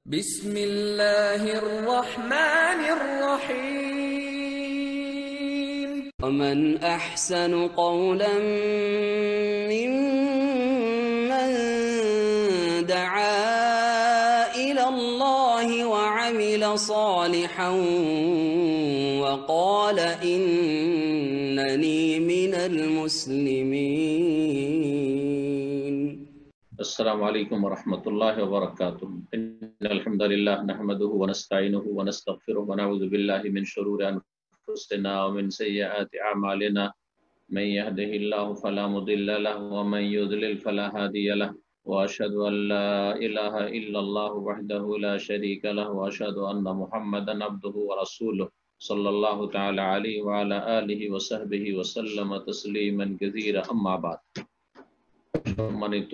بسم الله الرحمن الرحيم ومن أحسن قولا ممن دعا إلى الله وعمل صالحا وقال إنني من المسلمين. السلام عليكم ورحمة الله وبركاته. إن الحمد لله نحمده ونستعينه ونستغفره ونعوذ بالله من شرور أنفسنا ومن سيئات أعمالنا من يهده الله فلا مضل له ومن يضلل فلا هادي له وأشهد أن لا إله إلا الله وحده لا شريك له وأشهد أن محمدا عبده ورسوله صلى الله تعالى عليه وعلى آله وصحبه وسلم تسليما كثيرا أما بعد. সম্মানিত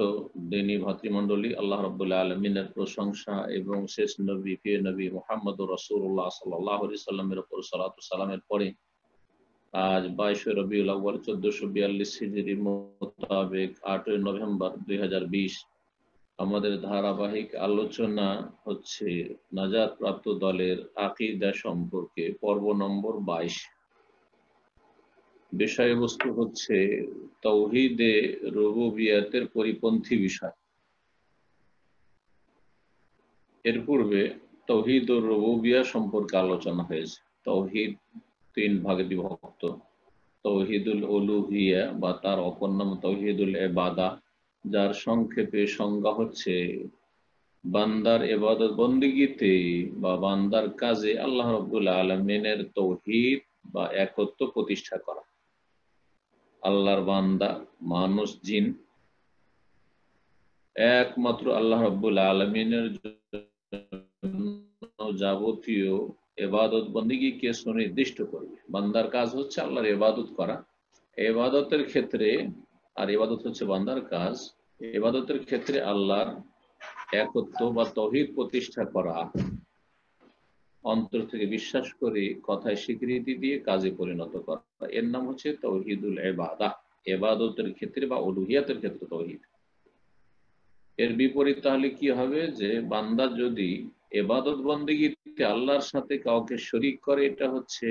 দিনী ভাতৃমণ্ডলী, আল্লাহ রাব্বুল আলামিনের প্রশংসা এবং শেষ নবী প্রিয় নবী মুহাম্মদুর রাসূলুল্লাহ সাল্লাল্লাহু আলাইহি সাল্লামের উপর সালাতু সালামের পরে আজ 22 রবিউল আউয়াল 1442 হিজরি মোতাবেক 8 নভেম্বর 2020 আমাদের ধারাবাহিক আলোচনা হচ্ছে নাজাত প্রাপ্ত দলের আকীদা সম্পর্কে, পর্ব নম্বর 22। বিষয়বস্তু হচ্ছে তাওহীদে রুবুবিয়তের পরিপন্থী বিষয়। এর পূর্বে তাওহীদ ও রুবুবিয়া সম্পর্কে আলোচনা হয়েছে। তাওহীদ তিন ভাগে বিভক্ত: তাওহীদুল উলুহিয়া বা তার অপর নাম তাওহীদুল ইবাদা, যার সংক্ষেপে সংজ্ঞা হচ্ছে বান্দার ইবাদত বন্দেগীতে বা বান্দার কাজে আল্লাহ রাব্বুল আলামিনের তাওহীদ বা একত্ব প্রতিষ্ঠা করা। আল্লাহর বান্দা মানুষ জিন একমাত্র আল্লাহ রাব্বুল আলামিনের যাবতীয় ইবাদত বন্দেগীকে সুনির্দিষ্ট করবে। বান্দার কাজ হচ্ছে আল্লাহর ইবাদত করা। ইবাদতের ক্ষেত্রে, আর ইবাদত হচ্ছে বান্দার কাজ, ইবাদতের ক্ষেত্রে আল্লাহর একত্ব বা তাওহীদ প্রতিষ্ঠা করা, অন্তর থেকে বিশ্বাস করে কথায় স্বীকৃতি দিয়ে কাজে পরিণত করা, এর নাম হচ্ছে তাওহীদুল ইবাদা। ইবাদতের ক্ষেত্রে বা উলুহিয়াতের ক্ষেত্রে তাওহীদ। এর বিপরীত তাহলে কি হবে, যে বান্দা যদি ইবাদত বন্দেগীতে আল্লাহর সাথে কাউকে শরীক করে, এটা হচ্ছে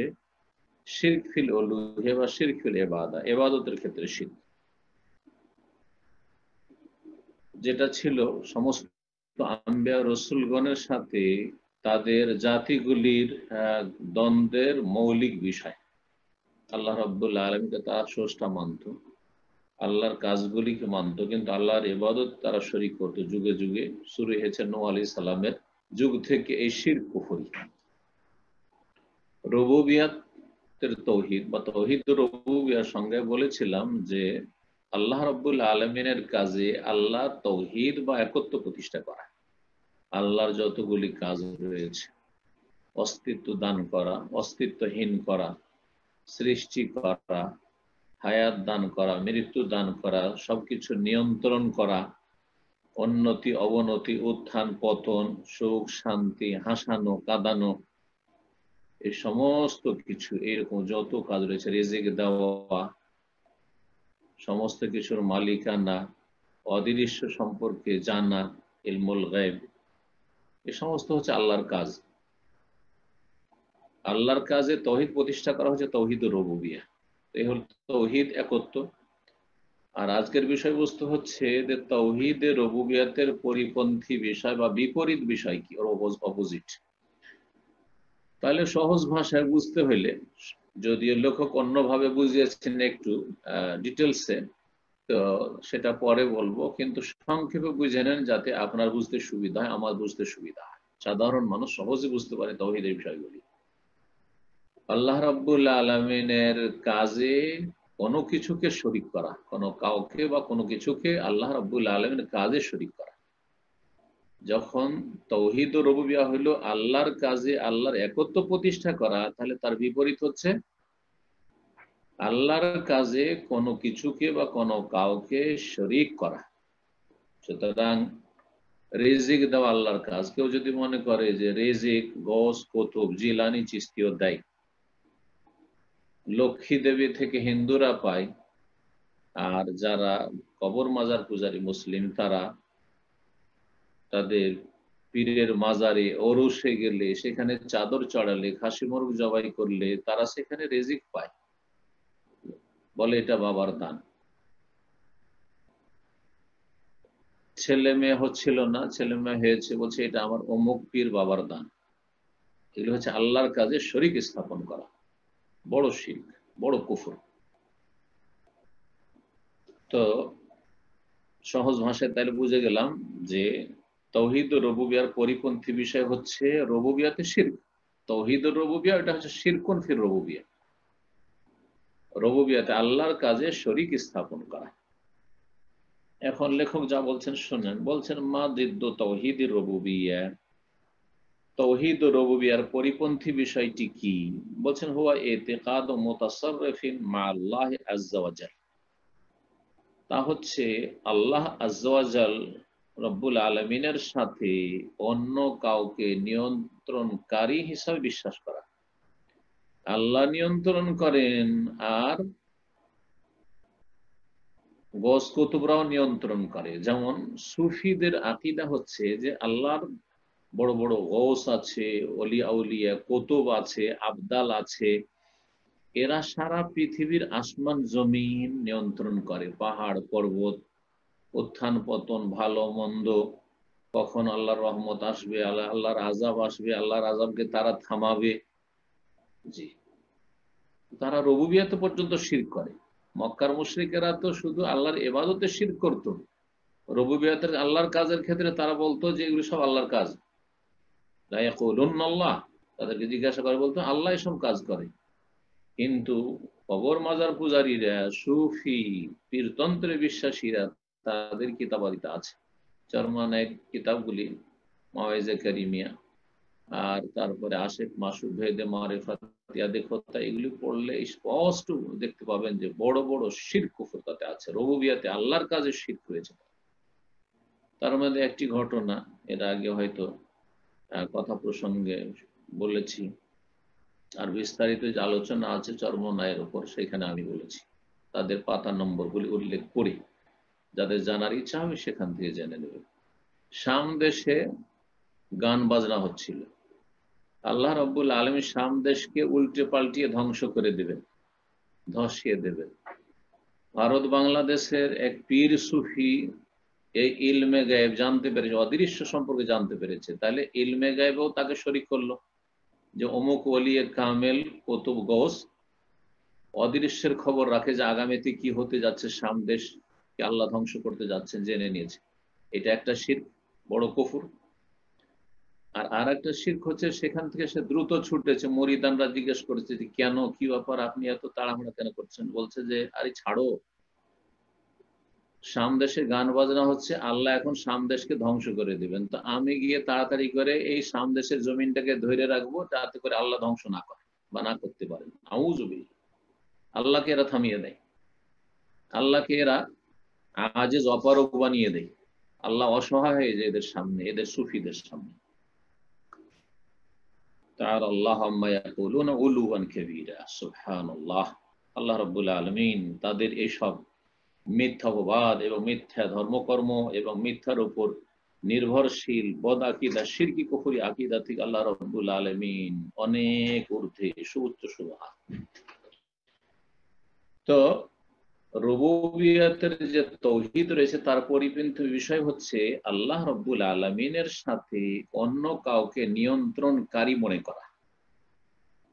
শিরক ফিল উলুহিয়া বা শিরক ফিল ইবাদা। ইবাদতের ক্ষেত্রে শিরক, যেটা ছিল সমস্ত আম্বিয়া রাসূলগণের সাথে তাদের জাতিগুলির দ্বন্দ্বের মৌলিক বিষয়। আল্লাহ রাব্বুল আলামিনকে তারা স্রষ্টা মানত, আল্লাহর কাজগুলিকে মানত, কিন্তু আল্লাহর ইবাদত তারা শরীক করত। যুগে যুগে শুরু হয়েছে নূহ আলাইহিস সালামের যুগ থেকে এই শিরক কুফরি। রুবুবিয়াতের তাওহীদ বা তাওহীদ রুবুবিয়ার সঙ্গে বলেছিলাম যে আল্লাহ রাব্বুল আলামিনের কাজে আল্লাহ তাওহীদ বা একত্ব প্রতিষ্ঠা করা। আল্লাহর যতগুলি কাজ রয়েছে, অস্তিত্ব দান করা, অস্তিত্বহীন করা, সৃষ্টি করা, হায়াত দান করা, মৃত্যু দান করা, সবকিছু নিয়ন্ত্রণ করা, উন্নতি অবনতি, উত্থান পতন, সুখ শান্তি, হাসানো কাঁদানো, এই সমস্ত কিছু, এরকম যত কাজ রয়েছে, রিজিক দেওয়া, সমস্ত কিছুর মালিকানা, অদৃশ্য সম্পর্কে জানা, ইলমুল গায়ব, এই সমস্ত হচ্ছে আল্লাহর কাজ। আল্লাহর কাজে তাওহীদ প্রতিষ্ঠা করা হচ্ছে তাওহীদুর রুবুবিয়া। এই হল তাওহীদ একত্ব। আর আজকের বিষয়বস্তু হচ্ছে যে তাওহীদে রুবুবিয়াতের পরিপন্থী বিষয় বা বিপরীত বিষয় কি, অপোজিট। তাহলে সহজ ভাষায় বুঝতে হইলে, যদিও লেখক অন্যভাবে বুঝিয়েছেন একটু ডিটেলসে, তো সেটা পরে বলবো, কিন্তু সংক্ষেপে বুঝে নেন যাতে আপনার বুঝতে সুবিধা হয়, আমার বুঝতে সুবিধা হয়, সাধারণ মানুষ সহজে বুঝতে পারে তাওহীদের বিষয়গুলি। আল্লাহ রাব্বুল আলামিনের কাজে কোনো কিছুকে শরীক করা, কোনো কাউকে বা কোনো কিছুকে আল্লাহ রাব্বুল আলামিনের কাজে শরীক করা। যখন তাওহীদ রুবুবিয়া হলো আল্লাহর কাজে আল্লাহর একত্ব প্রতিষ্ঠা করা, তাহলে তার বিপরীত হচ্ছে আল্লাহর কাজে কোনো কিছুকে বা কোনো কাউকে শরীক করা। সুতরাং রিজিক দেওয়া আল্লাহর কাজ। কেউ যদি মনে করে যে রিজিক গৌস কুতুব জিলানী চিশতিও দেয়, লক্ষ্মী দেবী থেকে হিন্দুরা পায়, আর যারা কবর মাজার পূজারী মুসলিম তারা তাদের পীরের মাজারে ওরসে গেলে, সেখানে চাদর চড়ালে, খাসি মোরগ জবাই করলে তারা সেখানে রিজিক পায়, বলে এটা বাবার দান। ছেলে মেয়ে হচ্ছিল না, ছেলে মেয়ে হয়েছে, বলছে এটা আমার অমুক পীর বাবার দান। এগুলো হচ্ছে আল্লাহর কাজে শরীক স্থাপন করা, বড় শিরক, বড় কুফর। তো সহজ ভাষায় তাহলে বুঝে গেলাম যে তাওহীদ ও রুবুবিয়ার পরিপন্থী বিষয় হচ্ছে রুবুবিয়াতে শিরক। তাওহীদ ও রুবুবিয়া এটা হচ্ছে শিরকুন ফির রুবুবিয়া, রুবুবিয়াতে আল্লাহর কাজে শরীক স্থাপন করা। এখন লেখক যা বলছেন শুনেন, বলছেন মা জিদ্দু তাওহীদির রুবুবিয়া, তাওহীদ ও রুবুবিয়ার পরিপন্থী বিষয়টি কি? বলছেন হুয়া ইতিকাদু মুতাসাররিফিন মা আল্লাহ আযজা ওয়া জাল, তা হচ্ছে আল্লাহ আযজা ওয়া জাল রব্বুল আলামিনের সাথে অন্য কাউকে নিয়ন্ত্রণকারী হিসাবে বিশ্বাস করা। আল্লাহ নিয়ন্ত্রণ করেন আর গস কুতুবরাও নিয়ন্ত্রণ করে। যেমন সুফিদের আকীদা হচ্ছে যে আল্লাহর বড় বড় গৌস আছে, অলি আউলিয়া, কুতুব আছে, আবদাল আছে, এরা সারা পৃথিবীর আসমান জমিন নিয়ন্ত্রণ করে, পাহাড় পর্বত, উত্থান পতন, ভালো মন্দ, কখন আল্লাহর রহমত আসবে, আল্লাহর আযাব আসবে, আল্লাহর আযাবকে তারা থামাবে। জি, তারা রুবুবিয়াত পর্যন্ত শিরক করে। মক্কার মুশরিকেরা তো শুধু আল্লাহর ইবাদতে শিরক করত, রুবুবিয়াতের আল্লাহর কাজের ক্ষেত্রে তারা বলতো যে এগুলো সব আল্লাহর কাজ। লা ইয়াকুলুন্না আল্লাহ, তাদেরকে জিজ্ঞাসা করে বলতো আল্লাহ এসব কাজ করে। কিন্তু কবর মাজার পূজারীরা, সুফি পীরতন্ত্রে বিশ্বাসীরা, তাদের কিতাবাদিতে আছে চরমানের কিতাবগুলি, মাওয়াইজে কারিমিয়া, আর তারপরে আশিক মাসুদ ভেদে মারিফাত ইয়াদে খোতা, এগুলি পড়লে স্পষ্ট দেখতে পাবেন যে বড় বড় শিরক কুফর তাতে আছে, রুবুবিয়াতে আল্লাহর কাজে শিরক হয়েছে। তার মধ্যে একটি ঘটনা এর আগে হয়তো কথা প্রসঙ্গে বলেছি, আর বিস্তারিত যে আলোচনা আছে চরমনায়ের উপর, সেখানে আমি বলেছি। তাদের পাতা নম্বরগুলি উল্লেখ করি, যাদের জানার ইচ্ছা হবে সেখান থেকে জেনে নেবে। শাম দেশে গান বাজনা হচ্ছিল। আল্লাহ রাব্বুল আলামিন শাম দেশকে উল্টে পাল্টিয়ে ধ্বংস করে দেবেন, ধসিয়ে দেবেন। ভারত বাংলাদেশের এক পীর সুফি এই ইলমে গায়েব জানতে পেরেছে, অদৃশ্য সম্পর্কে জানতে পেরেছে, তাহলে ইলমে গায়েবেও তাকে শরীক করলো যে অমুক ওলিয়ে কামেল কুতুব গৌস অদৃশ্যের খবর রাখে যে আগামীতে কি হতে যাচ্ছে, শাম দেশ কে আল্লাহ ধ্বংস করতে যাচ্ছেন, জেনে নিয়েছে। এটা একটা শিরক, বড় কুফর। আর একটা শিরক হচ্ছে সেখান থেকে সে দ্রুত ছুটেছে। মুরিদানরা জিজ্ঞেস করেছে যে কেন, কি ব্যাপার, আপনি এত তাড়াহুড়া কেন করছেন? বলছে যে আরে ছাড়ো, শাম দেশে গান বাজনা হচ্ছে, আল্লাহ এখন শাম দেশকে ধ্বংস করে দিবেন, তো আমি গিয়ে তাড়াতাড়ি করে এই শাম দেশের জমিনটাকে ধরে রাখবো যাতে করে আল্লাহ ধ্বংস না করে বা না করতে পারেন। আউযুবিল্লাহ। আল্লাহকে এরা থামিয়ে দেয়, আল্লাহকে এরা আজেজ অপারগ বানিয়ে দেয়। আল্লাহ অসহায় হয়ে যায় এদের সামনে, এদের সুফিদের সামনে। তাআলা আল্লাহু আম্মা ইয়াকুলুনা উলুওয়ান কাবীরা, সুবহানাল্লাহ। আল্লাহ রাব্বুল আলামিন তাদের এইসব মিথ্যাবাদ এবং মিথ্যা ধর্মকর্ম এবং মিথ্যার উপর নির্ভরশীল বদ আকীদা, শিরকি কুফরি আকীদা থেকে আল্লাহ রাব্বুল আলামিন অনেক ঊর্ধ্বে, সুউচ্চ সুবহান। তো রুবুবিয়াতের যে তাওহীদ রয়েছে তার পরিপন্থী বিষয় হচ্ছে আল্লাহ রাব্বুল আলামিনের সাথে অন্য কাউকে নিয়ন্ত্রণকারী মনে করা।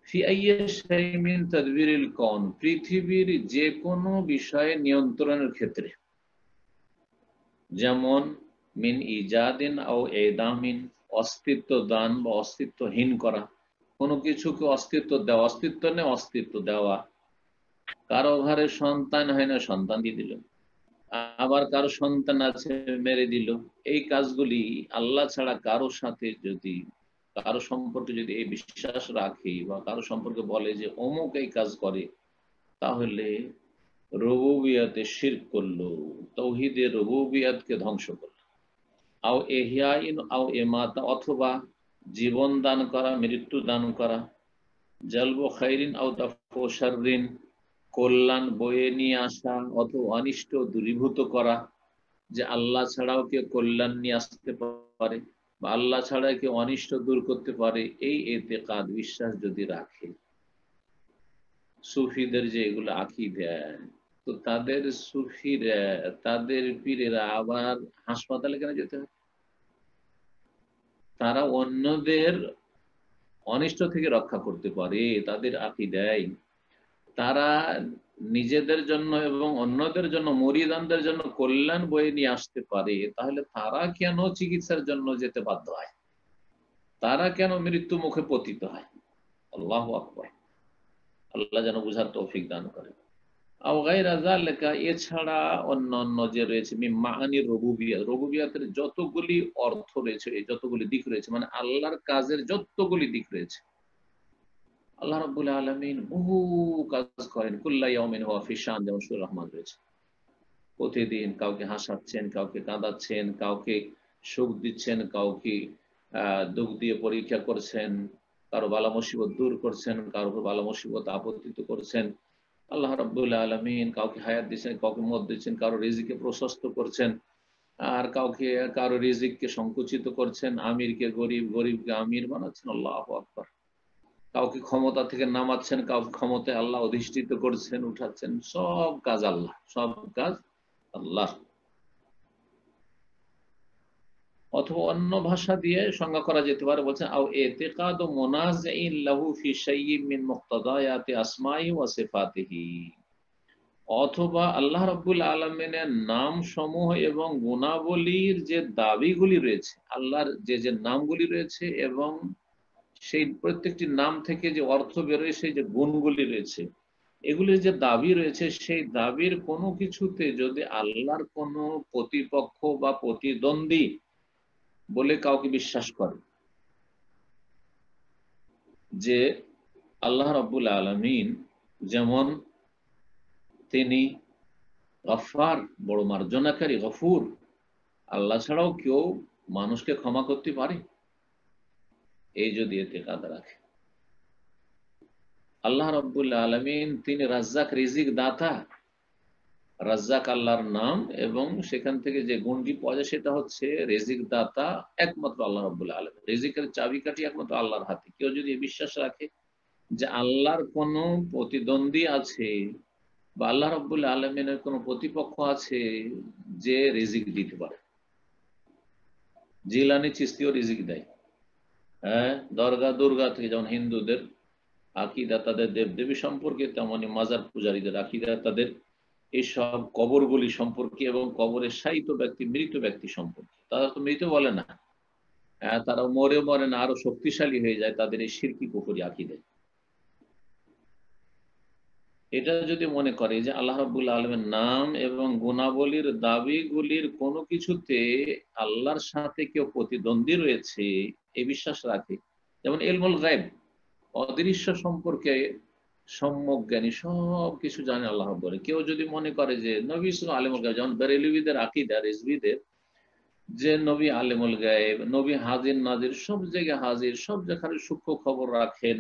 ফি আইয়ি শাইইন মিন তাদবিরিল কাউন, পৃথিবীর যে কোনো বিষয়ে নিয়ন্ত্রণের ক্ষেত্রে, যেমন মিন ইজাদিন আও ইদামিন, অস্তিত্ব দান বা অস্তিত্বহীন করা, কোনো কিছুকে অস্তিত্ব দেওয়া, অস্তিত্ব নেই অস্তিত্ব দেওয়া। কারো ঘরে সন্তান হয় না, সন্তান দিয়ে দিল, আবার কারো সন্তান আছে মেরে দিল। এই কাজগুলি আল্লাহ ছাড়া কারো সাথে যদি, কারো সম্পর্কে যদি এই বিশ্বাস রাখে বা কারো সম্পর্কে বলে যে অমুক এই কাজ করে, তাহলে রুবুবিয়াতে শিরক করলো, তাওহীদে রুবুবিয়াতকে ধ্বংস করলো। আও ইহয়াইন আও ইমাতা, অথবা জীবন দান করা, মৃত্যু দান করা। জালবু খাইরিন আও দাফু শাররিন, কল্যাণ বয়ে নিয়ে আসা অথবা অনিষ্ট দূরীভূত করা, যে আল্লাহ ছাড়াও কেউ কল্যাণ নিয়ে আসতে পারে। বা আল্লাহ ছাড়া কেউ অনিষ্ট দূর করতে পারে, এই এতেকাদ বিশ্বাস যদি রাখে, সুফিদের যে এগুলো আকীদা, তো তাদের সুফিরা, তাদের পীরেরা আবার হাসপাতালে কেন যেতে হয়? তারা অন্যদের অনিষ্ট থেকে রক্ষা করতে পারে, তাদের আকীদায় তারা নিজেদের জন্য এবং অন্যদের জন্য, মুরিদানদের জন্য কল্যাণ বয়ে নিয়ে আসতে পারে, তাহলে তারা কেন চিকিৎসার জন্য যেতে বাধ্য হয়? তারা কেন মৃত্যু মুখে পতিত হয়? আল্লাহু আকবার। আল্লাহ যেন বুঝার তৌফিক দান করে। আও গায়রা যালিকা, এছাড়া অন্যান্য যে রয়েছে মাআনির রুবুবিয়্যাহ, রুবুবিয়্যাতের যতগুলি অর্থ রয়েছে, এই যতগুলি দিক রয়েছে, মানে আল্লাহর কাজের যতগুলি দিক রয়েছে, আল্লাহ রাব্বুল আলামিন বহু কাজ করেন। কুল্লা ইয়াউমিন হুয়া ফি শান, যেমন সূরা রহমান রয়েছে। প্রতিদিন কাউকে হাসাচ্ছেন, কাউকে কাঁদাচ্ছেন, কাউকে সুখ দিচ্ছেন, কাউকে দুঃখ দিয়ে পরীক্ষা করছেন, কারো বালা মুসিবত দূর করছেন, কারো উপর বালা মুসিবত আপতিত করছেন। আল্লাহ রাব্বুল আলামিন কাউকে হায়াত দিচ্ছেন, কাউকে মত দিচ্ছেন, কারো রিজিককে প্রশস্ত করছেন, আর কারো রিজিককে সংকুচিত করছেন, আমিরকে গরিব, গরিবকে আমির বানাচ্ছেন। আল্লাহু আকবার। কাউকে ক্ষমতা থেকে নামাচ্ছেন, কাউকে ক্ষমতায় আল্লাহ অধিষ্ঠিত করছেন, উঠাচ্ছেন। সব কাজ আল্লাহ, সব কাজ আল্লাহ। অথবা অন্য ভাষা দিয়ে সংজ্ঞা করা যেতে পারে, বলছেন আও ইতিকাদু মুনাজিইন লাহু ফি শাইইন মিন মুক্তাদায়াতি আসমাই ওয়া সিফাতিহি, অথবা আল্লাহ রাব্বুল আলামিনের নাম সমূহ এবং গুণাবলীর যে দাবিগুলি রয়েছে, আল্লাহর যে যে নামগুলি রয়েছে এবং সেই প্রত্যেকটি নাম থেকে যে অর্থ বেরোয়, সেই যে গুণগুলি রয়েছে, এগুলির যে দাবি রয়েছে, সেই দাবির কোনো কিছুতে যদি আল্লাহর কোনো প্রতিপক্ষ বা প্রতিদ্বন্দ্বী বলে কাউকে বিশ্বাস করে, যে আল্লাহ রাব্বুল আলামিন যেমন তিনি গফফার, বড় মার্জনাকারী, গফুর, আল্লাহ ছাড়াও কেউ মানুষকে ক্ষমা করতে পারে, এই যদি এতেকাদ রাখে। আল্লাহ রাব্বুল আলামিন তিনি রাজ্জাক, রিজিক দাতা। রাজ্জাক আল্লাহর নাম, এবং সেখান থেকে যে গুণটি পাওয়া যায় সেটা হচ্ছে রিজিক দাতা একমাত্র আল্লাহ রাব্বুল আলামিন। রিজিকের চাবিকাঠি একমাত্র আল্লাহর হাতে। কেউ যদি বিশ্বাস রাখে যে আল্লাহর কোনো প্রতিদ্বন্দ্বী আছে বা আল্লাহ রাব্বুল আলামিনের কোনো প্রতিপক্ষ আছে যে রিজিক দিতে পারে, জিলানি চিশতিও রিজিক দেয়, হ্যাঁ, দরগা দুর্গা থেকে, যেমন হিন্দুদের আকীদা তাদের দেবদেবী সম্পর্কে, তেমনি মাজার পূজারীদের আকীদা তাদের এইসব কবরগুলি সম্পর্কে এবং কবরের শায়িত ব্যক্তি, মৃত ব্যক্তি সম্পর্কে। তারা তো মৃত বলে না, তারা মরে না, আরো শক্তিশালী হয়ে যায় তাদের এই শিরকি কুফরি আকীদায়। এটা যদি মনে করে যে আল্লাহ রাব্বুল আলামিনের নাম এবং গুণাবলীর দাবিগুলির কোনো কিছুতে আল্লাহর সাথে কেউ প্রতিদ্বন্দ্বী রয়েছে, এই বিশ্বাস রাখে, যেমন ইলমুল গায়ব, অদৃশ্য সম্পর্কে সম্যক জ্ঞানী, সব কিছু জানে আল্লাহ রাব্বুল। কেউ যদি মনে করে যে নবী সাল্লাল্লাহু আলাইহি ওয়া সাল্লাম, যেমন বেরেলভীদের আকীদা, রিজভীদের, যে নবী আলেমুল গায়েব, নবী হাজির নাজির, সব জায়গায় হাজির, সব জায়গায় সূক্ষ্ম খবর রাখেন,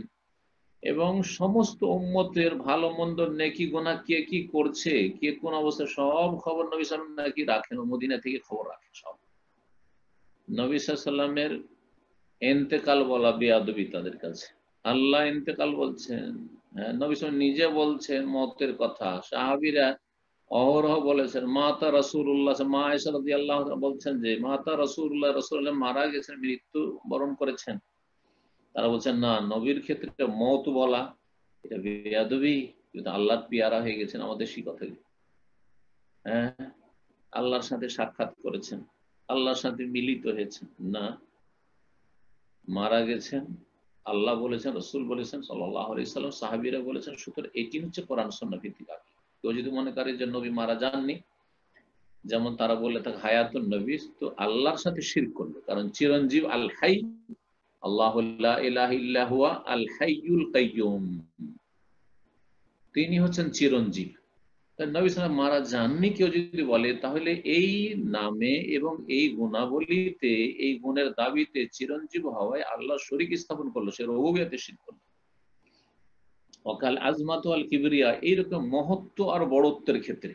এবং সমস্ত উম্মতের ভালো মন্দ, নেকি গুনাহ, কে কি করছে, কে কোন অবস্থায়, সব খবর নবী সাল্লাল্লাহু আলাইহি ওয়াসাল্লাম নাকি রাখেন, মদিনা থেকে খবর রাখেন সব। নবী সাল্লাল্লাহু আলাইহি ওয়াসাল্লামের ইন্তেকাল বলা বেয়াদবি তাদের কাছে। আল্লাহ ইন্তেকাল বলছেন, নবী সাল্লাল্লাহু নিজে বলছেন মওতের কথা, সাহাবীরা অহরহ বলেছেন মাতা রাসূলুল্লাহ, মা আয়েশা রাদিয়াল্লাহু আনহা বলছেন যে মাতা রাসূলুল্লাহ, রাসূলুল্লাহ মারা গেছেন, মৃত্যু বরণ করেছেন। তারা বলছেন না, নবীর ক্ষেত্রে মওত বলা এটা বেয়াদবি, কিন্তু আল্লাহর পেয়ারা হয়ে গেছেন, আমাদের শিক্ষা থেকে, হ্যাঁ, আল্লাহর সাথে সাক্ষাৎ করেছেন, আল্লাহর সাথে মিলিত হয়েছেন, না, মারা গেছেন, আল্লাহ বলেছেন, রাসূল বলেছেন সাল্লাল্লাহু আলাইহি সাল্লাম, সাহাবীরা বলেছেন। সুতরাং এটি হচ্ছে কোরআন সুন্নাহ ভিত্তিক আকীদা। কেউ যদি মনে করে যে নবী মারা যাননি, যেমন তারা বলে থাকে হায়াতুন নবী, তো আল্লাহর সাথে শিরক করলো, কারণ চিরঞ্জীব আল হাই, আল্লাহু লা ইলাহা ইল্লা হুয়া আল হাইয়ুল কাইয়্যুম, তিনি হচ্ছেন চিরঞ্জীব। নবী সাল্লাল্লাহু আলাইহি ওয়াসাল্লাম মারা যাননি কেউ যদি বলে, তাহলে এই নামে এবং এই গুণাবলীতে, এই গুণের দাবিতে চিরঞ্জীব হওয়ায় আল্লাহ শরীক স্থাপন করলো, সে রুবুবিয়্যাতে শিরক করলো। ওয়াকাল আজমাতু আল কিবরিয়া, এইরকম মহত্ব আর বড়ত্বের ক্ষেত্রে,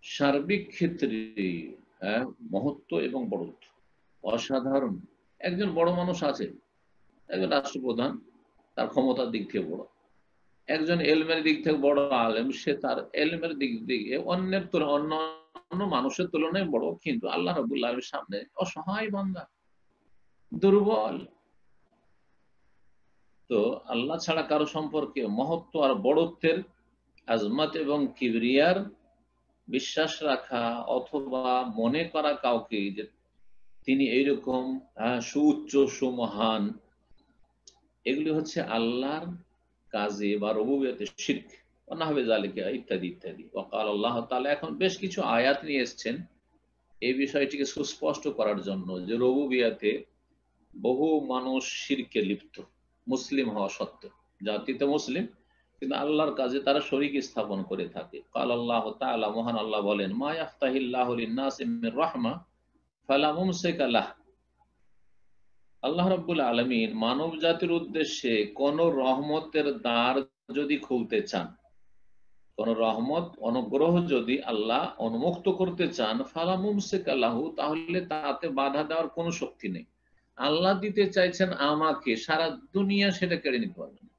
সার্বিক ক্ষেত্রে, মহত্ব এবং বড়ত্ব, অসাধারণ। একজন বড় মানুষ আছে, একজন রাষ্ট্রপ্রধান, তার ক্ষমতার দিক থেকে বড়। একজন এলমের দিক থেকে বড় আলেম, সে তার এলমের দিক দিয়ে অন্যের তুলনায় অন্য মানুষের তুলনায় বড়, কিন্তু আল্লাহ রাব্বুল আলামিনের সামনে অসহায় বান্দা, দুর্বল। তো আল্লাহ ছাড়া কারো সম্পর্কে মহত্ব আর বড়ত্বের, আজমত এবং কিবরিয়ার বিশ্বাস রাখা অথবা মনে করা কাউকে যে তিনি এইরকম সুউচ্চ সুমহান, এগুলি হচ্ছে আল্লাহর কাজে বা রুবুবিয়তে শিরক, অনাহবে জালিকা ইত্যাদি ইত্যাদি। ওয়াকাল আল্লাহ তাআলা, এখন বেশ কিছু আয়াত নিয়ে এসেছেন এই বিষয়টিকে সুস্পষ্ট করার জন্য যে রুবুবিয়তে বহু মানুষ শিরকে লিপ্ত, মুসলিম হওয়া সত্ত্বেও, জাতিতে মুসলিম কিন্তু আল্লাহর কাজে তারা শরীক স্থাপন করে থাকে। কাল আল্লাহ তাআলা, মহান আল্লাহ বলেন, মা ইয়াফতাহিল্লাহু লিন-নাসি মির রাহমা ফালা মুমসিকা লাহ। আল্লাহ রাব্বুল আলামিন মানব জাতির উদ্দেশ্যে কোন রহমতের দ্বার যদি খুলতে চান, কোন রহমত অনুগ্রহ যদি আল্লাহ উন্মুক্ত করতে চান, ফালা মুমসিকা লাহু, তাহলে তাতে বাধা দেওয়ার কোনো শক্তি নেই। আল্লাহ দিতে চাইছেন আমাকে, সারা দুনিয়া সেটা কেড়ে নিতে পারবে না।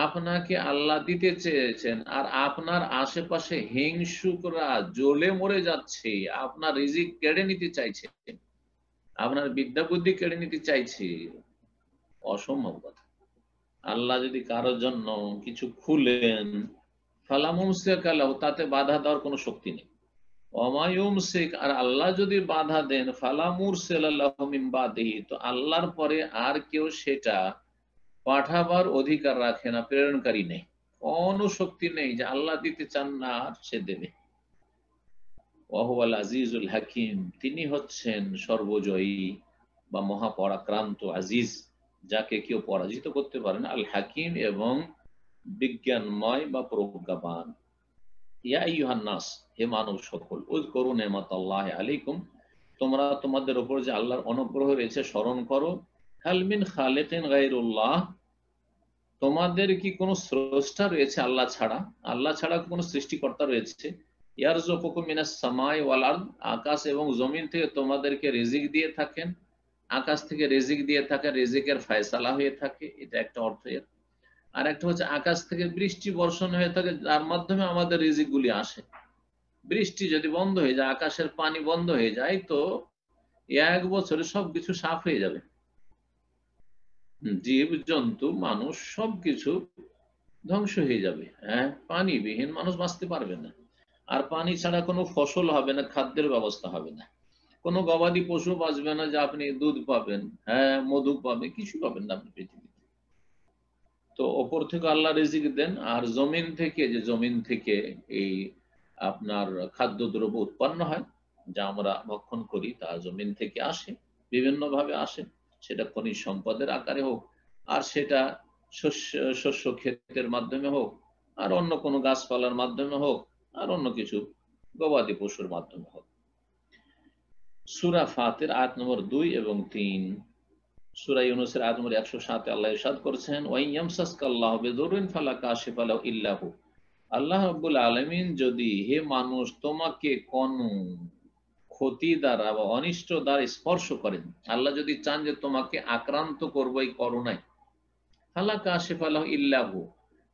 আপনাকে আল্লাহ দিতে চেয়েছেন, আর আপনার আশেপাশে হিংসুকরা জ্বলে মরে যাচ্ছে, আপনার রিজিক কেড়ে নিতে চাইছে, আপনার বিদ্যা বুদ্ধি কেড়ে নিতে চাইছে, অসম্ভব কথা। আল্লাহ যদি কারোর জন্য কিছু খুলেন, ফালা মুমসিকা লাহু, তাতে বাধা দেওয়ার কোনো শক্তি নেই। ওমা ইউমসিক, আর আল্লাহ যদি বাধা দেন, ফালা মুরসিলা লাহু মিন বাদিহি, তো আল্লাহর পরে আর কেউ সেটা পাঠাবার অধিকার রাখে না, প্রেরণকারী নেই, কোনো শক্তি নেই যে আল্লাহ দিতে চান না আর সে দেবে। ওয়াহুয়াল আজিজুল হাকিম, তিনি হচ্ছেন সর্বজয়ী বা মহাপরাক্রান্ত আজিজ, যাকে কেউ পরাজিত করতে পারে না, আল হাকিম, এবং বিজ্ঞানময় বা প্রজ্ঞাবান। ইয়া আইয়ুহান নাস, হে মানব সকল, উযকুরু নি'মাতাল্লাহি আলাইকুম, তোমরা তোমাদের উপর যে আল্লাহর অনুগ্রহ রয়েছে স্মরণ করো। হাল মিন খালিকিন গায়রুল্লাহ, তোমাদের কি কোনো স্রষ্টা রয়েছে আল্লাহ ছাড়া? আল্লাহ ছাড়া কোনো সৃষ্টিকর্তা রয়েছে? ইয়ারযুকুকুম মিনাস সামাই ওয়াল আরদ, আকাশ এবং জমিন থেকে তোমাদেরকে রিজিক দিয়ে থাকেন, আকাশ থেকে রিজিক দিয়ে থাকেন, রিজিকের ফয়সালা হয়ে থাকে, এটা একটা অর্থ এর। আর একটা হচ্ছে আকাশ থেকে বৃষ্টি বর্ষণ হয়ে থাকে, যার মাধ্যমে আমাদের রিজিক গুলি আসে। বৃষ্টি যদি বন্ধ হয়ে যায়, আকাশের পানি বন্ধ হয়ে যায়, তো এক বছরে সবকিছু সাফ হয়ে যাবে, জীব জন্তু মানুষ সবকিছু ধ্বংস হয়ে যাবে। হ্যাঁ, পানিবিহীন মানুষ বাঁচতে পারবে না, আর পানি ছাড়া কোনো ফসল হবে না, খাদ্যের ব্যবস্থা হবে না, কোনো গবাদি পশু বাঁচবে না যে আপনি দুধ পাবেন, হ্যাঁ মধু পাবেন, কিছু পাবেন না আপনি পৃথিবীতে। তো ওপর থেকে আল্লাহ রিজিক দেন, আর জমিন থেকে, যে জমিন থেকে এই আপনার খাদ্যদ্রব্য উৎপন্ন হয়, যা আমরা ভক্ষণ করি, তা জমিন থেকে আসে, বিভিন্ন ভাবে আসে, সেটা খনিজ সম্পদের আকারে হোক, আর সেটা শস্য ক্ষেতের মাধ্যমে হোক, আর অন্য কোনো গাছপালার মাধ্যমে হোক, আর অন্য কিছু গবাদি পশুর মাধ্যমে হোক। সূরা ফাতির আয়াত নম্বর 2 এবং 3, সূরা ইউনূসের আয়াত নম্বর 107 আল্লাহ ইরশাদ করেছেন, ওয়া ইয়ামসাসকাল্লাহু বিদুররিন ফালা কাশিফা লাহু ইল্লা হু, আল্লাহ রাব্বুল আলামিন যদি, হে মানুষ, তোমাকে কোন ক্ষতি দ্বারা বা অনিষ্ট দ্বারা স্পর্শ করেন, আল্লাহ যদি চান যে তোমাকে আক্রান্ত করবো এই করোনায়, ফালা কাশিফা লাহু ইল্লা হু,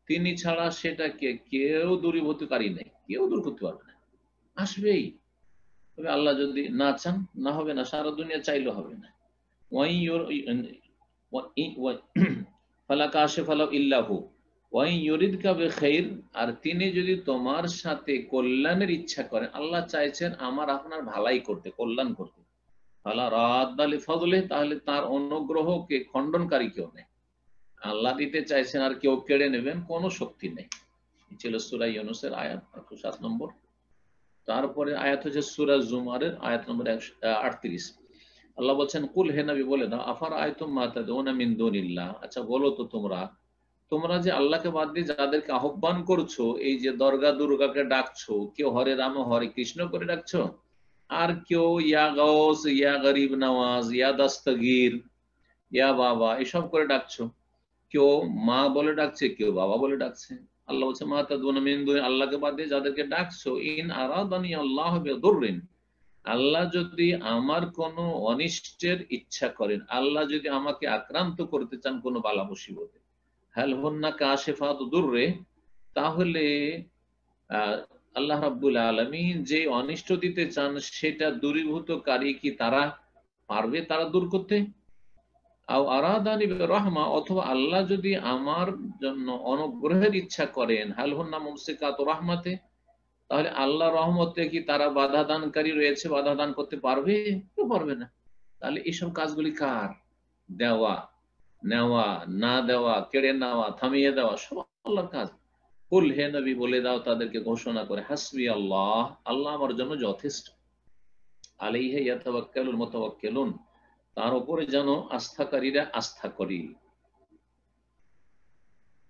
তিনি ছাড়া সেটাকে কেউ দূরীভূতকারী নেই, কেউ দূর করতে পারবে না, আসবেই। তবে আল্লাহ যদি না চান, না হবে না, সারা দুনিয়া চাইলেও হবে না। ফালা কাশিফা লাহু ইল্লা হু ওয়া ইন ইউরিদকা বিখাইর, আর তিনি যদি তোমার সাথে কল্যাণের ইচ্ছা করেন, আল্লাহ চাইছেন আমার আপনার ভালাই করতে, কল্যাণ করতে, ফালা রাদ্দা লিফাদলিহি, তাহলে তার অনুগ্রহকে খণ্ডনকারী কেউ নেই। আল্লাহ দিতে চাইছেন আর কেউ কেড়ে নেবেন, কোনো শক্তি নেই। ছিল সূরা ইউনূসের আয়াত 7 নম্বর। তারপরে আয়াত হচ্ছে সূরা জুমারের আয়াত নম্বর 38। আল্লাহ বলছেন, কুল, হে নবী বলে দাও, আফারাআইতুম মা তাদউনা মিন দুনিল্লাহ, আচ্ছা বলো তো তোমরা যে আল্লাহকে বাদ দিয়ে যাদেরকে আহ্বান করছো, এই যে দরগা দুর্গাকে ডাকছো, কেউ হরে রাম হরে কৃষ্ণ করে ডাকছো, আর কেউ ইয়া গাউস, ইয়া গরিব নওয়াজ, ইয়া দস্তগীর, ইয়া বাবা, এসব করে ডাকছো, কেউ মা বলে ডাকছে, কেউ বাবা বলে ডাকছে। আল্লাহ বলছে, মা তাদউনা মিন দুনি, আল্লাহকে বাদ দিয়ে যাদেরকে ডাকছো, ইন আরাদানি আল্লাহু বিদুররিন, আল্লাহ যদি আমার কোনো অনিষ্টের ইচ্ছা করেন, আল্লাহ যদি আমাকে আক্রান্ত করতে চান কোনো বালা মুসিবতে, হাল হুন্না কাশিফাত দুররে, তাহলে আল্লাহ রাব্বুল আলামিন যে অনিষ্ট দিতে চান সেটা দূরীভূতকারী কি তারা পারবে তারা দূর করতে? আও আরাদানি বিরহমা, অথবা আল্লাহ যদি আমার জন্য অনুগ্রহের ইচ্ছা করেন, হাল হুন্না মুমসিকাত রাহমাতে, তাহলে আল্লাহ রহমতে কি তারা বাধা দানকারী রয়েছে, বাধা দান করতে পারবে? কেউ পারবে না। তাহলে এইসব কাজগুলি কার? দেওয়া, নেওয়া, না দেওয়া, কেড়ে নেওয়া, থামিয়ে দেওয়া, সব আল্লাহর কাজ। কুল, হে নবী বলে দাও তাদেরকে ঘোষণা করে, হাসবি আল্লাহ, আল্লাহ আমার জন্য যথেষ্ট। আলাইহি ইয়াতাওয়াক্কালুল মুতাওয়াক্কিলুন, তার উপরে যেন আস্থাকারীরা আস্থা করি।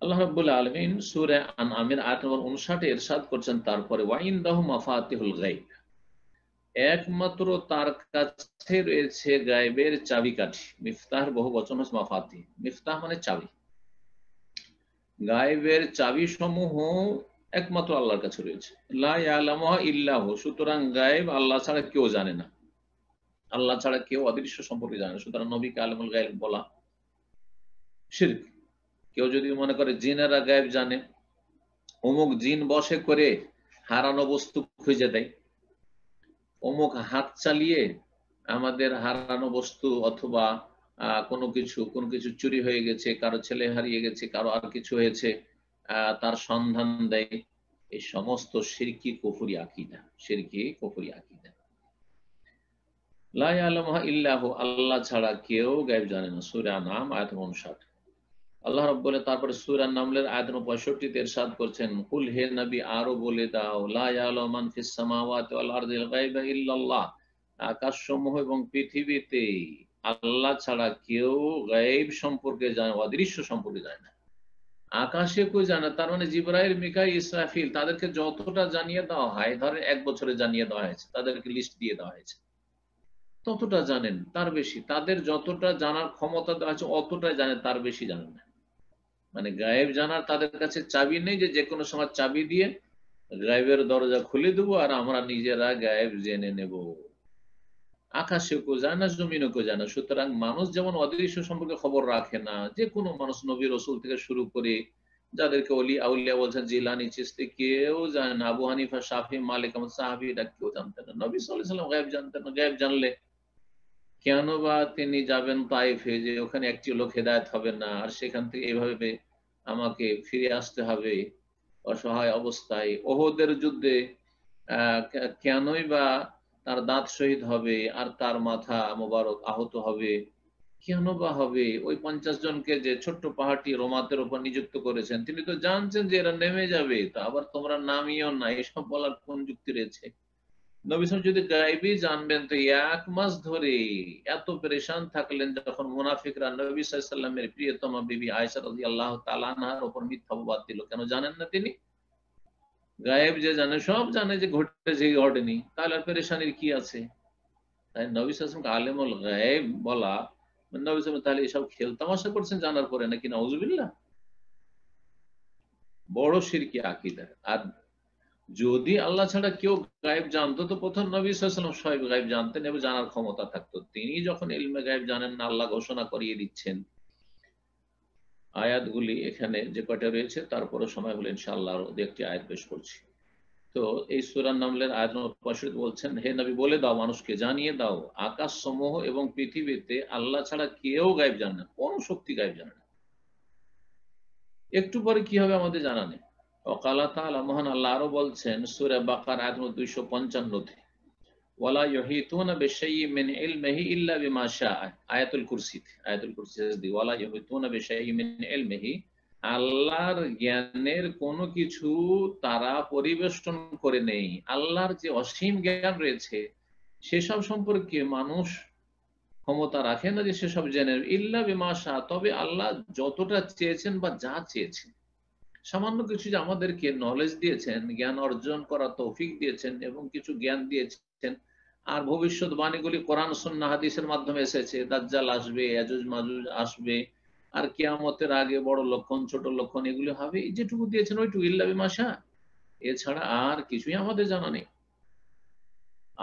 আল্লাহ রাব্বুল আলামিন সূরা আনআমের আয়াত নম্বর 59 এ ইরশাদ করছেন, তারপরে ওয়াইনদাহু মাফাতিহুল গায়ব, একমাত্র তার কাছে রয়েছে গায়বের চাবিকাঠি। মিফতাহ বহু বচন হচ্ছে মাফাতি, মিফতাহ মানে চাবি। গায়বের চাবি সমূহ একমাত্র আল্লাহর কাছে রয়েছে। লা ইয়ালামুহা ইল্লাহু, সুতরাং গায়ব আল্লাহ ছাড়া কেউ জানে না, আল্লাহ ছাড়া কেউ অদৃশ্য সম্পর্কে জানে না। সুতরাং নবীকে আলিমুল গায়ব বলা শিরক। কেউ যদি মনে করে জিনেরা গায়ব জানে, অমুক জিন বসে করে হারানো বস্তু খুঁজে দেয়, অমুক হাত চালিয়ে আমাদের হারানো বস্তু অথবা কোনো কিছু চুরি হয়ে গেছে, কারো ছেলে হারিয়ে গেছে, কারো আর কিছু হয়েছে, তার সন্ধান দেয়, এই সমস্ত শিরকি কুফরি আকীদা, শিরকি কুফরি আকীদা। লা ইয়ালামুহা ইল্লাহু, আল্লাহ ছাড়া কেউ গায়ব জানে না। সূরা আনআম আয়াত 59। আল্লাহ রাব্বুল তারপরে সূরা নামলের আয়াত 65 তে ইরশাদ করছেন, কুল, হে নবী আরো বলে দাও, লা ইয়ালামু মান ফিস সামাওয়াতি ওয়াল আরদিল গায়বা ইল্লাল্লাহ, আকাশসমূহ এবং পৃথিবীতে আল্লাহ ছাড়া কেউ গায়ব সম্পর্কে জানে, অদৃশ্য সম্পর্কে জানে না। আকাশে কেউ জানে, তার মানে জিবরাইল, মিকাইল, ইসরাফিল, তাদেরকে যতটা জানিয়ে দেওয়া হয়, ধরেন 1 বছরে জানিয়ে দেওয়া হয়েছে, তাদেরকে লিস্ট দিয়ে দেওয়া হয়েছে, ততটা জানেন, তার বেশি তাদের যতটা জানার ক্ষমতা দেওয়া আছে অতটাই জানে, তার বেশি জানেন না। মানে গায়েব জানার তাদের কাছে চাবি নেই যে কোনো সময় চাবি দিয়ে গায়েবের দরজা খুলে দেবো আর আমরা নিজেরা গায়েব জেনে নেব। আকাশে কেউ জানে না, জমিনও কেউ জানে না। সুতরাং মানুষ যেমন অদৃশ্য সম্পর্কে খবর রাখে না, যে কোনো মানুষ নবী রসুল থেকে শুরু করে যাদেরকে অলি আউলিয়া বলছেন, জিলানি, চিশতি, কেউ জানে না। আবু হানিফা, শাফি, মালিক আহমদ, সাহাবীরা কেউ জানতেন না। নবী সাল্লাল্লাহু আলাইহি ওয়াসাল্লাম গায়েব জানতেন না। গায়েব জানলে কেন বা তিনি যাবেন তাইফে, যে ওখানে একটি লোক হেদায়েত হবে না, আর সেখান থেকে এইভাবে আমাকে ফিরে আসতে হবে অসহায় অবস্থায়। ওহদের যুদ্ধে কেনই বা তার দাঁত শহীদ হবে আর তার মাথা মোবারক আহত হবে, কেন বা হবে? ওই 50 জনকে যে ছোট্ট পাহাড়টি রোমাতের উপর নিযুক্ত করেছেন, তিনি তো জানছেন যে এরা নেমে যাবে, তো আবার তোমরা নামিও না, এসব বলার কোন যুক্তি রয়েছে? নবী সাল্লাল্লাহু আলাইহি ওয়াসাল্লাম যদি গায়বী জানবেন তো 1 মাস ধরে এত পেরেশান থাকলেন, যখন মুনাফিকরা নবী সাল্লাল্লাহু আলাইহি ওয়াসাল্লামের প্রিয়তমা বিবি আয়েশা রাদিয়াল্লাহু তাআলা আনহার উপর মিথ্যা অপবাদ দিল। কেন জানেন না তিনি? গায়েব যে জানে, সব জানে যে ঘটেছে কি ঘটেনি, তাহলে আর পেরেশানির কি আছে? তাই নবী সাল্লাল্লাহু আলাইহি ওয়াসাল্লামকে আলেমুল গায়েব বলা, নবী সাল্লাল্লাহু আলাইহি ওয়াসাল্লাম তাহলে এসব খেল তামাশা করছেন জানার পরে নাকি? নাউজুবিল্লাহ, বড় শিরকি আকীদা। আর যদি আল্লাহ ছাড়া কেউ গায়েব জানতো তো প্রথম নবী সাল্লাল্লাহু আলাইহি ওয়াসাল্লাম স্বয়ং গায়েব জানতেন এবং জানার ক্ষমতা থাকতো। তিনি যখন ইলমে গায়েব জানেন না, আল্লাহ ঘোষণা করিয়ে দিচ্ছেন। আয়াতগুলি এখানে যে কয়টা রয়েছে, তারপরে সময় হলে ইনশাআল্লাহ আরো একটি আয়াত পেশ করছি। তো এই সূরা নামলের আয়াত নম্বর 65 বলছেন, হে নবী বলে দাও, মানুষকে জানিয়ে দাও, আকাশ সমূহ এবং পৃথিবীতে আল্লাহ ছাড়া কেউ গায়েব জানে না, কোন শক্তি গায়েব জানে না। একটু পরে কি হবে আমাদের জানা নেই। ওয়াকালা তাআলা, মহান আল্লাহ আরো বলছেন সূরা বাকারা আয়াত নম্বর 255 তে, ওয়ালা ইউহিতুনা বিশাইইন মিন ইলমিহি ইল্লা বিমা শাআ, আয়াতুল কুরসি, আয়াতুল কুরসি দি, ওয়ালা ইউহিতুনা বিশাইইন মিন ইলমিহি, আল্লাহর জ্ঞানের কোনো কিছু তারা পরিবেষ্টন করে নেই। আল্লাহর যে অসীম জ্ঞান রয়েছে সেসব সম্পর্কে মানুষ ক্ষমতা রাখে না যে সেসব জেনে, ইল্লা বিমা শাআ, তবে আল্লাহ যতটা চেয়েছেন বা যা চেয়েছেন, সামান্য কিছু যে আমাদেরকে নলেজ দিয়েছেন, জ্ঞান অর্জন করার তৌফিক দিয়েছেন এবং কিছু জ্ঞান দিয়েছেন। আর ভবিষ্যৎবাণীগুলি কোরআন সুন্নাহ হাদিসের মাধ্যমে এসেছে, দাজ্জাল আসবে, ইয়াজুজ মাজুজ আসবে, আর কিয়ামতের আগে বড় লক্ষণ ছোট লক্ষণ এগুলি হবে, যেটুকু দিয়েছেন ওইটুকু, ইল্লা বিমা শাআ, এছাড়া আর কিছুই আমাদের জানা নেই।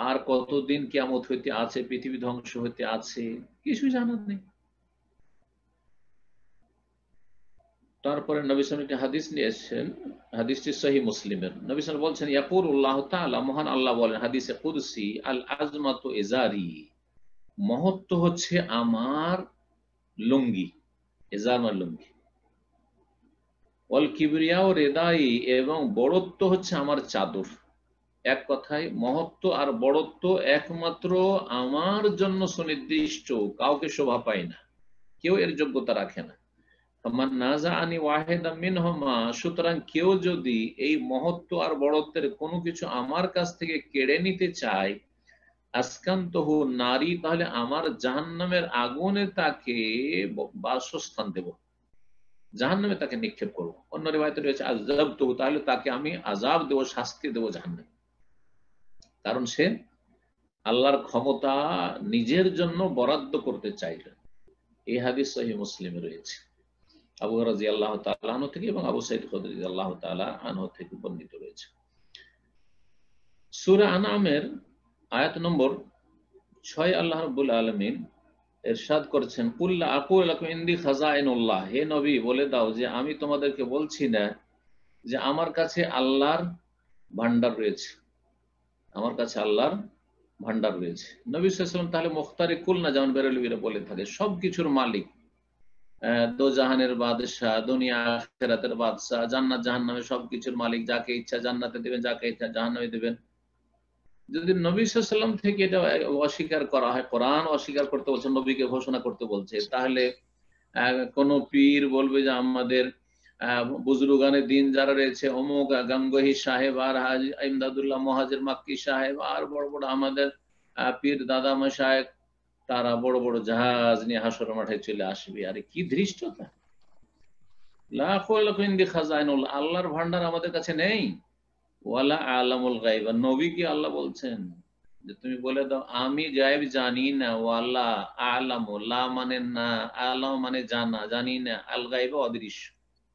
আর কতদিন কিয়ামত হইতে আছে, পৃথিবী ধ্বংস হইতে আছে, কিছু জানার নেই। তারপরে নবী সাল্লাল্লাহু আলাইহি ওয়াসাল্লাম একটি হাদিস নিয়ে এসেছেন, হাদিসটি সহিহ মুসলিমের। নবী সাল্লাল্লাহু আলাইহি ওয়াসাল্লাম বলছেন, ইয়াকুলুল্লাহু তাআলা, মহান আল্লাহ বলেন হাদিসে কুদসি, আল আজমাতু ইজারি, মহত্ব হচ্ছে আমার লুঙ্গি, ইজার মানে লুঙ্গি, ওয়াল কিবরিয়া ও রেদাই, এবং বড়ত্ব হচ্ছে আমার চাদর। এক কথায় মহত্ব আর বড়ত্ব একমাত্র আমার জন্য সুনির্দিষ্ট, কাউকে শোভা পায় না, কেউ এর যোগ্যতা রাখে না। সুতরাং কেউ যদি এই মহত্ব আর বড়ত্বের কোনো কিছু আমার কাছ থেকে কেড়ে নিতে চায়, আসকান্তহু নারী, তাহলে আমার জাহান্নামের আগুনে তাকে বাসস্থান দেব, জাহান্নামে তাকে নিক্ষেপ করবো। অন্য রিওয়ায়াতে রয়েছে আযাবতুহু, তাহলে তাকে আমি আযাব দেব, শাস্তি দেব জাহান্নামে। কারণ সে আল্লাহর ক্ষমতা নিজের জন্য বরাদ্দ করতে চাইলেন। এই হাদিস সহিহ মুসলিমে রয়েছে, আবু হুরায়রা রাদিয়াল্লাহু তাআলা আনহু থেকে এবং আবু সাঈদ খুদরী রাদিয়াল্লাহু তাআলা আনহু থেকে বর্ণিত রয়েছে। সূরা আনআমের আয়াত নম্বর 6 আল্লাহ রাব্বুল আলামিন ইরশাদ করেছেন, কুল লা আকুলু লাকুম ইনদি খাযাইনুল্লাহ, হে নবী বলে দাও যে আমি তোমাদেরকে বলছি না যে আমার কাছে আল্লাহর ভান্ডার রয়েছে, আমার কাছে আল্লাহর ভান্ডার রয়েছে। নবী সাল্লাল্লাহু আলাইহি ওয়াসাল্লাম তাহলে মুখতারে কুল না, যেমন বেরেলভীরা বলে থাকে, সবকিছুর মালিক, দোজাহানের বাদশাহ, দুনিয়া আখিরাতের বাদশাহ, জান্নাত জাহান্নামের সবকিছুর মালিক, যাকে ইচ্ছা জান্নাতে দিবেন, যাকে ইচ্ছা জাহান্নামে দিবেন। যদি নবী সাল্লাল্লাহু আলাইহি ওয়াসাল্লাম থেকে এটা অস্বীকার করা হয়, কোরআন অস্বীকার করতে বলছে, নবীকে ঘোষণা করতে বলছে, তাহলে কোন পীর বলবে যে আমাদের বুজুর্গানে দিন যারা রয়েছে, অমুক গাঙ্গোহী সাহেব আর হাজী ইমদাদুল্লাহ মুহাজির মাক্কি সাহেব আর বড় বড় আমাদের পীর দাদা মশায়েখ, তারা বড় বড় জাহাজ নিয়ে হাসর মাঠে চলে আসবে। আরে কি ধৃষ্টতা! লা আকুলু লাকুম ইনদি খাযাইনুল্লাহ, আল্লাহর ভান্ডার আমাদের কাছে নেই। ওয়ালা আলামুল গায়ব, নবী কি আল্লাহ বলছেন যে তুমি বলে দাও আমি গায়েব জানি না। ওয়ালা আলামু, লা মানে না, আলাম মানে জানা, জানি না, আল গায়ব অদৃশ্য,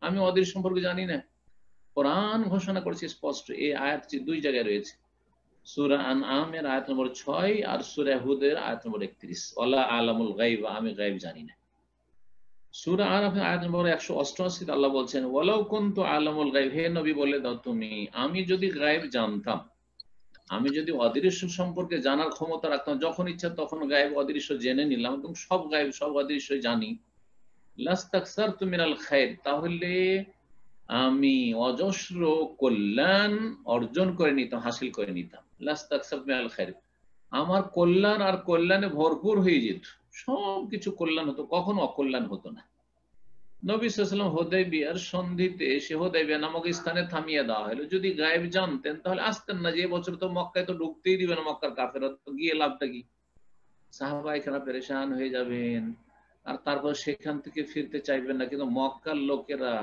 আমি অদৃশ্য সম্পর্কে জানি না। কোরআন ঘোষণা করেছে স্পষ্ট, এই আয়াতটি দুই জায়গায় রয়েছে, সূরা আনআমের আয়াত নম্বর 6 আর সূরা হুদের আয়াত নম্বর 31, ওয়ালা আলামুল গায়ব, আমি গায়ব জানি না। সূরা আরাফ আয়াত নম্বর 188 আল্লাহ বলছেন, ওয়ালাউ কুনতু আলামুল গায়ব, হে নবী বলে দাও তুমি আমি যদি গায়ব জানতাম, আমি যদি অদৃশ্য সম্পর্কে জানার ক্ষমতা রাখতাম, যখন ইচ্ছা তখন গায়েব অদৃশ্য জেনে নিলাম এবং সব গায়েব সব অদৃশ্য জানি, লাস্তাকসারতু মিনাল খায়র, তাহলে আমি অজস্র কল্যাণ অর্জন করে নিতাম, হাসিল করে নিতাম। লাস্তাকসারতু মিনাল খায়র, আমার কল্যাণ আর কল্যাণে ভরপুর হয়ে যেত, সবকিছু কল্যাণ হতো, কখনো অকল্যাণ হতো না। নবী সাল্লাল্লাহু আলাইহি ওয়াসাল্লাম হুদায়বিয়ার সন্ধিতে, সে হুদায়বিয়া নামক স্থানে থামিয়ে দেওয়া হলো। যদি গায়েব জানতেন তাহলে আসতেন না, যে বছর তো মক্কায় তো ঢুকতেই দিবেন না মক্কার কাফেররা, তো গিয়ে লাভটা কি? সাহাবায়ে কেরাম পেরেশান হয়ে যাবেন, আর তারপর সেখান থেকে ফিরতে চাইবেন না। কিন্তু মক্কার লোকেরা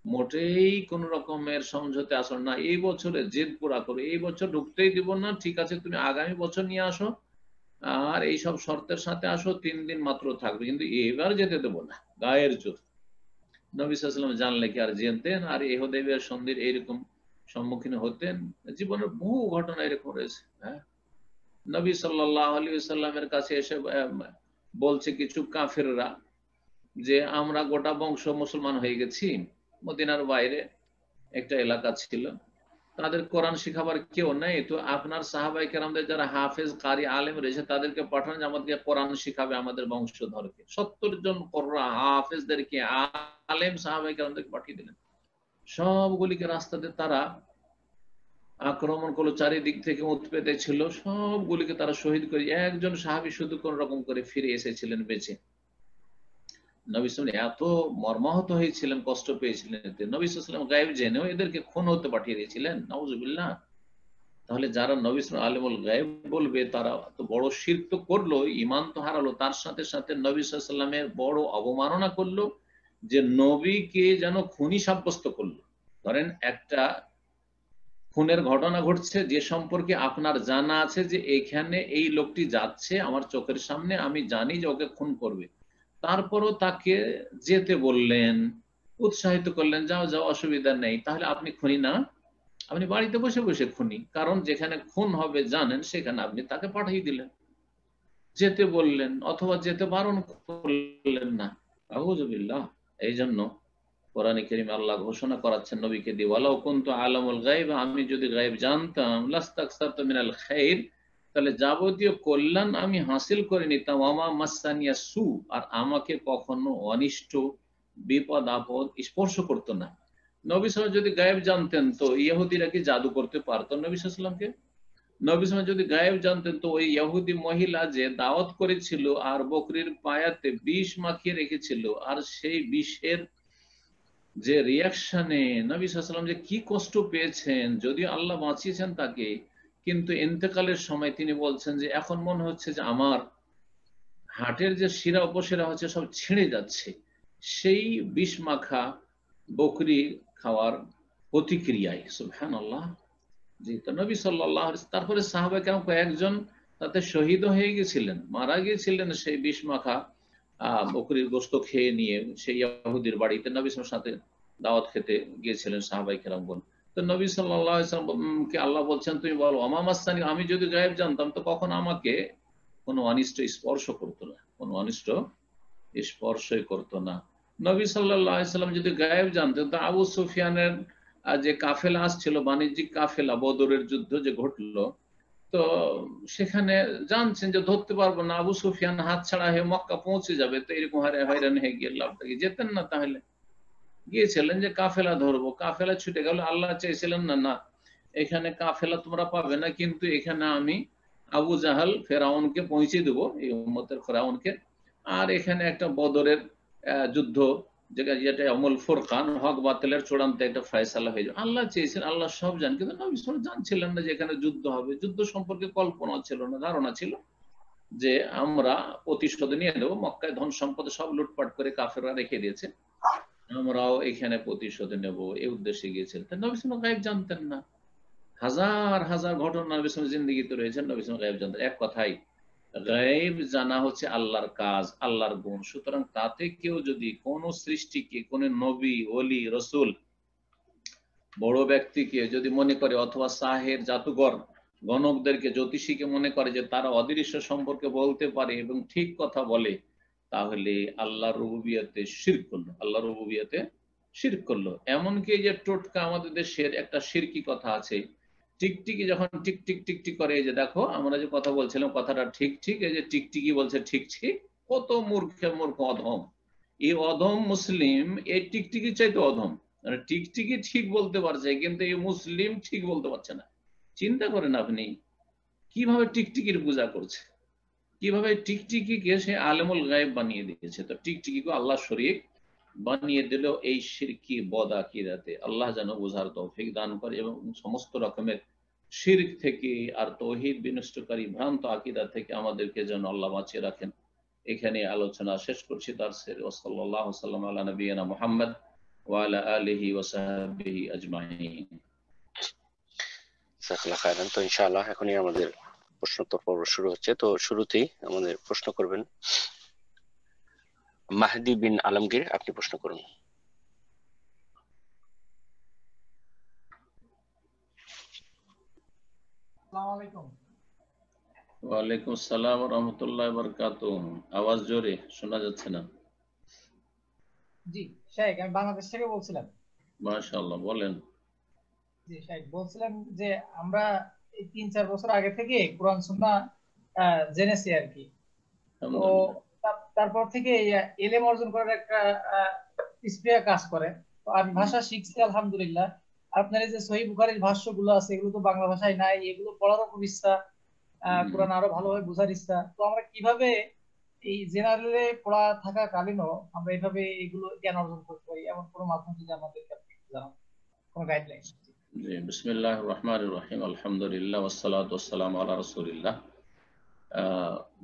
মোটেই কোন রকমের সমঝোতে আসল না, এই বছরে জেদ পুরা করে, এই বছর ঢুকতেই দিব না, ঠিক আছে তুমি আগামী বছর নিয়ে আসো, আর এই সব শর্তের সাথে আসো, 3 দিন মাত্র থাকবে, কিন্তু এবার যেতে দেবো না, গায়ের জোর। নবী সাল্লাল্লাহু আলাইহি ওয়াসাল্লাম জানলে কি আর জানতেন? আর এই হুদায়বিয়ার সন্ধির এইরকম সম্মুখীন হতেন? জীবনের বহু ঘটনা এরকম রয়েছে। হ্যাঁ, নবী সাল্লাল্লাহু আলাইহি ওয়াসাল্লামের কাছে এসে বলছে কিছু কাফেররা যে আমরা গোটা বংশ মুসলমান হয়ে গেছি। মদিনার বাইরে একটা এলাকা ছিল, তাদের কোরআন শিখাবার কেউ নেই, তো আপনার সাহাবায়ে কেরামদের যারা হাফেজ কারি আলেম রয়েছে তাদেরকে পাঠান যে আমাদেরকে কোরআন শিখাবে আমাদের বংশধরকে। 70 জন কোরআন হাফেজদেরকে, আলেম সাহাবায়ে কেরামদেরকে পাঠিয়ে দিলেন। সবগুলিকে রাস্তাতে তারা আক্রমণ করলো, চারিদিক থেকে উৎপেতে ছিল, সবগুলিকে তারা শহীদ করে, একজন সাহাবী শুধু কোন রকম করে ফিরে এসেছিলেন বেঁচে। নবী সাল্লাল্লাহু আলাইহি ওয়াসাল্লাম এত মর্মাহত হয়েছিলেন, কষ্ট পেয়েছিলেন, নবী সাল্লাল্লাহু আলাইহি ওয়াসাল্লাম গায়েব জেনেও এদেরকে খুন হতে পাঠিয়ে দিয়েছিলেন। নাউজুবিল্লাহ। তাহলে যারা নবী সাল্লাল্লাহু আলাইহি ওয়াসাল্লাম আলিমুল গায়েব বলবে, তারা তো বড় শিরক তো করলো, ঈমান তো হারালো, তার সাথে সাথে নবী সাল্লাল্লাহু আলাইহি ওয়াসাল্লামের বড় অবমাননা করলো, যে নবীকে যেন খুনি সাব্যস্ত করলো। ধরেন একটা খুনের ঘটনা ঘটছে, যে সম্পর্কে আপনার জানা আছে যে এখানে এই লোকটি যাচ্ছে আমার চোখের সামনে, আমি জানি যে ওকে খুন করবে, তারপরও তাকে যেতে বললেন, উৎসাহিত করলেন, যাও যাও অসুবিধা নেই, তাহলে আপনি খুনি না? আপনি বাড়িতে বসে বসে খুনি, কারণ যেখানে খুন হবে জানেন সেখানে আপনি তাকে পাঠিয়ে দিলেন, যেতে বললেন অথবা যেতে বারণ করলেন না। আউযুবিল্লাহ। এই জন্য কোরআনে কারীমে আল্লাহ ঘোষণা করাচ্ছেন নবীকে দিয়ে, ওয়ালাউ কুনতু আলামুল গায়ব, আমি যদি গায়ব জানতাম, লাস্তাকসারতু মিনাল খায়র, তাহলে যাবতীয় কল্যাণ আমি হাসিল করে নিতাম, ওয়ামা মাসসানিয়া সু, আর আমাকে কখনো অনিষ্ট বিপদ আপদ স্পর্শ করতো না। নবী সাল্লাল্লাহু আলাইহি ওয়াসাল্লাম যদি গায়েব জানতেন তো ইহুদিরা কি জাদু করতে পারতো নবী সাল্লাল্লাহু আলাইহি ওয়াসাল্লামকে? নবী সাল্লাল্লাহু আলাইহি ওয়াসাল্লাম যদি গায়েব জানতেন তো ওই ইহুদি মহিলা যে দাওয়াত করেছিল আর বকরির পায়াতে বিষ মাখিয়ে রেখেছিল, আর সেই বিষের যে রিয়াকশনে নবী সাল্লাল্লাহু আলাইহি ওয়াসাল্লাম যে কি কষ্ট পেয়েছেন, যদিও আল্লাহ বাঁচিয়েছেন তাকে, কিন্তু ইন্তেকালের সময় তিনি বলছেন যে এখন মনে হচ্ছে যে আমার হাটের যে শিরা উপশিরা হচ্ছে সব ছিঁড়ে যাচ্ছে, সেই বিষ মাখা বকরি খাওয়ার প্রতিক্রিয়ায়। সুবহানাল্লাহ। জি, তো নবী সাল্লাল্লাহু আলাইহি ওয়াসাল্লাম, তারপরে সাহাবায়ে কেরাম কয়েকজন তাতে শহীদ হয়ে গেছিলেন, মারা গিয়েছিলেন সেই বিষ মাখা বকরির গোশত খেয়ে নিয়ে সেই ইহুদির বাড়িতে নবী সাল্লাল্লাহু আলাইহি ওয়াসাল্লামের সাথে দাওয়াত খেতে গিয়েছিলেন সাহাবায়ে কেরামগণ। তো নবী সাল্লাল্লাহু আলাইহি ওয়াসাল্লাম কে আল্লাহ বলছেন তুমি বলো, আমা মাসসানি, আমি যদি গায়েব জানতাম তো কখন আমাকে কোনো অনিষ্ট স্পর্শ করতো না, কোনো অনিষ্ট স্পর্শই করতো না। নবী সাল্লাল্লাহু আলাইহি ওয়াসাল্লাম যদি গায়েব জানতেন তো আবু সুফিয়ানের যে কাফেলা আসছিল, বাণিজ্যিক কাফেলা, বদরের যুদ্ধ যে ঘটলো, তো সেখানে জানছেন যে ধরতে পারবো না, আবু সুফিয়ান হাত ছাড়া হয়ে মক্কা পৌঁছে যাবে, তো এরকম হয়রান হয়ে গিয়ে লাভটা কি, যেতেন না? তাহলে গিয়েছিলেন যে কাফেলা ধরবো, কাফেলা ছুটে গেল। আল্লাহ চেয়েছিলেন না, না এখানে কাফেলা তোমরা পাবে না, কিন্তু এখানে আমি আবু জাহাল ফেরাউনকে পৌঁছে দেবো, এই উম্মতের ফেরাউনকে, আর এখানে একটা বদরের যুদ্ধ, যেটা অমল ফুরকান, হক বাতিলের চূড়ান্ত একটা ফয়সালা হয়ে যাবে। আল্লাহ চেয়েছেন, আল্লাহ সব জান, কিন্তু নবী সাল্লাল্লাহু আলাইহি ওয়াসাল্লাম জানছিলেন না যে এখানে যুদ্ধ হবে, যুদ্ধ সম্পর্কে কল্পনা ছিল না, ধারণা ছিল যে আমরা প্রতিশোধ নিয়ে নেবো, মক্কায় ধন সম্পদ সব লুটপাট করে কাফেররা রেখে দিয়েছে, আমরাও এখানে প্রতিশোধ নেব, এই উদ্দেশ্যে গিয়েছিলেন। নবী সাল্লাল্লাহু আলাইহি ওয়াসাল্লাম গায়েব জানতেন না। হাজার হাজার ঘটনা নবী সাল্লাল্লাহু আলাইহি ওয়াসাল্লাম জিন্দেগিতে রয়েছে, নবী সাল্লাল্লাহু আলাইহি ওয়াসাল্লাম গায়েব জানতেন। এক কথাই গায়েব জানা হচ্ছে আল্লাহর কাজ, আল্লাহর গুণ। সুতরাং তাতে কেউ যদি কোন সৃষ্টিকে, কোন নবী, ওলি, রসুল, বড় ব্যক্তিকে যদি মনে করে, অথবা সাহের, জাদুঘর, গণকদেরকে, জ্যোতিষীকে মনে করে যে তারা অদৃশ্য সম্পর্কে বলতে পারে এবং ঠিক কথা বলে, তাহলে আল্লাহ রুবুবিয়তে শিরক করলো, আল্লাহ রুবুবিয়তে শিরক করলো। এমনকি যে টোটকা, আমাদের দেশের একটা শিরকি কথা আছে, টিকটিকি যখন টিকটিক টিকটিক করে, এই যে দেখো আমরা যে কথা বলছিলাম কথাটা ঠিক ঠিক, এই যে টিকটিকি বলছে ঠিক ঠিক, কত মূর্খে মূর্খ অধম এই অধম মুসলিম, এই টিকটিকি চাইতে অধম। মানে টিকটিকি ঠিক বলতে পারছে, কিন্তু এই মুসলিম ঠিক বলতে পারছে না। চিন্তা করেন আপনি কিভাবে টিকটিকির পূজা করছে, কিভাবে টিকটিকিকে সে আলেমুল গায়েব বানিয়ে দিয়েছে। তো টিকটিকিকে আল্লাহ শরীক বানিয়ে দিল এই শিরকি বদ আকীদাতে। আল্লাহ যেন বোঝার তৌফিক দান করে এবং সমস্ত রকমের শিরক থেকে আর তৌহিদ বিনষ্টকারী ভ্রান্ত আকীদা থেকে আমাদেরকে যেন আল্লাহ বাঁচিয়ে রাখেন। এখানে আলোচনা শেষ করছি। তারসের ওয়াসাল্লাল্লাহু সাল্লাম আলা নবিয়িনা মুহাম্মদ ওয়া আলা আলিহি ওয়া সাহবিহি আজমাইন। জাযাকাল্লাহু খাইরান। তো ইনশাআল্লাহ এখনই আমাদের প্রশ্নোত্তর পর্ব শুরু হচ্ছে। তো শুরুতেই আমাদের প্রশ্ন করবেন মাহদি বিন আলমগীর, আপনি প্রশ্ন করুন। আসসালামু আলাইকুম। ওয়ালাইকুম আসসালাম ওয়া রাহমাতুল্লাহি ওয়া বারাকাতুহু। আওয়াজ জোরে শোনা যাচ্ছে না। জি শাইখ, আমি বাংলাদেশ থেকে বলছিলাম। মাশাআল্লাহ, বলেন। জি শাইখ, বলছিলাম যে আমরা এই ৩-৪ বছর আগে থেকে কোরআন সুন্নাহ জেনেছি আর কি। তো আলহামদুলিল্লাহ। তারপর থেকে এলেম অর্জন করার একটা স্পৃহা কাজ করে। তো আমি ভাষা শিখছি আলহামদুলিল্লাহ। আপনার এই যে সহিহ বুখারীর ভাষ্যগুলো আছে, এগুলো তো বাংলা ভাষায় নাই, এগুলো পড়ারও খুব ইচ্ছা, কোরআন আরো ভালোভাবে বোঝার ইচ্ছা। তো আমরা কিভাবে এই জেনারেলে পড়া থাকাকালীনও আমরা এইভাবে এগুলো জ্ঞান অর্জন করতে পারি, এমন কোনো মাধ্যম যদি আমাদেরকে আপনি জানান, কোনো গাইডলাইন। জি, বিসমিল্লাহির রহমানির রহিম, আলহামদুলিল্লাহ ওয়াসসালাতু ওয়াসসালামু আলা রাসূলিল্লাহ।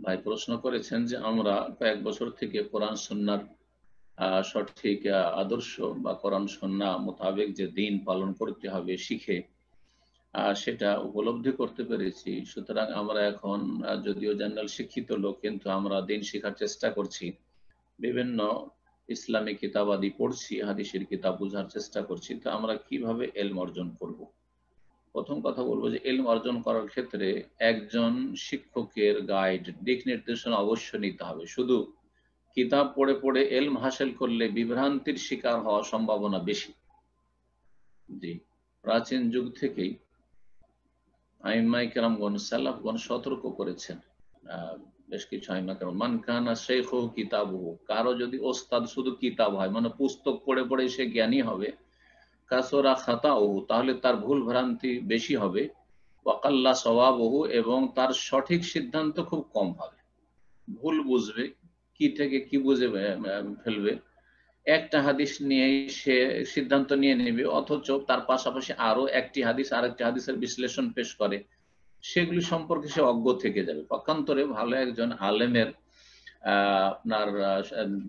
ভাই প্রশ্ন করেছেন যে আমরা কয়েক বছর থেকে কোরআন সুন্নাহর সঠিক আদর্শ বা কোরআন সুন্নাহ মোতাবেক যে দিন পালন করতে হবে শিখে সেটা উপলব্ধি করতে পেরেছি। সুতরাং আমরা এখন যদিও জেনারেল শিক্ষিত লোক, কিন্তু আমরা দিন শেখার চেষ্টা করছি, বিভিন্ন ইসলামী কিতাবাদি পড়ছি, হাদিসের কিতাব বোঝার চেষ্টা করছি। তো আমরা কিভাবে এলম অর্জন করব, প্রথম কথা বলবো যে ইলম অর্জন করার ক্ষেত্রে একজন শিক্ষকের গাইড, দিক নির্দেশনা অবশ্যই নিতে হবে। শুধু কিতাব পড়ে পড়ে ইলম হাসিল করলে বিভ্রান্তির শিকার হওয়ার সম্ভাবনা বেশি। জি, প্রাচীন যুগ থেকেই আইম্মায়ে কেরামগণ, সালাফগণ সতর্ক করেছেন। বেশ কিছু আইম্মায়ে কেরাম, মান কানা শাইখুহু কিতাবুহু, কারো যদি ওস্তাদ শুধু কিতাব হয়, মানে পুস্তক পড়ে পড়ে সে জ্ঞানী হবে, কাসরা খাতাউহু, তাহলে তার ভুল ভ্রান্তি বেশি হবে, ওয়াকাল্লা সওয়াবুহু, এবং তার সঠিক সিদ্ধান্ত খুব কম হবে। ভুল বুঝবে, কি থেকে কি বুঝে ফেলবে, একটা হাদিস নিয়ে সে সিদ্ধান্ত নিয়ে নেবে, অথচ তার পাশাপাশি আরো একটি হাদিস, আরেকটি হাদিসের বিশ্লেষণ পেশ করে, সেগুলি সম্পর্কে সে অজ্ঞ থেকে যাবে। পক্ষান্তরে ভালো একজন আলেমের আপনার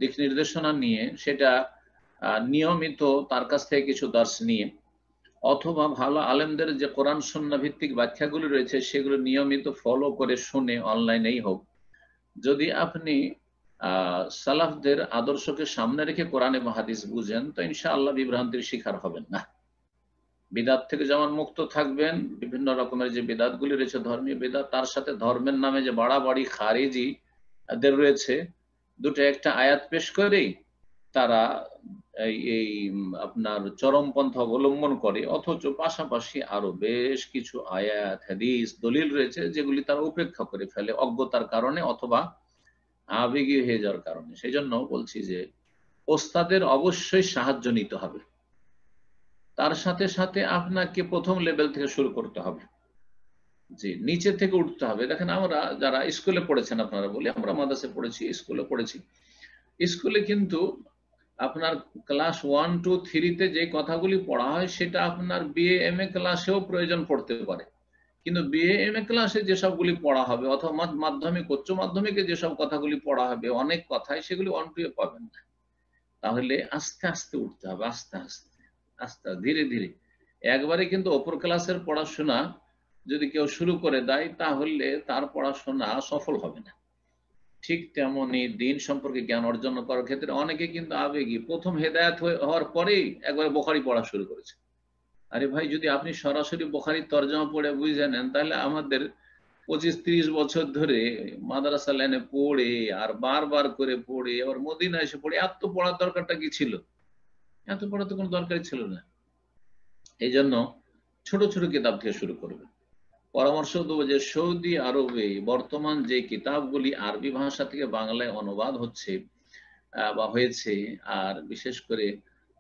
দিক নির্দেশনা নিয়ে, সেটা নিয়মিত তার কাছ থেকে কিছু দর্শ নিয়ে, অথবা ভালো আলেমদের যে কোরআন সুন্নাহ ভিত্তিক ব্যাখ্যাগুলি রয়েছে সেগুলো নিয়মিত ফলো করে শুনে, অনলাইনেই হোক, যদি আপনি সালাফদের আদর্শকে সামনে রেখে কোরআন এবং হাদিস বুঝেন, তো ইনশাআল্লাহ বিভ্রান্তির শিকার হবেন না। বিদাত থেকে যেমন মুক্ত থাকবেন, বিভিন্ন রকমের যে বিদাতগুলি রয়েছে ধর্মীয় বিদাত, তার সাথে ধর্মের নামে যে বাড়াবাড়ি খারিজি দের রয়েছে, দুটো একটা আয়াত পেশ করেই তারা এই আপনার চরমপন্থা অবলম্বন করে, অথচ পাশাপাশি আরো বেশ কিছু আয়াত, হাদিস, দলিল রয়েছে যেগুলি তারা উপেক্ষা করে ফেলে অজ্ঞতার কারণে অথবা আবেগী হয়ে যাওয়ার কারণে। সেই জন্য বলছি যে ওস্তাদের অবশ্যই সাহায্য নিতে হবে, তার সাথে সাথে আপনাকে প্রথম লেভেল থেকে শুরু করতে হবে। জি, নিচে থেকে উঠতে হবে। দেখেন, আমরা যারা স্কুলে পড়েছেন, আপনারা বলি, আমরা মাদ্রাসায় পড়েছি, স্কুলে পড়েছি, স্কুলে কিন্তু আপনার ক্লাস 1, 2, 3-তে যে কথাগুলি পড়া হয় সেটা আপনার বিএ এমএ ক্লাসেও প্রয়োজন পড়তে পারে, কিন্তু বিএ এমএ ক্লাসে যেসবগুলি পড়া হবে, অথবা মাধ্যমিক, উচ্চ মাধ্যমিকে যেসব কথাগুলি পড়া হবে, অনেক কথাই সেগুলি 1, 2-এ পাবেন না। তাহলে আস্তে আস্তে উঠতে হবে, আস্তে আস্তে আস্তে ধীরে ধীরে। একবারে কিন্তু অপর ক্লাসের পড়াশোনা যদি কেউ শুরু করে দেয়, তাহলে তার পড়াশোনা সফল হবে না। ঠিক তেমনি দিন সম্পর্কে জ্ঞান অর্জন করার ক্ষেত্রে অনেকে কিন্তু আবেগী, প্রথম হেদায়েত হওয়ার পরেই একবারে বুখারী পড়া শুরু করেছে। আরে ভাই, যদি আপনি সরাসরি বুখারীর তরজমা পড়ে বুঝে নেন, তাহলে আমাদের 25-30 বছর ধরে মাদ্রাসা লাইনে পড়ে আর বারবার করে পড়ে আবার মদিনা এসে পড়ে, এত পড়ার দরকারটা কি ছিল? এত পড়া তো কোনো দরকারই ছিল না। এই জন্য ছোট ছোট কিতাব থেকে শুরু করবেন। পরামর্শ দেবো যে সৌদি আরবে বর্তমান যে কিতাবগুলি আরবি ভাষা থেকে বাংলায় অনুবাদ হচ্ছে বা হয়েছে, আর বিশেষ করে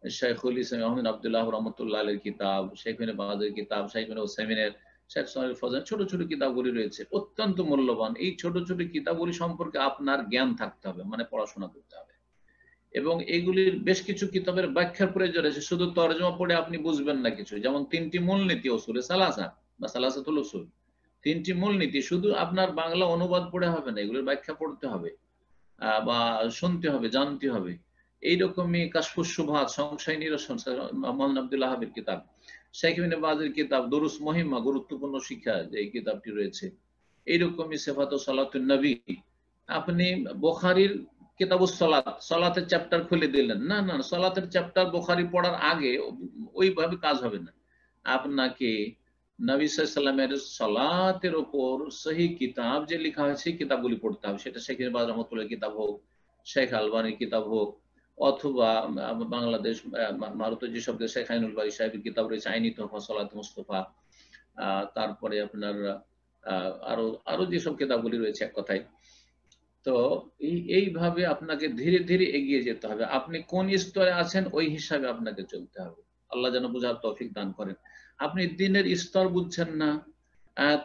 শাইখুল ইসলাম আহমদ আব্দুল্লাহ রহমতুল্লাহ আলের কিতাব, শেখ ইবনে বাজের কিতাব, শেখ ইবনে উসাইমিনের, শেখ সালেহ ফজল, ছোট ছোট কিতাবগুলি রয়েছে, অত্যন্ত মূল্যবান। এই ছোট ছোট কিতাবগুলি সম্পর্কে আপনার জ্ঞান থাকতে হবে, মানে পড়াশোনা করতে হবে। এবং এগুলির বেশ কিছু কিতাবের ব্যাখ্যার প্রয়োজন রয়েছে, শুধু তরজমা পড়ে আপনি বুঝবেন না কিছু। যেমন 3টি মূলনীতি উসুলে সালাসা বা সালাসাতুল উসুল, 3টি মূলনীতি শুধু আপনার বাংলা অনুবাদ পড়ে হবে না, এগুলোর ব্যাখ্যা পড়তে হবে বা শুনতে হবে, জানতে হবে। এইরকমই কাশফুস শুবহাত, সংশয় নিরসন, মাওলানা আব্দুল্লাহ হাবির কিতাব, শেখ ইবনে বাজের কিতাব দুরুস মুহিম্মা, গুরুত্বপূর্ণ শিক্ষা, যে এই কিতাবটি রয়েছে। এইরকমই সিফাতুস সালাতুন নবী। আপনি বুখারীর কিতাবুস সালাত, সালাতের চ্যাপ্টার খুলে দিলেন, না না, সালাতের চ্যাপ্টার বুখারী পড়ার আগে ওইভাবে কাজ হবে না। আপনাকে নবী সাল্লাল্লাহু আলাইহি ওয়াসাল্লামের সালাতের উপর সহিহ কিতাব যে লেখা হয়েছে কিতাবগুলি পড়তে হবে। সেটা শেখ ইবনে বাজ রাহমাতুল্লাহর কিতাব হোক, শেখ আলবানির কিতাব হোক, অথবা বাংলাদেশ মারুত যেসব শেখ আইনুল বারী সাহেবের কিতাব রয়েছে, আইনি তোহফা, সালাত মুস্তাফা, তারপরে আপনার আরো আরো যেসব কিতাবগুলি রয়েছে, এক কথায়। তো এইভাবে আপনাকে ধীরে ধীরে এগিয়ে যেতে হবে। আপনি কোন স্তরে আছেন ওই হিসাবে আপনাকে চলতে হবে। আল্লাহ যেন বুঝার তৌফিক দান করেন। আপনি দ্বীনের স্তর বুঝছেন না,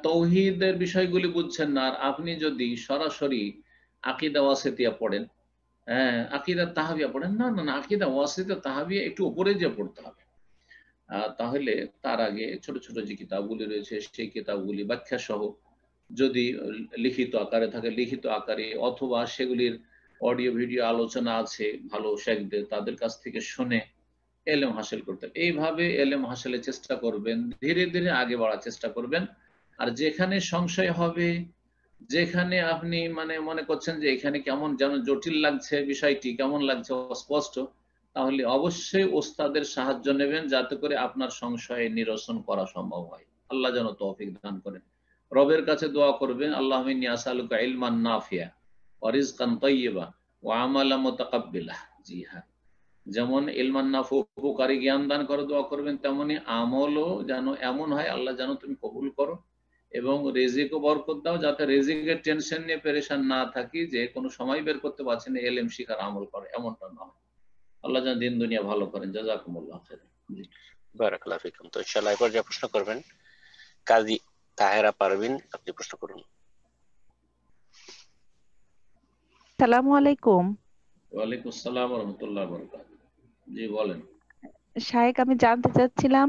তাওহীদের বিষয়গুলি বুঝছেন না, আর আপনি যদি সরাসরি আকীদা ওয়াসিতিয়া পড়েন, আকীদা তাহাবিয়া পড়েন, না না না, আকীদা ওয়াসিতিয়া তাহাবিয়া একটু উপরে যে পড়তে হবে। তাহলে তার আগে ছোট ছোট যে কিতাবগুলি রয়েছে সেই কিতাবগুলি ব্যাখ্যা সহ, যদি লিখিত আকারে থাকে লিখিত আকারে, অথবা সেগুলির অডিও ভিডিও আলোচনা আছে ভালো শেখদের, তাদের কাছ থেকে শুনে এলেম হাসিল করতে। এইভাবে এলেম হাসিলের চেষ্টা করবেন, ধীরে ধীরে আগে বাড়ার চেষ্টা করবেন। আর যেখানে সংশয় হবে, যেখানে আপনি মানে মনে করছেন যে এখানে কেমন যেন জটিল লাগছে, বিষয়টি কেমন লাগছে, অস্পষ্ট, তাহলে অবশ্যই ওস্তাদের সাহায্য নেবেন, যাতে করে আপনার সংশয় নিরসন করা সম্ভব হয়। আল্লাহ যেন তৌফিক দান করেন। রবের কাছে দোয়া করবেন, আল্লাহুম্মা ইন্নী আসআলুকা ইলমান নাফিয়া ওয়া রিজকান তাইয়্যিবা ওয়া আমালান মুতাকাব্বিলা। জি হ্যাঁ, যেমন ইলমান নাফি উপকারী জ্ঞান দান করে দোয়া করবেন, তেমনি আমলও যেন এমন হয় আল্লাহ যেন তুমি কবুল করো, এবং রিজিকও বরকত দাও, যাতে রিজিকের টেনশন নিয়ে পেরেশান না থাকি যে কোনো সময় বের করতে পারছি না এলএম শিখার আমল করে, এমনটা না হয়। আল্লাহ যেন দিন দুনিয়া ভালো করেন। জাযাকুমুল্লাহ খাইর। জি বারাকাল্লাহু ফিকুম। তো ইনশাআল্লাহ এরপর যে প্রশ্ন করবেন কাজী তাহেরা পারভিন, আপনি প্রশ্ন করুন। আসসালামু আলাইকুম। ওয়ালাইকুম আসসালাম ওয়া রাহমাতুল্লাহি ওয়া বারাকাতুহু। জি বলেন। শায়েখ, আমি জানতে চাচ্ছিলাম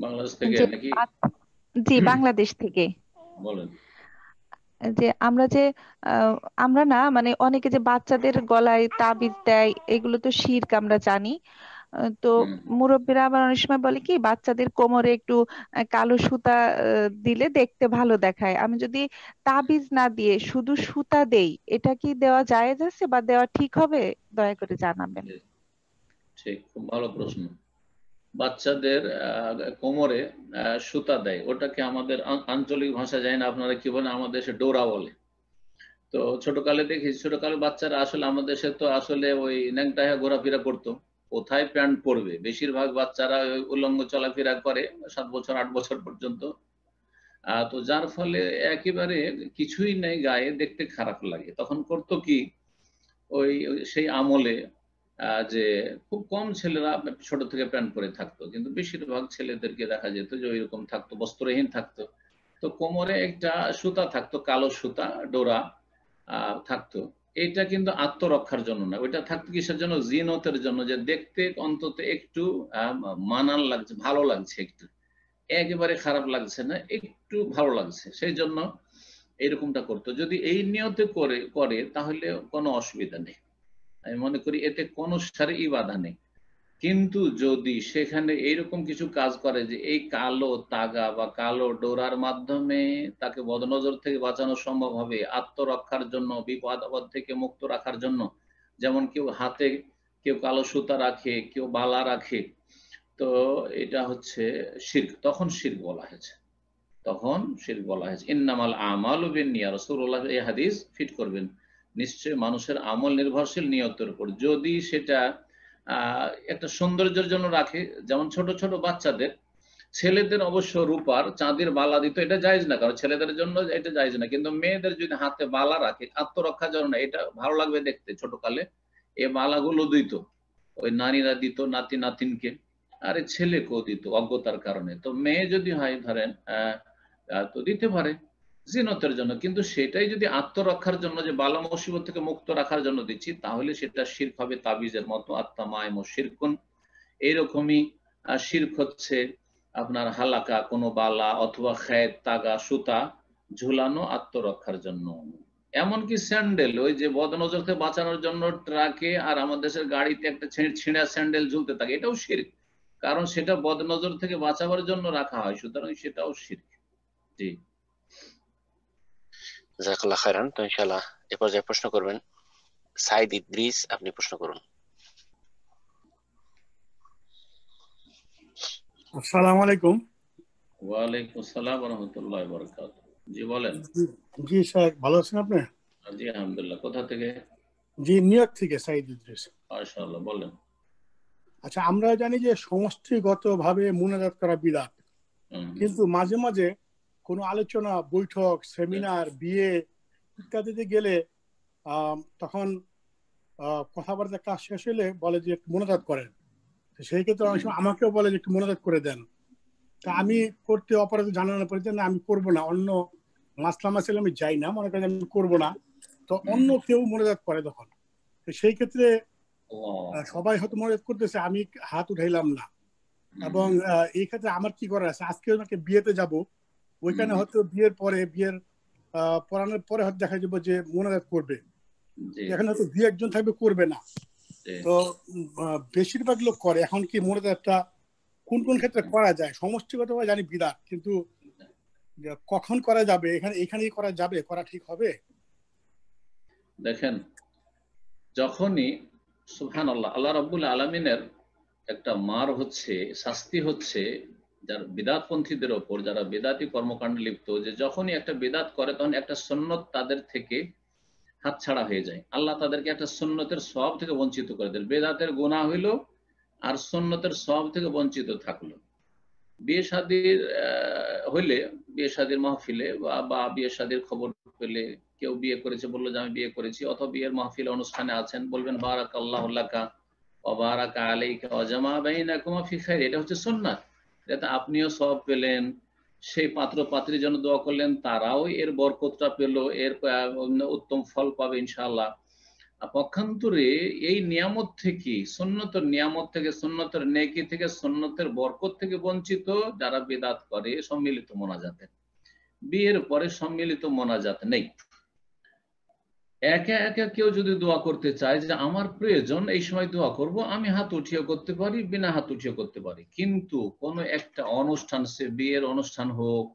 বাংলাদেশ থেকে যে নাকি? জি, বাংলাদেশ থেকে। বলেন। যে আমরা যে আহ, আমরা না মানে অনেকে যে বাচ্চাদের গলায় তাবিজ দেয়, এগুলো তো শিরক আমরা জানি। তো হুম। মুরব্বীরা আবার অনেক সময় বলে কি বাচ্চাদের কোমরে একটু কালো সুতা দিলে দেখতে ভালো দেখায়। আমি যদি তাবিজ না দিয়ে শুধু সুতা দেই, এটা কি দেওয়া জায়েজ আছে বা দেওয়া ঠিক হবে? দয়া করে জানাবেন। জি, ঠিক, খুব ভালো প্রশ্ন। বাচ্চাদের কোমরে সুতা দেয়, ওটাকে আমাদের আঞ্চলিক ভাষা যায় না, আপনারা কি বলেন, আমাদের দেশে ডোরা বলে। তো ছোটকালে দেখি, ছোটকালে বাচ্চারা আসলে আমাদের দেশে তো আসলে ওই ন্যাংটা হয়ে ঘোরাফেরা করতো, কোথায় প্যান্ট পরবে, বেশিরভাগ বাচ্চারা ওই উলঙ্গ চলাফেরা করে 7 বছর 8 বছর পর্যন্ত। তো যার ফলে একেবারে কিছুই নেই গায়ে, দেখতে খারাপ লাগে। তখন করতো কি, ওই সেই আমলে যে খুব কম ছেলেরা ছোট থেকে প্যান্ট পরে থাকতো, কিন্তু বেশিরভাগ ছেলেদেরকে দেখা যেত যে ওইরকম থাকতো, বস্ত্রহীন থাকতো। তো কোমরে একটা সুতা থাকতো, কালো সুতা ডোরা থাকতো। এটা কিন্তু আত্মরক্ষার জন্য না, ওইটা থাকতো কিসের জন্য, জিনতের জন্য, যে দেখতে অন্তত একটু মানান লাগছে, ভালো লাগছে, একটু একেবারে খারাপ লাগছে না, একটু ভালো লাগছে, সেই জন্য এরকমটা করতো। যদি এই নিয়তে করে তাহলে কোনো অসুবিধা নেই, আমি মনে করি এতে কোনো শারঈ বাধা নেই। কিন্তু যদি সেখানে এইরকম কিছু কাজ করে যে এই কালো তাগা বা কালো ডোরার মাধ্যমে তাকে বদনজর থেকে বাঁচানো সম্ভব হবে, আত্মরক্ষার জন্য, বিপদ আপদ থেকে মুক্ত রাখার জন্য, যেমন কেউ হাতে কেউ কালো সুতা রাখে, কেউ বালা রাখে, তো এটা হচ্ছে শিরক, তখন শিরক বলা হয়েছে, তখন শিরক বলা হয়েছে। ইন্নামাল আমালু বিন্নিয়াত, রাসূলুল্লাহ এই হাদিস ফিট করবেন, নিশ্চয় মানুষের আমল নির্ভরশীল নিয়তের উপর। যদি সেটা একটা সৌন্দর্যের জন্য রাখে, যেমন ছোট ছোট বাচ্চাদের, ছেলেদের অবশ্য রূপার চাঁদের বালা দিত, এটা জায়েজ না, কারণ ছেলেদের জন্য এটা জায়েজ না, কিন্তু মেয়েদের যদি হাতে বালা রাখে আত্মরক্ষার জন্য, এটা ভালো লাগবে দেখতে, ছোটকালে এই বালাগুলো দিত, ওই নারীরা দিত নাতি নাতিনকে, আরে ছেলেকেও দিত অজ্ঞতার কারণে। তো মেয়ে যদি হয় ধরেন তো দিতে পারে জিনতের জন্য, কিন্তু সেটাই যদি আত্মরক্ষার জন্য, যে বালা মুসিবত থেকে মুক্ত রাখার জন্য দিচ্ছি, তাহলে সেটা শিরক হবে, তাবিজের মতো। আত্মামায়মু শিরকুন, এইরকমই শিরক হচ্ছে আপনার হালাকা, কোনো বালা অথবা খেত তাগা সুতা ঝুলানো আত্মরক্ষার জন্য। এমনকি স্যান্ডেল, ওই যে বদনজর থেকে বাঁচানোর জন্য ট্রাকে আর আমাদের দেশের গাড়িতে একটা ছিঁড়া স্যান্ডেল ঝুলতে থাকে, এটাও শিরক, কারণ সেটা বদনজর থেকে বাঁচাবার জন্য রাখা হয়, সুতরাং সেটাও শিরক। জি জাযাকাল্লাহু খাইরান। তো ইনশাআল্লাহ এ পর্যায়ে প্রশ্ন করবেন সাইদ ইদ্রিস, আপনি প্রশ্ন করুন। আসসালামু আলাইকুম। ওয়ালাইকুম আসসালাম ওয়া রাহমাতুল্লাহি ওয়া বারাকাতুহু। জি বলেন। জি স্যার, ভালো আছেন আপনি? জি আলহামদুলিল্লাহ। কোথা থেকে? জি, নিউ ইয়র্ক থেকে সাইদ ইদ্রিস। মাশাআল্লাহ, বলেন। আচ্ছা, আমরা জানি যে সমষ্টিগতভাবে মুনাজাত করা বিদআত, কিন্তু মাঝে মাঝে কোনো আলোচনা, বৈঠক, সেমিনার, বিয়ে ইত্যাদিতে গেলে তখন কথাবার্তা কাজ শেষ হলে বলে যে একটু মুনাজাত করেন। তো সেই ক্ষেত্রে অনেক সময় আমাকেও বলে যে একটু মুনাজাত করে দেন। তা আমি করতে অপরাধ জানানোর পরে না, আমি করবো না, অন্য মাসলা মাসাইলে আমি যাই না, মনে করেন আমি করবো না। তো অন্য কেউ মুনাজাত করে তখন, তো সেই ক্ষেত্রে সবাই হয়তো মুনাজাত করতেছে, আমি হাত উঠাইলাম না, এবং এই ক্ষেত্রে আমার কি করার আছে? আজকে ওনাকে বিয়েতে যাব, ওইখানে হয়তো বিয়ের পড়ানোর পরে হয়তো দেখা যাবে যে মুনাজাত করবে, এখানে হয়তো 2-1 জন থাকবে করবে না। তো বেশিরভাগ লোক করে। এখন কি মুনাজাতটা কোন কোন ক্ষেত্রে করা যায়? সমষ্টিগতভাবে জানি বিদআত, কিন্তু কখন করা যাবে, এখানেই করা যাবে, করা ঠিক হবে? দেখেন, যখনই সুবহানাল্লাহ, আল্লাহ রাব্বুল আলামিনের একটা মার হচ্ছে, শাস্তি হচ্ছে, যারা বিদাতপন্থীদের ওপর, যারা বেদাতি কর্মকাণ্ডে লিপ্ত, যে যখনই একটা বেদাত করে তখন একটা সুন্নত তাদের থেকে হাতছাড়া হয়ে যায়। আল্লাহ তাদেরকে একটা সুন্নতের সওয়াব থেকে বঞ্চিত করে দেন। বেদাতের গুনাহ হইল আর সুন্নতের সওয়াব থেকে বঞ্চিত থাকলো। বিয়ে শাদীর হইলে, বিয়ে শাদীর মাহফিলে বা বিয়ে শাদীর খবর পেলে, কেউ বিয়ে করেছে বললো যে আমি বিয়ে করেছি, অথবা বিয়ের মাহফিলে অনুষ্ঠানে আছেন, বলবেন বারাকাল্লাহু লাকা ওয়া বারাকা আলাইকা ওয়া জামা বাইনাকুমা ফি খাইর, এটা হচ্ছে সুন্নাত। যাতে আপনিও সওয়াব পেলেন, সেই পাত্র পাত্রীর জন্য দোয়া করলেন, তারাও এর বরকতটা পেল, এর উত্তম ফল পাবে ইনশাআল্লাহ। পক্ষান্তরে এই নিয়ামত থেকে, সুন্নতের নিয়ামত থেকে, সুন্নতের নেকি থেকে, সুন্নতের বরকত থেকে বঞ্চিত যারা বিদআত করে সম্মিলিত মোনাজাতে। বিয়ের পরে সম্মিলিত মোনাজাত নেই। একা একা কেউ যদি দোয়া করতে চায় যে আমার প্রয়োজন এই সময় দোয়া করব, আমি হাত উঠিয়ে করতে পারি, বিনা হাত উঠিয়ে করতে পারি। কিন্তু কোনো একটা অনুষ্ঠান, সে বিয়ের অনুষ্ঠান হোক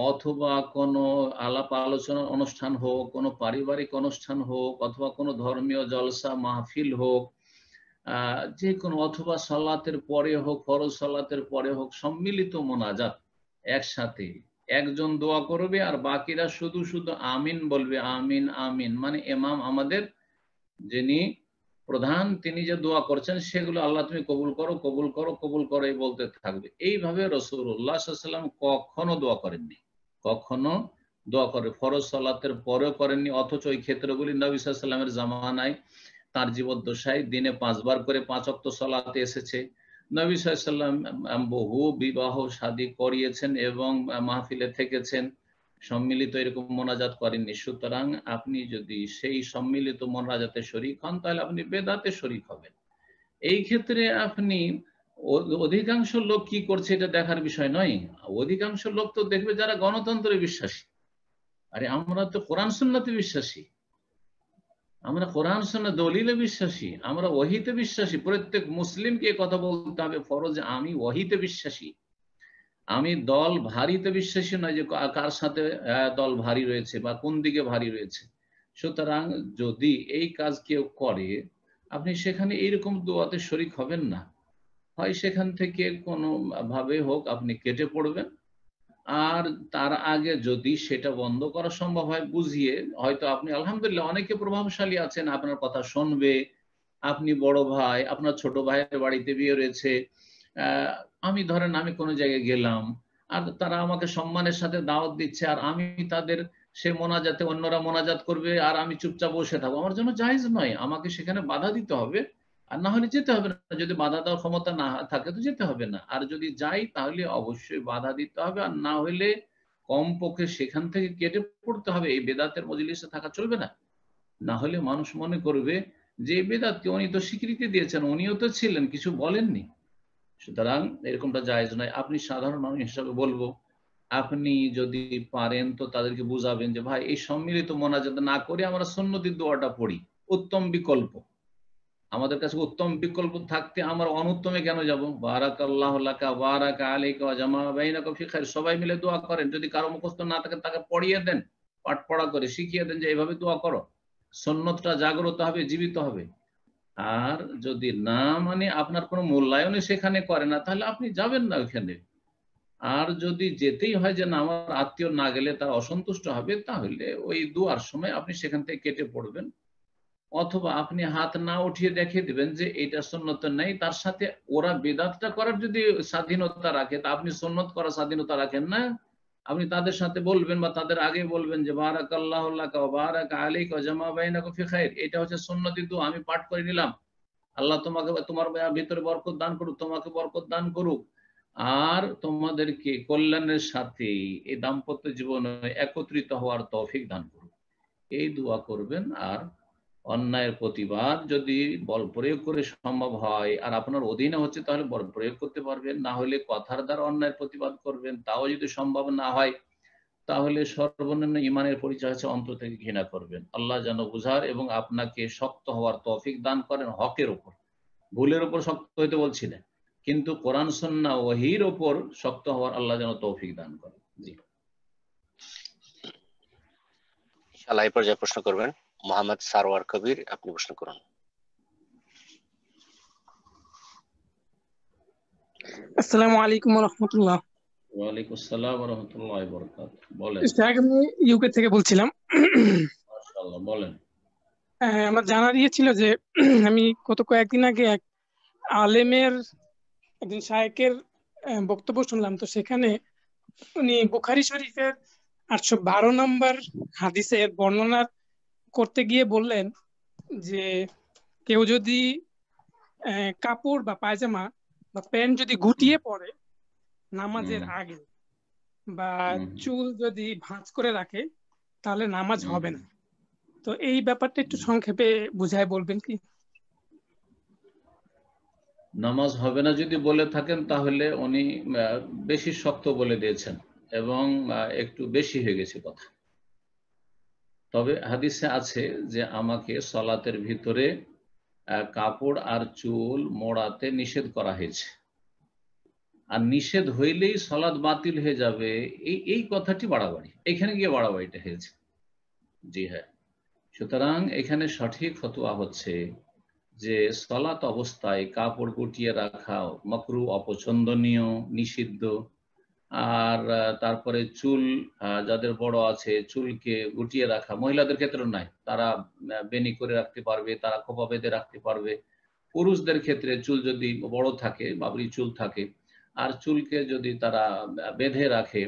অথবা কোনো আলাপ আলোচনার অনুষ্ঠান হোক, কোনো পারিবারিক অনুষ্ঠান হোক, অথবা কোনো ধর্মীয় জলসা মাহফিল হোক, যে কোনো, অথবা সালাতের পরে হোক, ফরজ সালাতের পরে হোক, সম্মিলিত মোনাজাত একসাথে একজন দোয়া করবে আর বাকিরা শুধু শুধু আমিন বলবে, আমিন আমিন, মানে ইমাম আমাদের যিনি প্রধান, তিনি যে দোয়া করছেন সেগুলো আল্লাহ তুমি কবুল করো, কবুল করো, কবুল করো এই বলতে থাকবে। এইভাবে রাসূলুল্লাহ সাল্লাল্লাহু আলাইহি ওয়াসাল্লাম কখনো দোয়া করেননি, কখনো দোয়া করে ফরজ সালাতের পরেও করেননি। অথচ ওই ক্ষেত্রগুলি নবী সাল্লাল্লাহু আলাইহি ওয়াসাল্লামের জামানায়, তার জীবদ্দশায় দিনে 5 বার করে 5 ওয়াক্ত সালাতে এসেছে। নবী সাল্লাল্লাহু আলাইহি ওয়াসাল্লাম বহু বিবাহ শাদী করিয়েছেন এবং মাহফিলে থেকেছেন, সম্মিলিত এরকম মোনাজাত করেননি। সুতরাং আপনি যদি সেই সম্মিলিত মোনাজাতে শরীক হন তাহলে আপনি বেদাতে শরীক হবেন। এই ক্ষেত্রে আপনি অধিকাংশ লোক কি করছে এটা দেখার বিষয় নয়। অধিকাংশ লোক তো দেখবে যারা গণতন্ত্রে বিশ্বাসী। আরে আমরা তো কোরআন সুন্নাতে বিশ্বাসী, আমরা কোরআন সুন্নাহ দলিলে বিশ্বাসী, আমরা ওহীতে বিশ্বাসী। প্রত্যেক মুসলিমকে কথা বলতে হবে ফরজ, আমি ওহীতে বিশ্বাসী, আমি দল ভারীতে বিশ্বাসী নয় যে কার সাথে দল ভারী রয়েছে বা কোন দিকে ভারী রয়েছে। সুতরাং যদি এই কাজ কেউ করে, আপনি সেখানে এইরকম দোয়াতে শরীক হবেন না। হয় সেখান থেকে কোনো ভাবে হোক আপনি কেটে পড়বেন, আর তার আগে যদি সেটা বন্ধ করা সম্ভব হয় বুঝিয়ে, হয়তো আপনি আলহামদুলিল্লাহ অনেকে প্রভাবশালী আছেন, আপনার কথা শুনবে, আপনি বড় ভাই, আপনার ছোট ভাইয়ের বাড়িতে বিয়ে রয়েছে, আমি ধরেন আমি কোনো জায়গায় গেলাম আর তারা আমাকে সম্মানের সাথে দাওয়াত দিচ্ছে, আর আমি তাদের সে মোনাজাতে, অন্যরা মোনাজাত করবে আর আমি চুপচাপ বসে থাকবো, আমার জন্য জায়েজ নয়। আমাকে সেখানে বাধা দিতে হবে, আর না হলে যেতে হবে না। যদি বাধা দেওয়ার ক্ষমতা না থাকে তো যেতে হবে না, আর যদি যাই তাহলে অবশ্যই বাধা দিতে হবে, আর না হলে কমপক্ষে সেখান থেকে কেটে পড়তে হবে। এই বেদাতের মজলিসে থাকা চলবে না, না হলে মানুষ মনে করবে যে বেদাতকে উনি তো স্বীকৃতি দিয়েছেন, উনিও তো ছিলেন, কিছু বলেননি। সুতরাং এরকমটা জায়েজ নয়। আপনি সাধারণ মানুষ হিসাবে বলবো, আপনি যদি পারেন তো তাদেরকে বুঝাবেন যে ভাই এই সম্মিলিত মোনাজাত না করে আমরা সুন্নতি দোয়াটা পড়ি, উত্তম বিকল্প। আমাদের কাছে উত্তম বিকল্প থাকতে আমরা অনুত্তমে কেন যাব? বারাকাল্লাহু লাকা বারাকা আলাইকা ওয়া জামা বাইনাকুম ফি খাইর, সবাই মিলে দোয়া করেন। যদি কারো মুখস্থ না থাকে তাকে পড়িয়ে দেন, পাঠ পড়া করে শিখিয়ে দেন যে এইভাবে দোয়া করো। সুন্নতটা জাগ্রত হবে, জীবিত হবে। আর যদি না মানে আপনার কোনো মূল্যায়নে সেখানে করে না, তাহলে আপনি যাবেন না ওইখানে। আর যদি যেতেই হয় যে না আমার আত্মীয় না গেলে তার অসন্তুষ্ট হবে, তাহলে ওই দোয়ার সময় আপনি সেখান থেকে কেটে পড়বেন, অথবা আপনি হাত না উঠিয়ে দেখিয়ে দিবেন যে এটা সুন্নত নেই। তার সাথে ওরা বিদআতটা করার যদি স্বাধীনতা রাখে, তা আপনি সুন্নত করার স্বাধীনতা রাখেন না। আপনি তাদের সাথে বলবেন বা তাদের আগে বলবেন যে বারাকাল্লাহু লাকা ওয়া বারাকা আলাইকা ওয়া জামা বাইনাকুম ফি খাইর, এটা হচ্ছে সুন্নতি দোয়া, আমি পাঠ করে নিলাম। আল্লাহ তোমাকে, তোমার ভিতরে বরকত দান করুক, তোমাকে বরকত দান করুক, আর তোমাদেরকে কল্যাণের সাথে এই দাম্পত্য জীবনে একত্রিত হওয়ার তৌফিক দান করুক। এই দোয়া করবেন। আর অন্যায়ের প্রতিবাদ যদি বল প্রয়োগ করে সম্ভব হয়, আর আপনার অধীনে হচ্ছে, তাহলে বল প্রয়োগ করতে পারবেন। না হলে কথার দ্বারা অন্যায়ের প্রতিবাদ করবেন, তাও যদি সম্ভব না হয় তাহলে সর্বনিম্ন ইমানের পরিচয় হচ্ছে অন্তর থেকে ঘৃণা করবেন। আল্লাহ যেন বুঝার এবং আপনাকে শক্ত হওয়ার তৌফিক দান করেন হকের উপর। ভুলের উপর শক্ত হইতে বলছি না, কিন্তু কোরআন সুন্নাহ ওহীর উপর শক্ত হওয়ার আল্লাহ যেন তৌফিক দান করেন। জি, ইনশাআল্লাহ এই পর্যায়ে প্রশ্ন করবেন মোহাম্মদ সারওয়ার কবির, আপনি প্রশ্ন করুন। আসসালামু আলাইকুম ওয়া রাহমাতুল্লাহ। ওয়ালাইকুম আসসালাম ওয়া রাহমাতুল্লাহি ওয়া বারাকাতুহু। বলেন। আমি ইউকে থেকে বলছিলাম। মাশাআল্লাহ, বলেন। আমার জানার ইয়ে ছিল যে আমি গত কয়েকদিন আগে এক আলেমের একজন শায়েখের বক্তব্য শুনলাম। তো সেখানে উনি বুখারী শরীফের 812 নম্বর হাদিসের বর্ণনা করতে গিয়ে বললেন যে কেউ যদি কাপড় বা পায়জামা বা প্যান্ট যদি গুটিয়ে পরে নামাজের আগে বা চুল যদি ভাঁজ করে রাখে তাহলে নামাজ হবে না। তো এই ব্যাপারটা একটু সংক্ষেপে বুঝায় বলবেন কি? নামাজ হবে না যদি বলে থাকেন তাহলে উনি বেশি শক্ত বলে দিয়েছেন এবং একটু বেশি হয়ে গেছে কথা। তবে হাদিসে আছে যে আমাকে সালাতের ভিতরে কাপড় আর চুল মোড়াতে নিষেধ করা হয়েছে, আর নিষেধ হইলেই সালাত বাতিল হয়ে যাবে, এই কথাটি বাড়াবাড়ি, এখানে গিয়ে বাড়াবাড়িটা হয়েছে। জি হ্যাঁ, সুতরাং এখানে সঠিক ফতোয়া হচ্ছে যে সালাত অবস্থায় কাপড় গুটিয়ে রাখা মাকরু, অপছন্দনীয়, নিষিদ্ধ। আর তারপরে চুল যাদের বড় আছে চুলকে গুটিয়ে রাখা, মহিলাদের ক্ষেত্রে নাই, তারা বেনি করে রাখতে পারবে, তারা খোপা বেঁধে রাখতে পারবে। পুরুষদের ক্ষেত্রে চুল যদি বড় থাকে, বাবরি চুল থাকে, আর চুলকে যদি তারা বেঁধে রাখে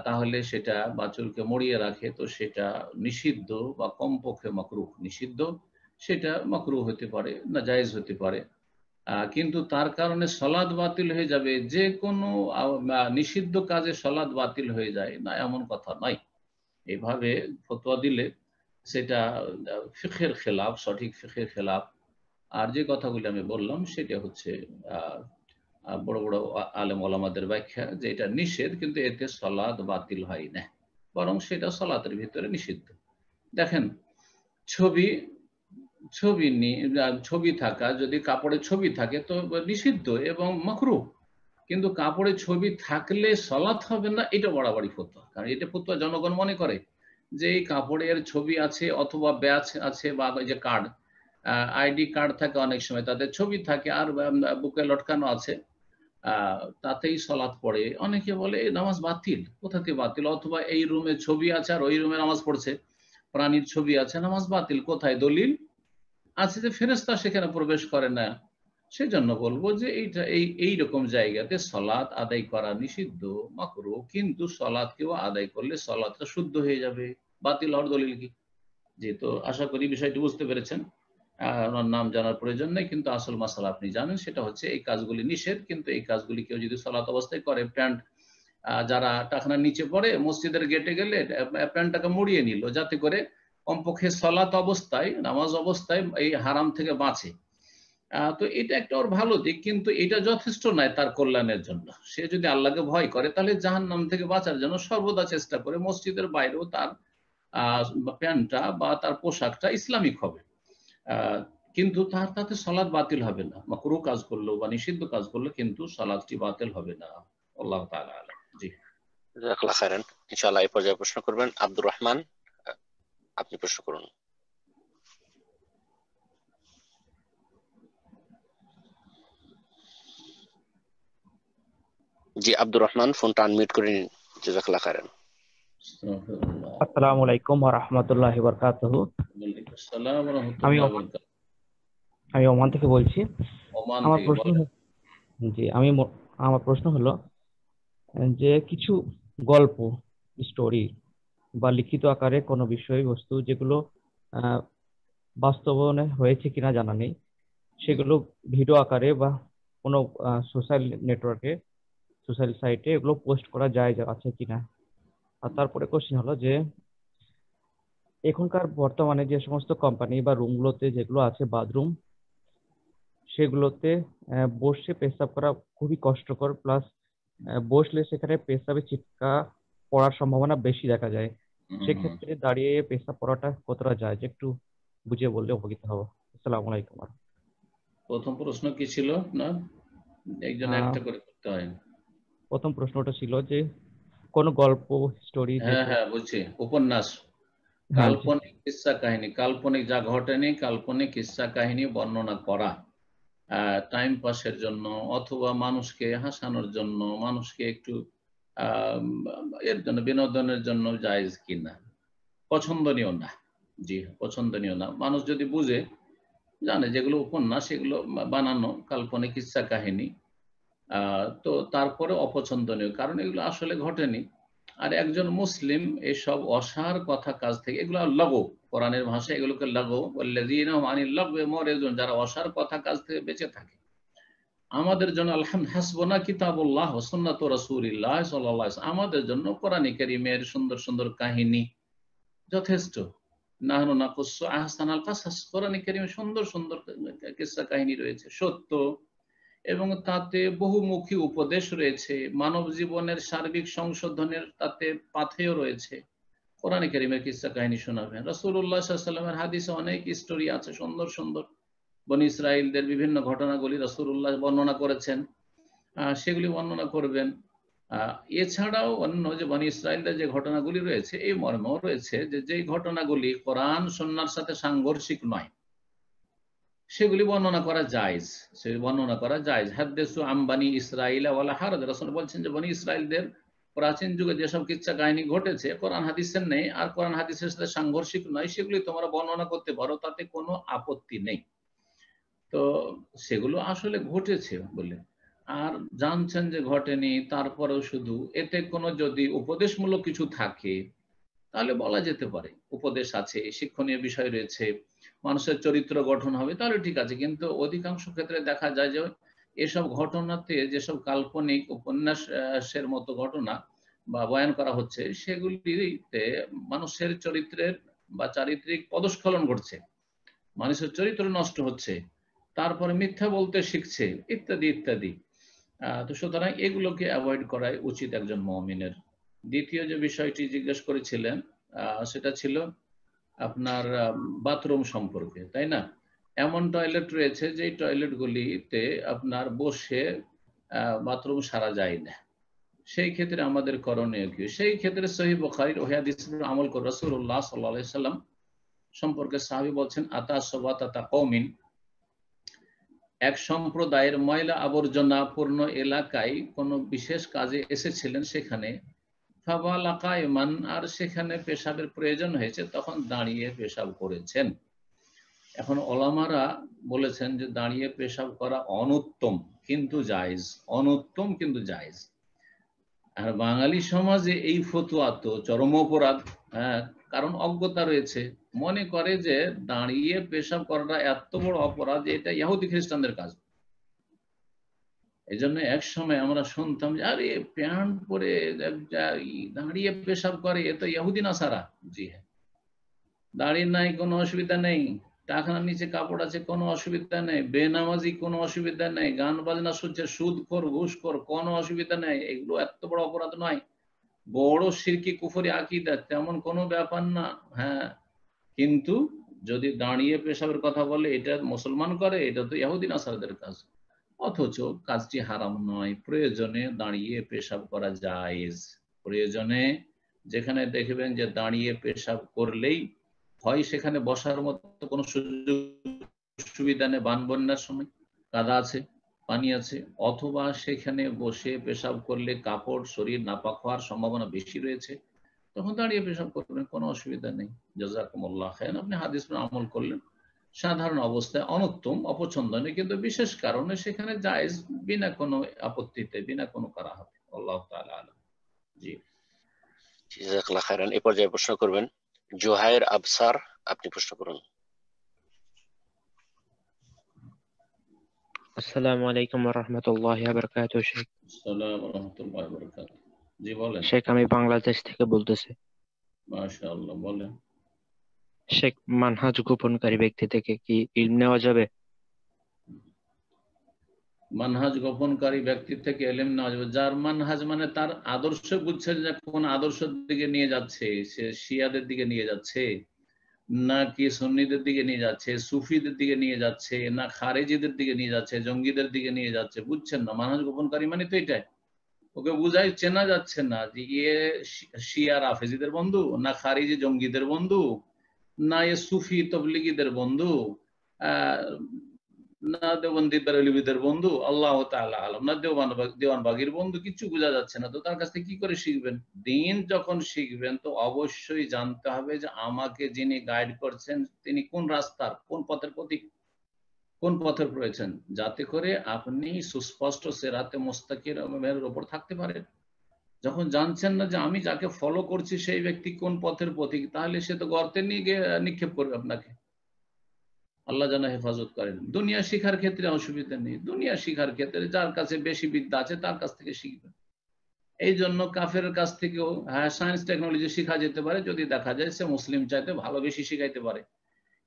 তাহলে সেটা, বা চুলকে মড়িয়ে রাখে, তো সেটা নিষিদ্ধ বা কমপক্ষে মাকরুহ। নিষিদ্ধ সেটা মাকরুহ হতে পারে, না জায়েজ হতে পারে, কিন্তু তার কারণে সলাৎ বাতিল হয়ে যাবে, যে কোনো নিষিদ্ধ কাজে সলাৎ বাতিল হয়ে যায় না, এমন কথা নয়। এইভাবে ফতোয়া দিলে সেটা ফিকহের খেলাফ, সঠিক ফিকহের খেলাফ। আর যে কথাগুলি আমি বললাম সেটা হচ্ছে বড় বড় আলেম ওলামাদের ব্যাখ্যা যে এটা নিষেধ, কিন্তু এতে সলাৎ বাতিল হয় না, বরং সেটা সলাতের ভিতরে নিষিদ্ধ। দেখেন, ছবি থাকা, যদি কাপড়ের ছবি থাকে তো নিষিদ্ধ এবং মাকরুহ, কিন্তু কাপড়ের ছবি থাকলে সলাৎ হবে না, এটা বাড়াবাড়ি ফতোয়া। কারণ এটা ফতোয়া জনগণ মনে করে যে এই কাপড়ের ছবি আছে অথবা ব্যাচ আছে, বা যে কার্ড, আইডি কার্ড থাকে, অনেক সময় তাদের ছবি থাকে আর বুকে লটকানো আছে, তাতেই সলাৎ পড়ে। অনেকে বলে এই নামাজ বাতিল, কোথা থেকে বাতিল? অথবা এই রুমে ছবি আছে আর ওই রুমে নামাজ পড়ছে, প্রাণীর ছবি আছে, নামাজ বাতিল। কোথায় দলিল আছে যে ফেরেশতা সেখানে প্রবেশ করে না? সেজন্য বলবো যে এই রকম জায়গাতে সলাৎ আদায় করা নিষিদ্ধ, মাকরুহ, কিন্তু সলাৎ কেউ আদায় করলে সলাৎটা শুদ্ধ হয়ে যাবে। বাতিল হওয়ার দলিল কি? যেহেতু আশা করি বিষয়টি বুঝতে পেরেছেন, ওনার নাম জানার প্রয়োজন নেই, কিন্তু আসল মাসালা আপনি জানেন, সেটা হচ্ছে এই কাজগুলি নিষেধ, কিন্তু এই কাজগুলি কেউ যদি সলাৎ অবস্থায় করে, প্যান্ট যারা টাকনার নিচে পড়ে মসজিদের গেটে গেলে প্যান্টটাকে মুড়িয়ে নিল, যাতে করে কমপক্ষে সলাৎ অবস্থায়, নামাজ অবস্থায় এই হারাম থেকে বাঁচে, তো এটা একটা ওর ভালো দিক, কিন্তু এটা যথেষ্ট নয় তার কল্যাণের জন্য। সে যদি আল্লাহকে ভয় করে তাহলে জাহান্নাম থেকে বাঁচার জন্য সর্বদা চেষ্টা করে মসজিদের বাইরেও তার প্যান্টটা বা তার পোশাকটা ইসলামিক হবে, কিন্তু তাতে সালাত বাতিল হবে না। মাকরুহ কাজ করলো বা নিষিদ্ধ কাজ করলো, কিন্তু সালাতটি বাতিল হবে না। আল্লাহ তাআলা আলাম। জি, জাযাকাল্লাহু খাইরান। ইনশাআল্লাহ এই পর্যায়ে প্রশ্ন করবেন আব্দুর রহমান, আপনি প্রশ্ন করুন। জি আব্দুর রহমান, ফোনটা আনমিউট করে নিন। জাযাকাল্লাহু খাইরান। আসসালামু আলাইকুম ওয়া রাহমাতুল্লাহি ওয়া বারাকাতুহু। আমি ওমান থেকে বলছি। আমার প্রশ্ন হলো যে কিছু গল্প, স্টোরি বা লিখিত আকারে কোনো বিষয়বস্তু যেগুলো বাস্তবায়নে হয়েছে কিনা জানা নেই, সেগুলো ভিডিও আকারে বা কোনো সোশ্যাল নেটওয়ার্কে, সোশ্যাল সাইটে এগুলো পোস্ট করা যায় আছে কিনা। আর তারপরে কোশ্চেন হলো যে এখনকার বর্তমানে যে সমস্ত কোম্পানি বা রুমগুলোতে যেগুলো আছে বাথরুম, সেগুলোতে বসে পেশাব করা খুবই কষ্টকর, প্লাস বসলে সেখানে পেশাবে ছিটকা পড়ার সম্ভাবনা বেশি দেখা যায়। সেক্ষেত্রে দাঁড়িয়ে পেশাব পড়াটা কতটা যায়, একটু বুঝিয়ে বললে উপকৃত হবো। আসসালামু আলাইকুম। প্রথম প্রশ্ন কি ছিল? না, একজন একটা করে করতে হয়। প্রথম প্রশ্নটা ছিল যে কোন গল্প, স্টোরি, হ্যাঁ বুঝছি, উপন্যাস, কাল্পনিক কিস্সা কাহিনী, কাল্পনিক যা ঘটেনি, কাল্পনিক কিস্সা কাহিনী বর্ণনা করা, টাইম পাসের জন্য অথবা মানুষকে হাসানোর জন্য, মানুষকে একটু এর জন্য বিনোদনের জন্য জায়েজ কিনা, পছন্দনীয় না। জি, পছন্দনীয় না। মানুষ যদি বুঝে জানে যেগুলো উপন্যাস, সেগুলো বানানো কাল্পনিক কিচ্ছা কাহিনী, তো তারপরে অপছন্দনীয়, কারণ এগুলো আসলে ঘটেনি। আর একজন মুসলিম এসব অসার কথা কাজ থেকে, এগুলো লাগো, কোরআনের ভাষায় এগুলোকে লাগো, যারা অসার কথা কাজ থেকে বেঁচে থাকে। আমাদের জন্য হাসবুনা কিতাবুল্লাহ ওয়া সুন্নাতু রাসূলিল্লাহ সাল্লাল্লাহু আলাইহি ওয়াসাল্লাম, আমাদের জন্য কোরআনে কারীমের সুন্দর সুন্দর কাহিনী যথেষ্ট। নাহনু নাকুসসু আহসানাল কাসাস, কোরআনে কারীমে সুন্দর সুন্দর কিসসা কাহিনী রয়েছে, সত্য, এবং তাতে বহুমুখী উপদেশ রয়েছে, মানব জীবনের সার্বিক সংশোধনের তাতে পাথেয় রয়েছে। কোরআনে কারীমের কিসসা কাহিনী শোনাবেন। রাসূলুল্লাহ সাল্লাল্লাহু আলাইহি ওয়াসাল্লামের হাদিসে অনেক স্টোরি আছে সুন্দর সুন্দর, বনী ইসরাইলদের বিভিন্ন ঘটনাগুলি রাসূলুল্লাহ বর্ণনা করেছেন, সেগুলি বর্ণনা করবেন। এছাড়াও অন্য যে বনী ইসরাইলদের যে ঘটনাগুলি রয়েছে, এই মর্মেও রয়েছে যে যেই ঘটনাগুলি কোরআন সুন্নাহর সাথে সাংঘর্ষিক নয়, সেগুলি বর্ণনা করা জায়েজ, সেগুলি বর্ণনা করা জায়েজ। হাদ্দিসু আন বনী ইসরাইল ওয়ালা হারাজ, রাসূল বলছেন যে বনী ইসরাইলদের প্রাচীন যুগে যেসব কিচ্ছা কাহিনী ঘটেছে কোরআন হাদিসের নেই আর কোরআন হাদিসের সাথে সাংঘর্ষিক নয়, সেগুলি তোমরা বর্ণনা করতে পারো, তাতে কোনো আপত্তি নেই। তো সেগুলো আসলে ঘটেছে বলে, আর জানছেন যে ঘটেনি, তারপরেও শুধু এতে কোনো যদি উপদেশমূলক কিছু থাকে তাহলে বলা যেতে পারে, উপদেশ আছে, শিক্ষণীয় বিষয় রয়েছে, মানুষের চরিত্র গঠন হবে, তাহলে ঠিক আছে। কিন্তু অধিকাংশ ক্ষেত্রে দেখা যায় যে এসব ঘটনাতে যেসব কাল্পনিক উপন্যাসের মতো ঘটনা বা বয়ান করা হচ্ছে, সেগুলিতে মানুষের চরিত্রের বা চারিত্রিক পদস্খলন ঘটছে, মানুষের চরিত্র নষ্ট হচ্ছে, তারপরে মিথ্যা বলতে শিখছে, ইত্যাদি ইত্যাদি। তো সুতরাং এগুলোকে অ্যাভয়েড করাই উচিত একজন মুমিনের। দ্বিতীয় যে বিষয়টি জিজ্ঞেস করেছিলেন সেটা ছিল আপনার বাথরুম সম্পর্কে, তাই না? এমন টয়লেট রয়েছে যে টয়লেটগুলিতে আপনার বসে বাথরুম সারা যায় না, সেই ক্ষেত্রে আমাদের করণীয় কি? সেই ক্ষেত্রে সহিহ বুখারীর ওই হাদিসে আমল করে রাসূলুল্লাহ সাল্লাল্লাহু আলাইহি সাল্লাম সম্পর্কে সাহাবী বলছেন, আতা সাবাতা কওমিন, এক সম্প্রদায়ের ময়লা আবর্জনা পূর্ণ এলাকায় কোনো বিশেষ কাজে এসেছিলেন, সেখানে ফাবালা কায়মান, আর সেখানে পেশাবের প্রয়োজন হয়েছে, তখন দাঁড়িয়ে পেশাব করেছেন। এখন ওলামারা বলেছেন যে দাঁড়িয়ে পেশাব করা অনুত্তম কিন্তু জায়েজ, অনুত্তম কিন্তু জায়েজ। আর বাঙালি সমাজে এই ফতোয়া তো চরম অপরাধ, কারণ অজ্ঞতা রয়েছে, মনে করে যে দাঁড়িয়ে পেশাব করাটা এত বড় অপরাধ যে এটা ইহুদি খ্রিস্টানদের কাজ। এই জন্য এক সময় আমরা শুনতাম যে আরে প্যান্ট পরে দাঁড়িয়ে পেশাব করে, এ তো ইহুদি নাসারা। জি হ্যাঁ, দাঁড়িয়ে নাই কোনো অসুবিধা নেই, টাকার নিচে কাপড় আছে কোনো অসুবিধা নেই, বেনামাজি কোনো অসুবিধা নেই, গান বাজনা শুনছে, সুদখোর ঘুষখোর, কোনো অসুবিধা নেই, এগুলো এত বড় অপরাধ নয়, বড় শিরকি কুফরি আকীদা, তেমন কোনো ব্যাপার না। হ্যাঁ, কিন্তু যদি দাঁড়িয়ে পেশাবের কথা বলে, এটা মুসলমান করে, এটা তো ইহুদি নাসারাদের কাজ, অথচ কাজটি হারাম নয়, প্রয়োজনে দাঁড়িয়ে পেশাব করা জায়েজ। প্রয়োজনে যেখানে দেখবেন যে দাঁড়িয়ে পেশাব করলেই হয় সেখানে বসার মতো কোনো সুযোগ সুবিধা নেই, বান বন্যার সময় কাদা আছে, পানি আছে, অথবা সেখানে বসে পেশাব করলে কাপড় শরীর নাপাক হওয়ার সম্ভাবনা বেশি রয়েছে, তখন দাঁড়িয়ে পেশাব করবেন, কোনো অসুবিধা নেই। জাযাকুমুল্লাহ খায়রান, আপনি হাদিস আমল করলেন। সাধারণ অবস্থায় অনুত্তম, অপছন্দনীয়, কিন্তু বিশেষ কারণে সেখানে জায়েজ, বিনা কোনো আপত্তিতে, বিনা কোনো কারাহাতে। আল্লাহ তাআলা আলাম। জি, জাযাকাল্লাহ খায়রান। এই পর্যায়ে প্রশ্ন করবেন জোহায়ের আবসার, আপনি প্রশ্ন করুন। আসসালামু আলাইকুম ওয়া রাহমাতুল্লাহি ওয়া বারাকাতুহু। শেখ, আসসালামু ওয়া রাহমাতুল্লাহি ওয়া বারাকাতুহু। জি বলেন। শেখ, আমি বাংলাদেশ থেকে বলতেছি। মাশাআল্লাহ, বলেন। শেখ, মানহাজ গোপনকারী ব্যক্তি থেকে কি ইলম নেওয়া যাবে? মানহাজ গোপনকারী ব্যক্তি থেকে ইলম নেওয়া যাবে। যার মানহাজ মানে তার আদর্শ বুঝছে যে কোন আদর্শের দিকে নিয়ে যাচ্ছে, সে শিয়াদের দিকে নিয়ে যাচ্ছে নাকি সুন্নিদের দিকে নিয়ে যাচ্ছে, সুফিদের দিকে নিয়ে যাচ্ছে, না খারেজিদের দিকে নিয়ে যাচ্ছে, জঙ্গিদের দিকে নিয়ে যাচ্ছে, বুঝছেন না? মানহাজ গোপনকারী মানে তো এটাই, ওকে বুঝাই চেনা যাচ্ছে না যে ইয়ে শিয়া রাফেজিদের বন্ধু, না খারিজি জঙ্গিদের বন্ধু, না এ সুফি তবলিগীদের বন্ধু, না দেওবন্দি বেরেলবিদের বন্ধু, আল্লাহ তাআলা আলাম, না দেওয়ানবাগির বন্ধু, কিছু বোঝা যাচ্ছে না। তো তার কাছ থেকে কি করে শিখবেন? দিন যখন শিখবেন তো অবশ্যই জানতে হবে যে আমাকে যিনি গাইড করছেন তিনি কোন রাস্তার, কোন পথের প্রতীক, কোন পথের প্রয়োজন, যাতে করে আপনি সুস্পষ্ট সিরাতে মুস্তাকিমের উপর থাকতে পারেন। যখন জানছেন না যে আমি যাকে ফলো করছি সেই ব্যক্তি কোন পথের প্রতীক, তাহলে সে তো গর্তে নিয়ে গিয়ে নিক্ষেপ করবে আপনাকে। আল্লাহ যেন হেফাজত করেন। দুনিয়া শিখার ক্ষেত্রে অসুবিধা নেই, দুনিয়া শিখার ক্ষেত্রে যার কাছে বেশি বিদ্যা আছে তার কাছ থেকে শিখবেন। এই জন্য কাফের কাছ থেকেও হ্যাঁ সায়েন্স টেকনোলজি শিখা যেতে পারে যদি দেখা যায় সে মুসলিম চাইতে ভালো বেশি শিখাইতে পারে।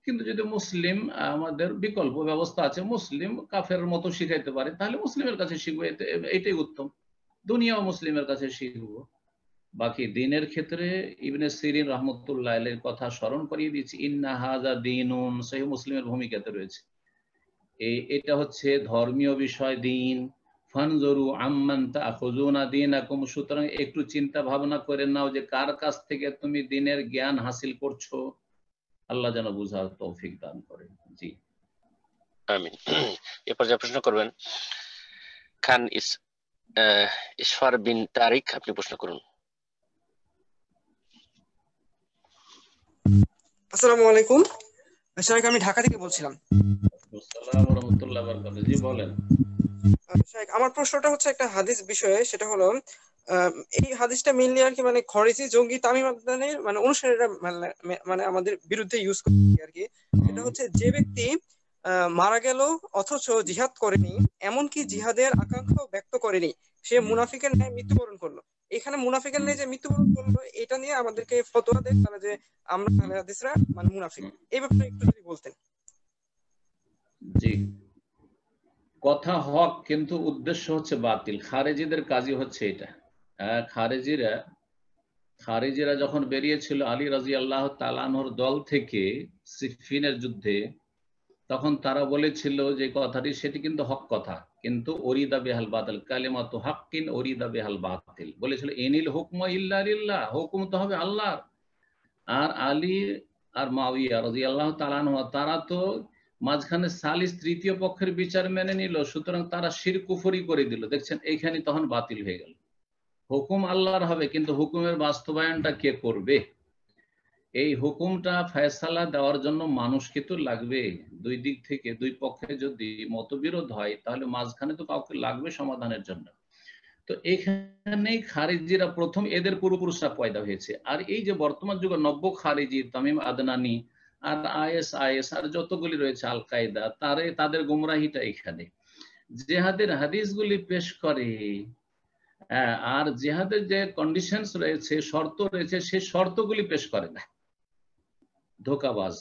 কিন্তু যদি মুসলিম, আমাদের বিকল্প ব্যবস্থা আছে, মুসলিম কাফের মতো শিখাইতে পারে, তাহলে মুসলিমের কাছে শিখবো, এটাই উত্তম। দুনিয়াও মুসলিমের কাছে শিখবো। বাকি দিনের ক্ষেত্রে ইবনে সিরিন রাহমাতুল্লাহ আলাইহির কথা স্মরণ করিয়ে দিচ্ছি, ইন্না হাযা দীনুন, সহিহ মুসলিমের ভূমিকাতে রয়েছে। এটা হচ্ছে ধর্মীয় বিষয়, দিন। ফানজুরু আম্মান তাখুযুনা দীনাকুম, সুতরাং একটু চিন্তা ভাবনা করে নাও যে কার কাছ থেকে তুমি দিনের জ্ঞান হাসিল করছো। আল্লাহ যেন বুঝার তৌফিক দান করেন। জি আমিন। এরপর যে প্রশ্ন করবেন খান ইসফার বিন তারিক, আপনি প্রশ্ন করুন। আসসালামু আলাইকুম শাইখ, আমি ঢাকা থেকে বলছিলাম। আসসালামু আলাইকুম ওয়া রাহমাতুল্লাহি ওয়া বারাকাতুহু। জি বলেন। শাইখ, আমার প্রশ্নটা হচ্ছে একটা হাদিস বিষয়ে, সেটা হলো এই হাদিসটা মেইনলি আর কি মানে খরিজি জঙ্গি তামিম আদনানের মানে অনুসারীরা মানে আমাদের বিরুদ্ধে ইউজ করে আর কি। এটা হচ্ছে যে ব্যক্তি মারা গেল অথচ জিহাদ করেনি, এমনকি জিহাদের আকাঙ্ক্ষাও ব্যক্ত করেনি, সে মুনাফিকের ন্যায় মৃত্যুবরণ করলো। এখানে মুনাফিকের ন্যায় যে মৃত্যুবরণ করলো এটা নিয়ে আমাদেরকে ফতোয়া দেয় তারা যে আমরা আহলে হাদিসরা মানে মুনাফিক। এই ব্যাপারে একটু যদি বলতেন। জি, কথা হক কিন্তু উদ্দেশ্য হচ্ছে বাতিল। খারেজিদের কাজই হচ্ছে এটা। খারেজিরা যখন বেরিয়েছিল আলী রাদিয়াল্লাহু তাআলা আনহুর দল থেকে সিফফিনের যুদ্ধে, তখন তারা বলেছিল যে কথাটি, সেটি কিন্তু হক কথা, কিন্তু ওরিদা বিহাল বাতিল, কালিমাতু হাক্কিন ওরিদা বিহাল বাতিল। বলেছিল ইনিল হুকমু ইল্লা লিল্লাহ, হুকুম তো হবে আল্লাহর। আর আলী আর মুআবিয়া রাদিয়াল্লাহু তাআলা আনহু তারা তো মাঝখানে সালিস, তৃতীয় পক্ষের বিচার মেনে নিল, সুতরাং তারা শিরক কুফরি করে দিল। দেখছেন এইখানে তখন বাতিল হয়ে গেল। হুকুম আল্লাহর হবে, কিন্তু হুকুমের বাস্তবায়নটা কে করবে? এই হুকুমটা ফয়সালা দেওয়ার জন্য মানুষকে তো লাগবে। দুই দিক থেকে, দুই পক্ষে যদি মতবিরোধ হয় তাহলে মাঝখানে তো কাউকে লাগবে সমাধানের জন্য। তো এখানেই খারিজিরা প্রথম, এদের পূর্বপুরুষরা পয়দা হয়েছে। আর এই যে বর্তমান যুগে নব্য খারিজি, তামিম আদনানি আর আইএস আর যতগুলি রয়েছে, আল কায়দা, তাদের গুমরাহিটা এখানে। জেহাদের হাদিসগুলি পেশ করে, আর জেহাদের যে কন্ডিশনস রয়েছে, শর্ত রয়েছে, সেই শর্তগুলি পেশ করে না। ধোঁকাবাজ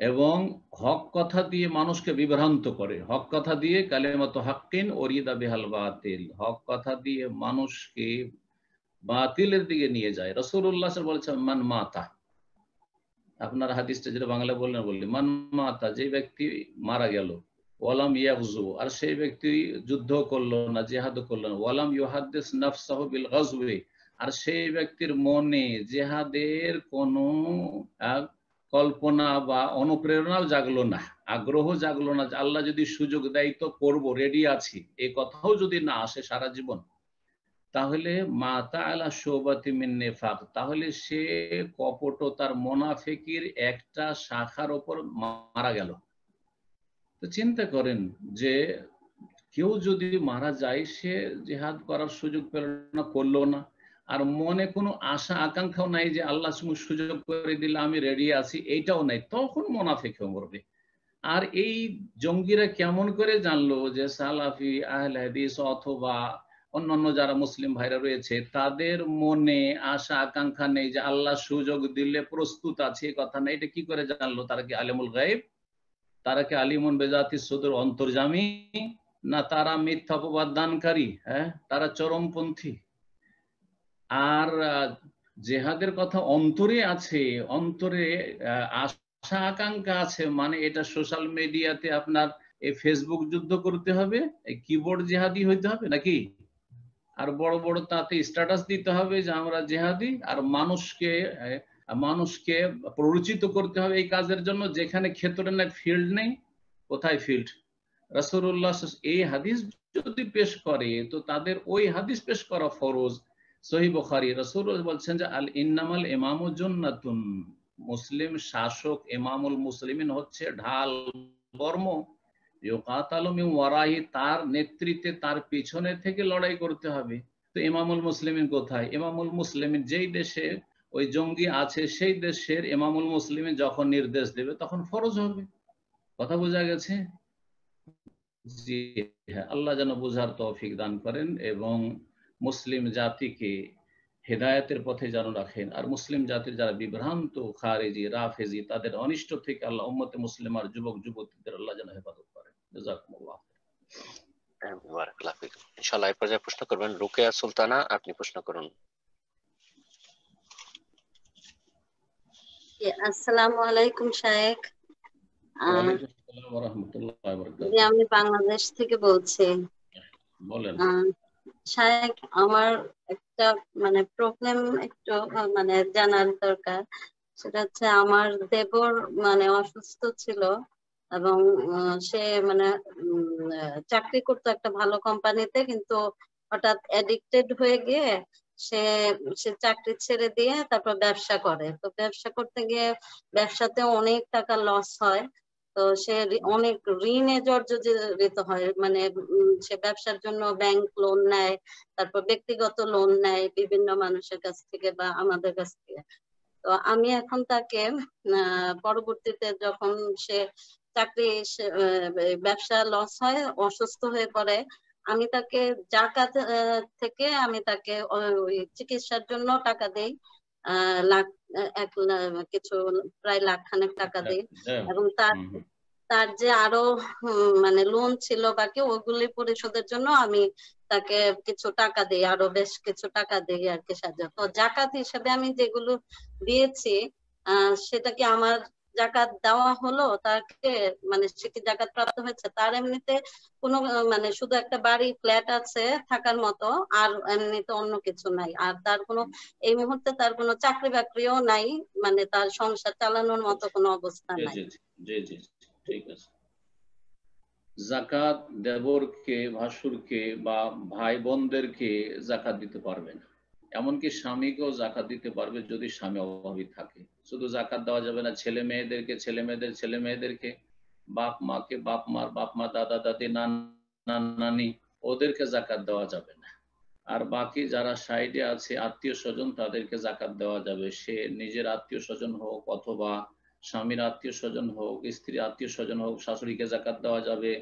এবং হক কথা দিয়ে মানুষকে বিভ্রান্ত করে। হক কথা দিয়ে কালিমাতু হাক্কিন ওরিদা বিহাল বাতিল, হক কথা দিয়ে মানুষকে বাতিলের দিকে নিয়ে যায়। রাসূলুল্লাহ সাল্লাল্লাহু আলাইহি ওয়াসাল্লাম বলেছেন মান মাতা, আপনার হাদিসটা যেটা বাংলা বললেন বললি, মান মাতা, যে ব্যক্তি মারা গেল, ওয়ালাম ইয়াগজু, আর সেই ব্যক্তি যুদ্ধ করলো না, জিহাদ করলো না, ওয়ালাম ইউহাদ্দিস নাফসাহু বিল গাজওয়ি, আর সেই ব্যক্তির মনে জিহাদের কোনো কল্পনা বা অনুপ্রেরণাও জাগলো না, আগ্রহ জাগলো না, যে আল্লাহ যদি সুযোগ দেয় তো করবো, রেডি আছি, এই কথাও যদি না আসে সারা জীবন, তাহলে মাতা আলা শুবাতি মিন নিফাক, তাহলে সে কপটতার, মুনাফিকির একটা শাখার উপর মারা গেল। তো চিন্তা করেন যে কেউ যদি মারা যায়, সে জিহাদ করার সুযোগ পেল না, করলো না, আর মনে কোনো আশা আকাঙ্ক্ষাও নাই যে আল্লাহ সুযোগ করে দিলে আমি রেডি আছি, এইটাও নাই, তখন মুনাফিক হয়ে মরবে। আর এই জঙ্গিরা কেমন করে জানলো যে সালাফি, আহলে হাদিস অথবা অন্যান্য যারা মুসলিম ভাইরা রয়েছে তাদের মনে আশা আকাঙ্ক্ষা নেই, যে আল্লাহ সুযোগ দিলে প্রস্তুত আছে, এই কথা নেই? এটা কি করে জানলো? তারা কি আলিমুল গায়ব? তারা কি আলিমুন বেজাতি সুদূর অন্তর্যামী? না তারা মিথ্যা অপবাদ দানকারী? হ্যাঁ, তারা চরমপন্থী। আর জেহাদের কথা অন্তরে আছে, অন্তরে আশা আকাঙ্ক্ষা আছে, মানে এটা সোশ্যাল মিডিয়াতে আপনার এই ফেসবুক যুদ্ধ করতে হবে, এই কিবোর্ড জেহাদি হইতে হবে নাকি? আর বড় বড় তাতে স্ট্যাটাস দিতে হবে যে আমরা জেহাদি, আর মানুষকে প্ররোচিত করতে হবে এই কাজের জন্য, যেখানে ক্ষেত্র নেই, ফিল্ড নেই, কোথায় ফিল্ড? রাসূলুল্লাহ এই হাদিস যদি পেশ করে তো তাদের ওই হাদিস পেশ করা ফরজ। সহিহ বুখারী, রাসূলুল্লাহ বলছেন যে আল ইন্নামাল ইমামু জান্নাতুন, মুসলিম শাসক ইমামুল মুসলিমিন হচ্ছে ঢাল বর্ম, ইউকাতালু মিন ওয়ারাহি, তার নেতৃত্বে তার পিছনে থেকে লড়াই করতে হবে। তো ইমামুল মুসলিমিন কোথায়? ইমামুল মুসলিমিন যেই দেশে ওই জঙ্গি আছে সেই দেশের ইমামুল মুসলিমিন যখন নির্দেশ দেবে তখন ফরজ হবে। কথা বোঝা গেছে? জি হ্যাঁ, আল্লাহ যেন বোঝার তৌফিক দান করেন এবং মুসলিম জাতিকে হেদায়েতের পথে যেন রাখেন। আর মুসলিম জাতির যারা বিভ্রান্ত খারেজি রাফেজি তাদের অনিষ্ট থেকে আল্লাহ উম্মতে মুসলিমার যুবক যুবতীদের আল্লাহ যেন হেফাজত করেন। জাযাকুমুল্লাহ। বারাকাল্লাহু ফিকুম। ইনশাআল্লাহ এই পর্যায়ে প্রশ্ন করবেন রুকিয়া সুলতানা, আপনি প্রশ্ন করুন। আসসালামু আলাইকুম শায়েখ। ওয়ালাইকুম আসসালাম ওয়া রাহমাতুল্লাহি ওয়া বারাকাতুহু। আমি বাংলাদেশ থেকে বলছি। বলেন। শায়েখ, আমার একটা প্রবলেম একটু জানার দরকার। সেটা হচ্ছে আমার দেবর অসুস্থ ছিল এবং সে চাকরি করতো একটা ভালো কোম্পানিতে, কিন্তু হঠাৎ অ্যাডিক্টেড হয়ে গিয়ে সে চাকরি ছেড়ে দিয়ে তারপর ব্যবসা করে। তো ব্যবসা করতে গিয়ে ব্যবসাতে অনেক টাকা লস হয়। তো সে অনেক ঋণে জর্জরিত হয়। সে ব্যবসার জন্য ব্যাংক লোন নেয়, তারপর ব্যক্তিগত লোন নেয় বিভিন্ন মানুষের কাছ থেকে বা আমাদের কাছ থেকে। তো আমি এখন তাকে পরবর্তীতে যখন সে ব্যবসা লস হয়, অসুস্থ হয়ে পড়ে, আমি তাকে জাকাত থেকে আমি তাকে ওই চিকিৎসার জন্য টাকা দেই। কিছু প্রায় লাখ খানেক টাকা দেই এবং তার যে আরো লোন ছিল বাকি, ওগুলি পরিশোধের জন্য আমি তাকে কিছু টাকা দিই, আরো বেশ কিছু টাকা দিই আর কি সাহায্য। তো জাকাত হিসেবে আমি যেগুলো দিয়েছি সেটা কি আমার জাকাত দেওয়া হলো তাকে? সে কি জাকাত প্রাপ্ত হয়েছে? তার এমনিতে কোনো শুধু একটা বাড়ি ফ্ল্যাট আছে থাকার মতো, আর এমনিতে অন্য কিছু নাই। আর তার কোনো এই মুহূর্তে তার কোনো চাকরি বাকরিও নাই, তার সংসার চালানোর মতো কোনো অবস্থা নাই। জি জি ঠিক আছে। জাকাত দেবরকে, ভাসুরকে বা ভাই বোনদেরকে জাকাত দিতে পারবে না। এমনকি স্বামীকেও জাকাত দিতে পারবে যদি স্বামী অভাবী থাকে। শুধু জাকাত দেওয়া যাবে না ছেলে মেয়েদেরকে, ছেলে মেয়েদেরকে, বাপ মাকে বাপ মার বাপ মা, দাদা দাদি, নানা নানি, ওদেরকে জাকাত দেওয়া যাবে না। আর বাকি যারা সাইডে আছে আত্মীয় স্বজন, তাদেরকে জাকাত দেওয়া যাবে। সে নিজের আত্মীয় স্বজন হোক অথবা স্বামীর আত্মীয় স্বজন হোক, স্ত্রীর আত্মীয় স্বজন হোক, শাশুড়িকে জাকাত দেওয়া যাবে,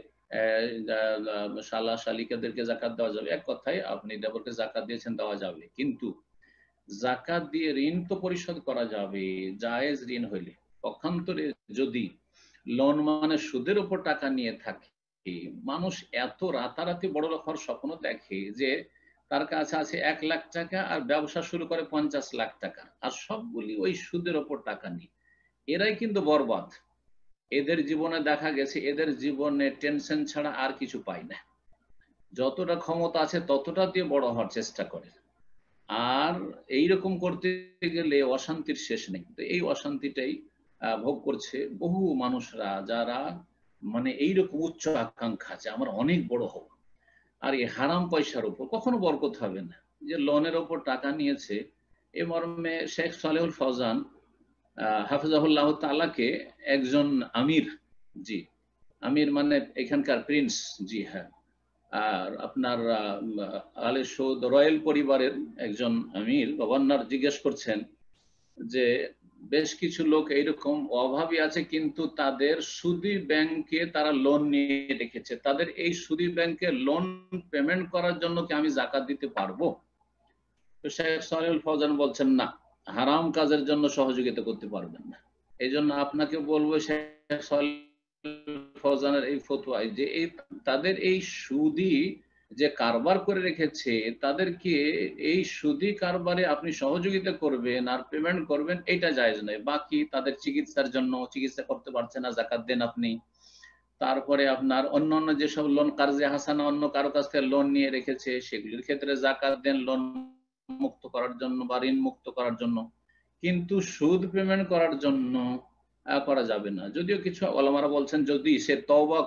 শালা শালিকাদেরকে জাকাত দেওয়া যাবে। এক কথায় আপনি দেবরকে জাকাত দিয়েছেন, দেওয়া যাবে। কিন্তু জাকাত দিয়ে ঋণ তো পরিশোধ করা যাবে জায়েজ ঋণ হইলে। পক্ষান্তরে যদি লোন সুদের উপর টাকা নিয়ে থাকে, মানুষ এত রাতারাতি বড় লোক হওয়ার স্বপ্ন দেখে যে তার কাছে আছে 1 লাখ টাকা আর ব্যবসা শুরু করে 50 লাখ টাকা, আর সবগুলি ওই সুদের উপর টাকা নিয়ে। এরাই কিন্তু বরবাদ। এদের জীবনে দেখা গেছে, এদের জীবনে টেনশন ছাড়া আর কিছু পায় না। যতটা ক্ষমতা আছে ততটা দিয়ে বড় হওয়ার চেষ্টা করে, আর এইরকম করতে গেলে অশান্তির শেষ নেই। তো এই অশান্তিটাই ভোগ করছে বহু মানুষরা, যারা এইরকম উচ্চ আকাঙ্ক্ষা আছে আমার অনেক বড় হোক। আর এই হারাম পয়সার উপর কখনো বরকত হবে না। যে লোনের উপর টাকা নিয়েছে, এ মর্মে শেখ সালেহুল ফৌজান হাফিজাহুল্লাহ তাআলাকে একজন আমির, জি আমির এখানকার প্রিন্স, জি হ্যাঁ, আর আপনার আলে সৌদ রয়্যাল পরিবারের একজন আমির গভর্নর জিজ্ঞেস করছেন যে বেশ কিছু লোক এইরকম অভাবী আছে কিন্তু তাদের সুদী ব্যাংকে তারা লোন নিয়ে রেখেছে, তাদের এই সুদী ব্যাংকে লোন পেমেন্ট করার জন্য কি আমি জাকাত দিতে পারবো? তো শেখ সালেহুল ফৌজান বলছেন না, হারাম কাজের জন্য সহযোগিতা করতে পারবেন না। এই জন্য আপনাকে বলবো শেখ সালেহুল ফৌজানের এই ফতোয়ায় যে তাদের এই সুদী যে কারবার করে রেখেছে, তাদেরকে এই সুদী কারবারে আপনি সহযোগিতা করবেন আর পেমেন্ট করবেন, এটা জায়েজ নয়। বাকি তাদের চিকিৎসার জন্য চিকিৎসা করতে পারছে না, জাকাত দেন আপনি। তারপরে আপনার অন্যান্য যেসব লোন, কার্জে হাসানা, অন্য কারো কাছ থেকে লোন নিয়ে রেখেছে, সেগুলির ক্ষেত্রে জাকাত দেন লোন মুক্ত করার জন্য বা ঋণ মুক্ত করার জন্য। কিন্তু সুদ পেমেন্ট করার জন্য করা যাবে না। যদিও কিছু ওলামারা বলছেন যদি সে তওবা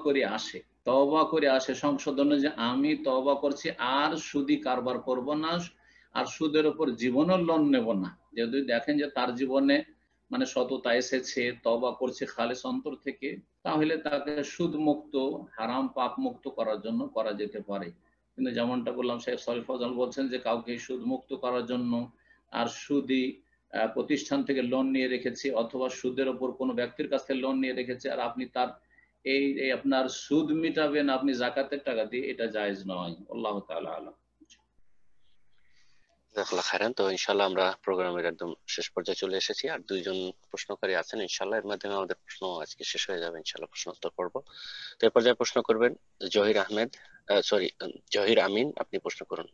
করে আসে সংশোধনে, যে আমি তওবা করছি আর সুদি কারবার করব না, আর সুদের উপর জীবনের লোন নেব না, যদি দেখেন যে তার জীবনে মানে সততা এসেছে, তওবা করছে খালেস অন্তর থেকে, তাহলে তাকে সুদ মুক্ত, হারাম পাপ মুক্ত করার জন্য করা যেতে পারে। কিন্তু যেমনটা বললাম, শেখ সলিহ ফজল বলছেন যে কাউকে সুদ মুক্ত করার জন্য আর সুদি প্রতিষ্ঠান থেকে লোন নিয়ে রেখেছে অথবা সুদের ওপর কোনো ব্যক্তির কাছ থেকে লোন নিয়ে রেখেছে, আর আপনি তার এই আপনার সুদ মিটাবেন আপনি যাকাতের টাকা দিয়ে, এটা জায়েজ নয়। আল্লাহু তাআলা আলাম। জাযাকাল্লাহ খাইরান। তো ইনশাআল্লাহ আমরা প্রোগ্রামের একদম শেষ পর্যায়ে চলে এসেছি, আর দুইজন প্রশ্নকারী আছেন, ইনশাআল্লাহ এর মাধ্যমে আমাদের প্রশ্ন আজকে শেষ হয়ে যাবে, ইনশাআল্লাহ প্রশ্ন উত্তর করব। তো এই পর্যায়ে প্রশ্ন করবেন জহির আমিন, আপনি প্রশ্ন করুন।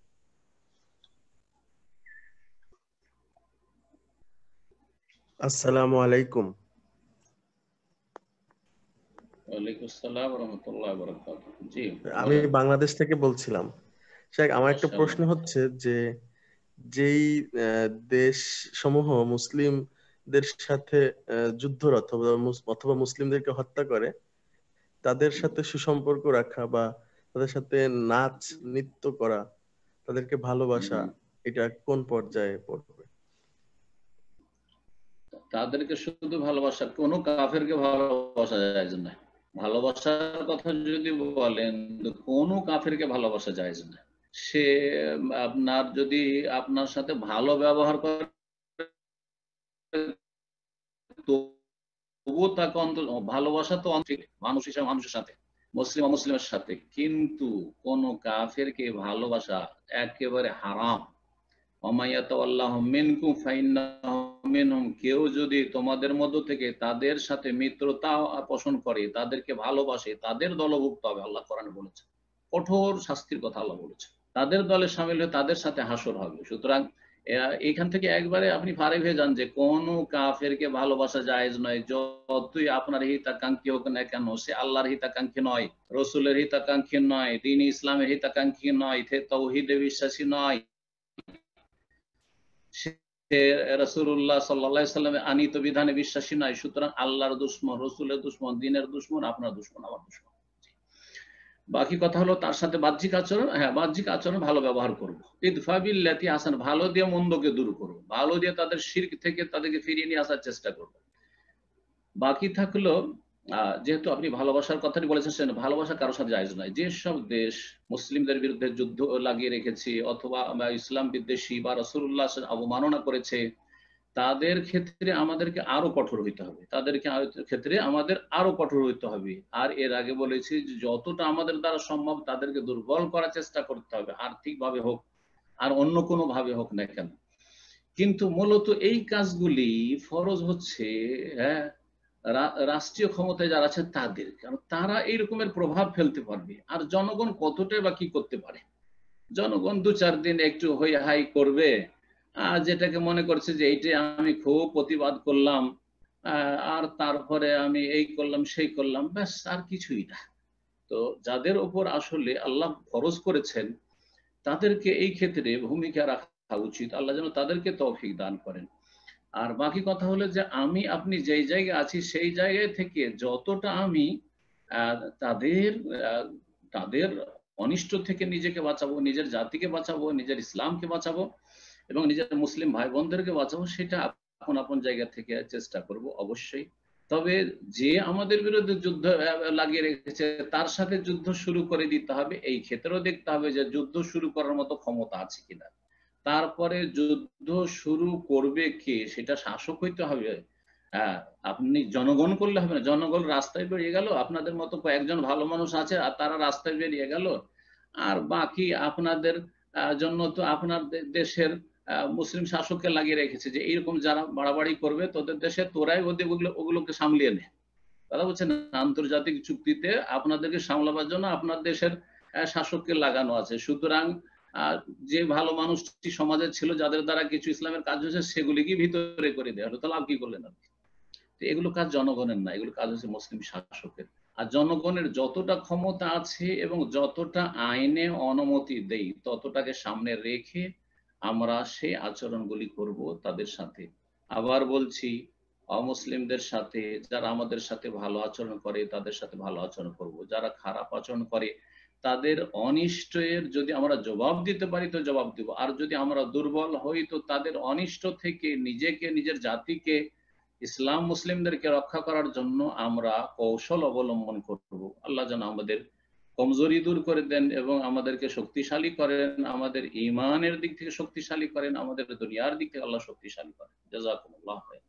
আসসালামু আলাইকুম। ওয়ালাইকুম আসসালাম ওয়া রাহমাতুল্লাহি ওয়া বারাকাতুহু। জি, আমি বাংলাদেশ থেকে বলছিলাম। শেখ, আমার একটা প্রশ্ন হচ্ছে যে যেই দেশ সমূহ মুসলিমদের সাথে যুদ্ধরত অথবা মুসলিমদেরকে হত্যা করে, তাদের সাথে সুসম্পর্ক রাখা বা তাদের সাথে নাচ নৃত্য করা, তাদেরকে ভালোবাসা, এটা কোন পর্যায়ে পড়বে? তাদেরকে শুধু ভালোবাসা, কোনো কাফেরকে ভালোবাসা যায় না। ভালোবাসার কথা যদি বলেন, কোনো কাফেরকে ভালোবাসা যায় না। সে আপনার যদি আপনার সাথে ভালো ব্যবহার করে তবুও তাকে ভালোবাসা তো মানুষ হিসাবে মানুষের সাথে, মুসলিম অমুসলিমের সাথে, কিন্তু কোন কাফেরকে ভালোবাসা একেবারে হারাম। কেউ যদি তোমাদের মধ্য থেকে তাদের সাথে মিত্রতা পোষণ করে, তাদেরকে ভালোবাসে, তাদের দলভুক্ত হবে। আল্লাহ কোরআনে বলেছে, কঠোর শাস্তির কথা আল্লাহ বলেছে। তাদের দলে সামিল হয়ে তাদের সাথে হাসর হবে। সুতরাং এখান থেকে একবারে আপনি ফারিগ হয়ে যান যে কোন কাফেরকে ভালোবাসা জায়েজ নয়, যতই আপনার হিতাকাঙ্ক্ষী হোক না কেন। সে আল্লাহর হিতাকাঙ্ক্ষী নয়, রসুলের হিতাকাঙ্ক্ষী নয়, দ্বীন ইসলামের হিতাকাঙ্ক্ষী নয়, তাওহীদে বিশ্বাসী নয়, সে রাসূলুল্লাহ সাল্লাল্লাহু আলাইহি সাল্লামের আনিত বিধানে বিশ্বাসী নয়। সুতরাং আল্লাহর দুশমন, রসুলের দুশমন, দ্বীনের দুশমন, আপনার দুশমন, আমার দুশমন। বাকি কথা হলো তার সাথে বাহ্যিক আচরণ, বাহ্যিক আচরণ ভালো ব্যবহার করবো। ইদফা বিল্লাতি আহসান, ভালো দিয়ে মন্দকে দূর করবো, ভালো দিয়ে তাদের শিরক থেকে তাদেরকে ফিরিয়ে নিয়ে আসার চেষ্টা করবো। বাকি থাকলো যেহেতু আপনি ভালোবাসার কথাটি বলেছেন, ভালোবাসা কারোর সাথে জায়েজ নয়। যেসব দেশ মুসলিমদের বিরুদ্ধে যুদ্ধ লাগিয়ে রেখেছে অথবা ইসলাম বিদ্বেষী বা রাসূলুল্লাহ অবমাননা করেছে, তাদের ক্ষেত্রে আমাদেরকে আরো কঠোর হইতে হবে, তাদেরকে ক্ষেত্রে আমাদের আরো কঠোর হইতে হবে। আর এর আগে বলেছি যে যতটা আমাদের দ্বারা সম্ভব তাদেরকে দুর্বল করার চেষ্টা করতে হবে, আর্থিক ভাবে হোক আর অন্য কোনো ভাবে হোক না কেন। কিন্তু মূলত এই কাজগুলি ফরজ হচ্ছে রাষ্ট্রীয় ক্ষমতায় যারা আছে তাদের, কারণ তারা এই রকমের প্রভাব ফেলতে পারবে। আর জনগণ কতটাই বা কি করতে পারে? জনগণ 2-4 দিন একটু হই হাই করবে, যেটাকে মনে করছে যে এইটা আমি খুব প্রতিবাদ করলাম, আর তারপরে আমি এই করলাম সেই করলাম, ব্যাস, আর কিছুই না। তো যাদের উপর আসলে আল্লাহ ফরজ করেছেন তাদেরকে এই ক্ষেত্রে ভূমিকা রাখা উচিত। আল্লাহ যেন তাদেরকে তৌফিক দান করেন। আর বাকি কথা হলো যে আমি আপনি যেই জায়গায় আছি সেই জায়গায় থেকে যতটা আমি তাদের অনিষ্ট থেকে নিজেকে বাঁচাবো, নিজের জাতিকে বাঁচাবো, নিজের ইসলামকে বাঁচাবো এবং নিজের মুসলিম ভাই বোনদেরকে বাঁচাবো, সেটা আপন আপন জায়গা থেকে চেষ্টা করব অবশ্যই। তবে যে আমাদের বিরুদ্ধে যুদ্ধ লাগিয়ে রেখেছে তার সাথে যুদ্ধ শুরু করে দিতে হবে, এই ক্ষেত্রেও দেখতে হবে যে যুদ্ধ শুরু করার মতো ক্ষমতা আছে কিনা। তারপরে যুদ্ধ শুরু করবে কে, সেটা শাসক হইতে হবে। আপনি জনগণ করলে হবে না। জনগণ রাস্তায় বেরিয়ে গেল, আপনাদের মতো কয়েকজন ভালো মানুষ আছে আর তারা রাস্তায় বেরিয়ে গেল, আর বাকি আপনাদের জন্য তো আপনার দেশের মুসলিম শাসককে লাগিয়ে রেখেছে যে এইরকম যারা বাড়াবাড়ি করবে তোদের দেশে তোরাই ওগুলোকে সামলিয়ে নে। তারা বলছেন আন্তর্জাতিক চুক্তিতে আপনাদেরকে সামলাবার জন্য আপনার দেশের শাসককে লাগানো আছে। সুতরাং যে ভালো মানুষটি সমাজে ছিল যাদের দ্বারা কিছু ইসলামের কাজ হয়েছে সেগুলিকে ভিতরে করে দেওয়া হলো, তাহলে আপনি কি করলেন? আপনি এগুলো কাজ জনগণের না, এগুলো কাজ হচ্ছে মুসলিম শাসকের। আর জনগণের যতটা ক্ষমতা আছে এবং যতটা আইনে অনুমতি দেই ততটাকে সামনে রেখে আমরা সেই আচরণগুলি করব তাদের সাথে। আবার বলছি, অমুসলিমদের সাথে যারা আমাদের সাথে ভালো আচরণ করে তাদের সাথে ভালো আচরণ করব, যারা খারাপ আচরণ করে তাদের অনিষ্টের যদি আমরা জবাব দিতে পারি তো জবাব দিব, আর যদি আমরা দুর্বল হই তো তাদের অনিষ্ট থেকে নিজেকে, নিজের জাতিকে, ইসলাম মুসলিমদেরকে রক্ষা করার জন্য আমরা কৌশল অবলম্বন করব। আল্লাহ যেন আমাদের কমজোরি দূর করে দেন এবং আমাদেরকে শক্তিশালী করেন, আমাদের ঈমানের দিক থেকে শক্তিশালী করেন, আমাদের দুনিয়ার দিক থেকে আল্লাহ শক্তিশালী করেন। জাযাকুমুল্লাহ খাইর।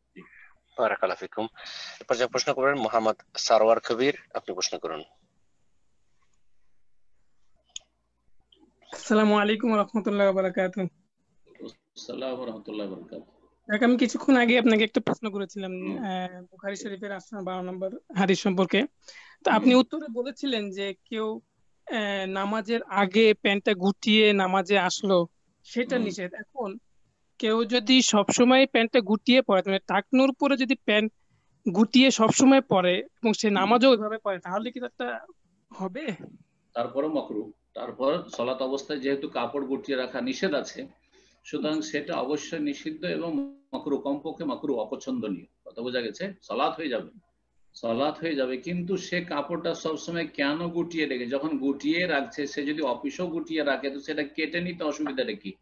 বারাকাল্লাহু ফিকুম। এরপর যে প্রশ্ন করবেন মোহাম্মদ সারওয়ার কবির, আপনি প্রশ্ন করুন। আসসালামু আলাইকুম ওয়া রাহমাতুল্লাহি ওয়া বারাকাতুহু। আসসালামু ওয়া রাহমাতুল্লাহি ওয়া বারাকাতুহু। আমি কিছুক্ষণ আগে আপনাকে একটা প্রশ্ন করেছিলাম বুখারী শরীফের 12 নম্বর হাদিস সম্পর্কে। তো আপনি উত্তরে বলেছিলেন যে কেউ নামাজের আগে প্যান্টটা গুটিয়ে নামাজে আসলো সেটা নিষেধ। এখন কেউ যদি সবসময় প্যান্টটা গুটিয়ে পরে, মানে টাকনুর পরে যদি প্যান্ট গুটিয়ে সবসময় পরে এবং সে নামাজও ওইভাবে পড়ে, তাহলে কি তারটা হবে? তারপরে মাকরুহ। তারপর সালাত অবস্থায় যেহেতু কাপড় গুটিয়ে রাখা নিষেধ আছে, সুতরাং সেটা অবশ্যই নিষিদ্ধ এবং মাকরুহ, কমপক্ষে মাকরুহ, অপছন্দনীয়। কথা বোঝা গেছে? সালাত হয়ে যাবে, সালাত হয়ে যাবে, কিন্তু সে কাপড়টা সবসময় কেন গুটিয়ে রেখে, যখন গুটিয়ে রাখছে সে যদি অফিসেও গুটিয়ে রাখে তো সেটা কেটে নিতে অসুবিধাটা কি?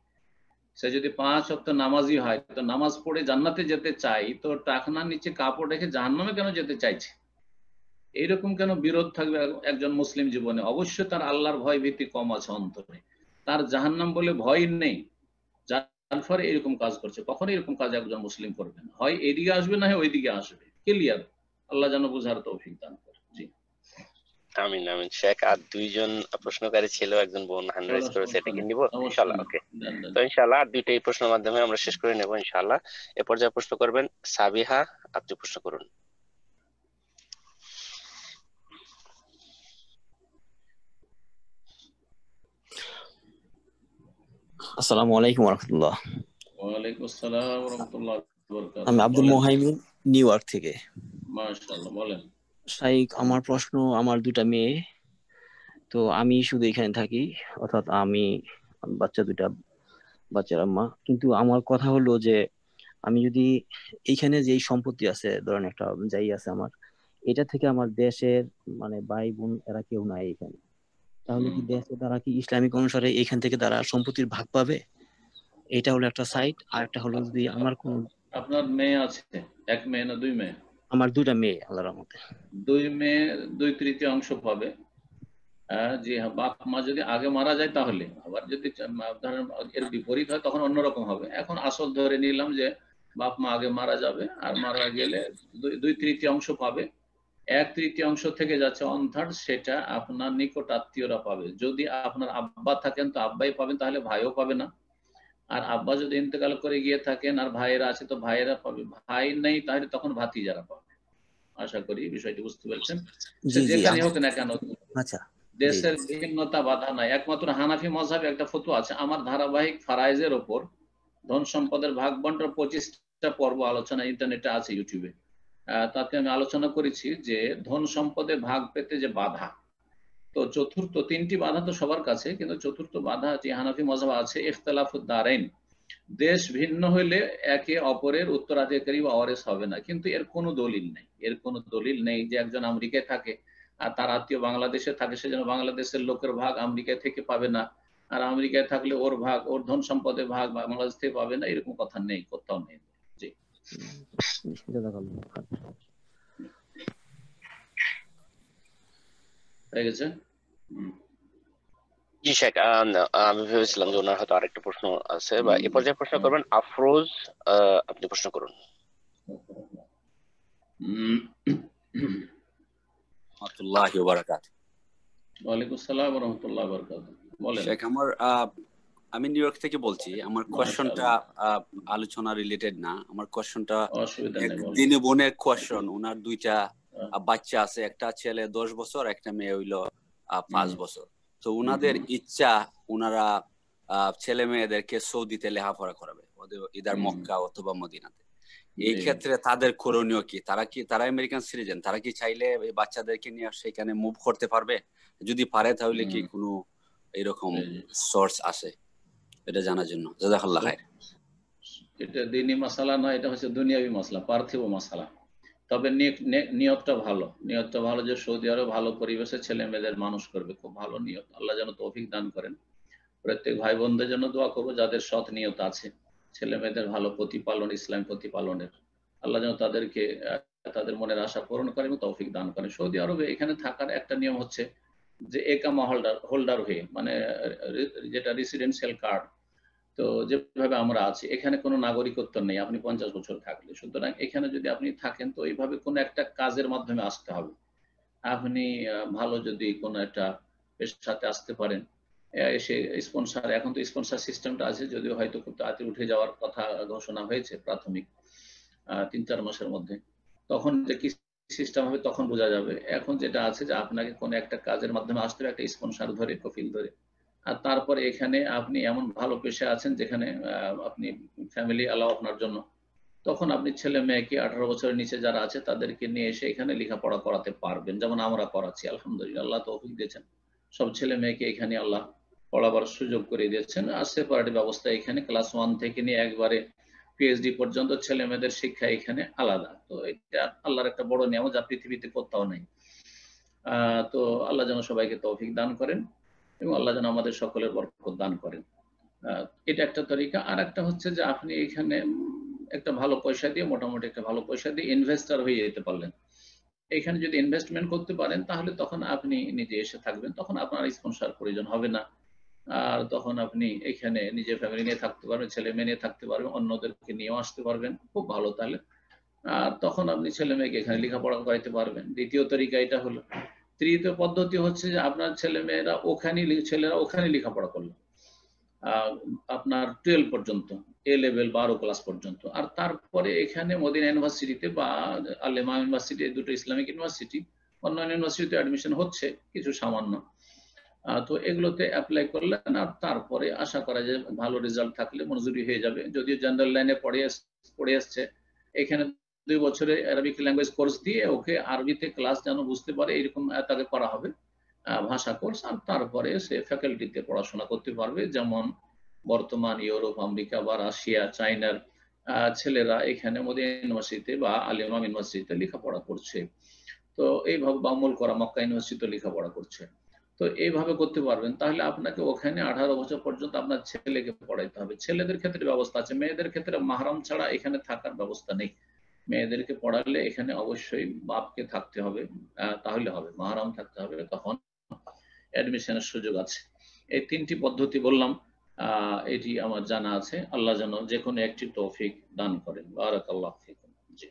সে যদি 5 ওয়াক্ত নামাজি হয় তো নামাজ পড়ে জান্নাতে যেতে চাই, তো টাকনার নিচে কাপড় রেখে জাহান্নামে কেন যেতে চাইছে? এইরকম কেন বিরোধ থাকবে একজন মুসলিম জীবনে? অবশ্যই তার আল্লাহর ভয় ভীতি কম আছে অন্তরে, তার জাহান্নাম বলে ভয় নেই, যার ফলে এরকম কাজ করছে। কখনো এরকম কাজ একজন মুসলিম করবে না, হয় এদিকে আসবে না হয় ওইদিকে আসবে। ক্লিয়ার? আল্লাহ যেন বোঝার তৌফিক দান করে। জি আমিন আমিন। শেখ আর দুইজন প্রশ্নকারী ছিল, একজন বোন হ্যান্ড রাইজ করেছে, এটা কি নিব ইনশাআল্লাহ? ওকে, তো ইনশাআল্লাহ আর দুইটা এই প্রশ্নের মাধ্যমে আমরা শেষ করে নেব ইনশাআল্লাহ। এ পর্যায়ে প্রশ্ন করবেন সাবিহা, আপনি প্রশ্ন করুন। আসসালামু আলাইকুম ওয়া রাহমাতুল্লাহ। ওয়ালাইকুম আসসালাম ওয়া রাহমাতুল্লাহি ওয়া বারাকাতুহু। আমি আব্দুল মুহাইমিন, নিউ ইয়র্ক থেকে। মাশাআল্লাহ, বলেন। শাইখ, আমার প্রশ্ন, আমার দুটা মেয়ে, তো আমি শুধু এখানে থাকি, অর্থাৎ আমি দুটা বাচ্চার আম্মা। কিন্তু আমার কথা হলো যে আমি যদি এইখানে যেই সম্পত্তি আছে, ধরেন একটা যাই আছে আমার, এটা থেকে আমার দেশের মানে ভাই বোন এরা কেউ নাই এখানে, তাহলে কি দেশে তারা কি ইসলামিক অনুসারে এখান থেকে তারা সম্পত্তির ভাগ পাবে? এটা হলো একটা সাইড। আর একটা হলো যদি আমার কোন, আপনার মেয়ে আছে? এক মেয়ে না দুই মেয়ে? আমার দুটা মেয়ে আল্লাহর রহমতে। দুই মেয়ে 2/3 পাবে। জি হ্যাঁ, বাপ মা যদি আগে মারা যায় তাহলে, আবার যদি ধরেন এর বিপরীত হয় তখন অন্যরকম হবে। এখন আসল ধরে নিলাম যে বাপ মা আগে মারা যাবে, আর মারা গেলে 2/3 পাবে। 1/3 থেকে যাচ্ছে 1/3, সেটা আপনার নিকট আত্মীয়রা পাবে। যদি আপনার আব্বা থাকেন তো আব্বাই পাবেন, তাহলে ভাইও পাবে না। আর আব্বা যদি ইন্তেকাল করে গিয়ে থাকেন আর ভাইয়েরা আছে তো ভাইয়েরা পাবে, ভাই নেই তাহলে তখন ভাতিজারা পাবে। আশা করি বিষয়টি বুঝতে পেরেছেন। যেখানে হোক না কেন আচ্ছা, দেশের ভিন্নতা বাধা নাই। একমাত্র হানাফি মাযহাবে একটা ফতোয়া আছে, আমার ধারাবাহিক ফারাইজের ওপর ধন সম্পদের ভাগ বন্টন 25টা পর্ব আলোচনা ইন্টারনেটে আছে, ইউটিউবে। তাতে আমি আলোচনা করেছি যে ধন সম্পদে ভাগ পেতে যে বাধা, তো চতুর্থ 3টি বাধা তো সবার কাছে, কিন্তু চতুর্থ বাধা যে হানাফি মাযহাব আছে, ইখতিলাফুদ দারাইন, দেশ ভিন্ন হইলে একে অপরের উত্তরাধিকারী বা ওয়ারিস হবে না। কিন্তু এর কোনো দলিল নেই, এর কোনো দলিল নেই যে একজন আমেরিকায় থাকে আর তার আত্মীয় বাংলাদেশে থাকে, সেজন্য বাংলাদেশের লোকের ভাগ আমেরিকায় থেকে পাবে না, আর আমেরিকায় থাকলে ওর ভাগ, ওর ধন সম্পদের ভাগ বাংলাদেশ থেকে পাবে না, এরকম কথা নেই, কোথাও নেই। জি হয়ে গেছে। জি শেখ, আমি ভেবেছিলাম যে ওনার হয়তো আরেকটা প্রশ্ন আছে, বা এ পর্যায়ে প্রশ্ন করবেন আফরোজ, আপনি প্রশ্ন করুন। ওয়ালাইকুম আসসালাম ওয়া রাহমাতুল্লাহি ওয়া বারাকাতুহু। বলেন শেখ, আমি নিউ ইয়র্ক থেকে বলছি। আমার কোয়েশ্চনটা আলোচনা রিলেটেড না, আমার কোয়েশ্চনটা দিনে বোনের কোয়েশ্চন। ওনার দুইটা বাচ্চা আছে, একটা ছেলে 10 বছর, একটা মেয়ে হইলো 5 বছর। তো উনাদের ইচ্ছা, উনারা ছেলে মেয়েদেরকে সৌদিতে লেখাপড়া করাবে, ইদার মক্কা অথবা মদিনাতে। এই ক্ষেত্রে তাদের করণীয় কি? তারা আমেরিকান সিটিজেন, তারা কি চাইলে এই বাচ্চাদেরকে নিয়ে সেখানে মুভ করতে পারবে? যদি পারে তাহলে কি কোনো এরকম সোর্স আছে, এটা জানার জন্য। জাযাকাল্লাহ খাইর। এটা দিনী মাসালা নয়, এটা হচ্ছে দুনিয়াবি মাসলা, পার্থিব মাসালা। তবে নিয়তটা ভালো, নিয়তটা ভালো যে সৌদি আরব ভালো পরিবেশে ছেলে মেয়েদের মানুষ করবে, খুব ভালো নিয়ত। আল্লাহ যেন তৌফিক দান করেন। প্রত্যেক ভাই বোনদের জন্য দোয়া করবো যাদের সৎ নিয়ত আছে ছেলে মেয়েদের ভালো প্রতিপালন, ইসলাম প্রতিপালনের। আল্লাহ যেন তাদেরকে তাদের মনের আশা পূরণ করে এবং তৌফিক দান করেন। সৌদি আরবে এখানে থাকার একটা নিয়ম হচ্ছে যে একামা হোল্ডার হয়ে, মানে যেটা রেসিডেন্সিয়াল কার্ড, তো যেভাবে আমরা আছি এখানে কোনো নাগরিকত্ব নেই আপনি 50 বছর থাকলে। সুতরাং এখানে যদি আপনি থাকেন তো এইভাবে কোনো একটা কাজের মাধ্যমে আসতে হবে। আপনি ভালো যদি কোনো একটা পেশাতে আসতে পারেন, এসে স্পন্সর, এখন তো স্পন্সর সিস্টেমটা আছে, যদিও হয়তো খুব তাড়াতাড়ি উঠে যাওয়ার কথা ঘোষণা হয়েছে প্রাথমিক 3-4 মাসের মধ্যে, তখন যে কি সিস্টেম হবে তখন বোঝা যাবে। এখন যেটা আছে যে আপনাকে কোনো একটা কাজের মাধ্যমে আসতে হবে, একটা স্পন্সর ধরে, কফিল ধরে, আর তারপরে এখানে আপনি এমন ভালো পেশা আছেন যেখানে আপনি ফ্যামিলি অ্যালাউ আপনার জন্য, তখন আপনি ছেলে মেয়েকে 18 বছরের নিচে যারা আছে তাদেরকে নিয়ে এসে এখানে লেখাপড়া করাতে পারবেন, যেমন আমরা করাচ্ছি আলহামদুলিল্লাহ। আল্লাহ তৌফিক দিয়েছেন, সব ছেলে মেয়েকে এখানে আল্লাহ পড়াবার সুযোগ করে দিয়েছেন। আর সেপারেট ব্যবস্থা এখানে, ক্লাস 1 থেকে নিয়ে একবারে পিএইচডি পর্যন্ত ছেলে মেয়েদের শিক্ষা এখানে আলাদা। তো এটা আল্লাহর একটা বড় নিয়ামত যা পৃথিবীতে কোথাও নেই। তো আল্লাহ যেন সবাইকে তৌফিক দান করেন এবং আল্লাহ যেন আমাদের সকলের বরকত দান করেন। এটা একটা তরিকা। আর একটা হচ্ছে যে আপনি এখানে একটা ভালো পয়সা দিয়ে, মোটামুটি একটা ভালো পয়সা দিয়ে ইনভেস্টর হয়ে যেতে পারলেন। এখানে যদি ইনভেস্টমেন্ট করতে পারেন তাহলে তখন আপনি নিজে এসে থাকবেন, তখন আপনার স্পন্সর প্রয়োজন হবে না। আর তখন আপনি এখানে নিজের ফ্যামিলি নিয়ে থাকতে পারবেন, ছেলে মেয়ে নিয়ে থাকতে পারবেন, অন্যদেরকে নিয়েও আসতে পারবেন, খুব ভালো। তাহলে আর তখন আপনি ছেলে মেয়েকে এখানে লেখাপড়া করাইতে পারবেন। দ্বিতীয় তরিকা এটা হলো। তৃতীয় পদ্ধতি হচ্ছে যে আপনার ছেলে মেয়েরা ছেলেরা ওখানে লেখাপড়া করলো আপনার 12 পর্যন্ত, এ লেভেল 12 ক্লাস পর্যন্ত। আর তারপরে এখানে মদিনা ইউনিভার্সিটিতে বা আলেমা ইউনিভার্সিটি, দুটো ইসলামিক ইউনিভার্সিটি, অন্যান্য ইউনিভার্সিটিতে অ্যাডমিশন হচ্ছে কিছু সামান্য, তো এগুলোতে অ্যাপ্লাই করলেন। আর তারপরে আশা করা যায় ভালো রেজাল্ট থাকলে মঞ্জুরি হয়ে যাবে। যদিও জেনারেল লাইনে পড়ে আসছে, এখানে 2 বছরে আরবিক ল্যাঙ্গুয়েজ কোর্স দিয়ে ওকে আরবিতে ক্লাস যেন বুঝতে পারে এরকম তাকে করা হবে, ভাষা কোর্স। আর তারপরে সে ফ্যাকাল্টিতে পড়াশোনা করতে পারবে, যেমন বর্তমান ইউরোপ, আমেরিকা বা রাশিয়া, চায়নার ছেলেরা এখানে মদিনা ইউনিভার্সিটিতে বা আল ইমাম ইউনিভার্সিটিতে লেখাপড়া করছে। তো এইভাবে বামুল করা মক্কা ইউনিভার্সিটিতে লেখাপড়া করছে। তো এইভাবে করতে পারবেন। তাহলে আপনাকে ওখানে 18 বছর পর্যন্ত আপনার ছেলেকে পড়াইতে হবে। ছেলেদের ক্ষেত্রে ব্যবস্থা আছে, মেয়েদের ক্ষেত্রে মাহরাম ছাড়া এখানে থাকার ব্যবস্থা নেই। মেয়েদেরকে পড়ালে এখানে অবশ্যই বাপকে থাকতে হবে, তাহলে হবে, মাহরাম থাকতে হবে, তখন অ্যাডমিশনের সুযোগ আছে। এই 3টি পদ্ধতি বললাম, এটি আমার জানা আছে। আল্লাহ যেন যে কোনো একটি তৌফিক দান করেন। বারাকাল্লাহু ফিকুম। জি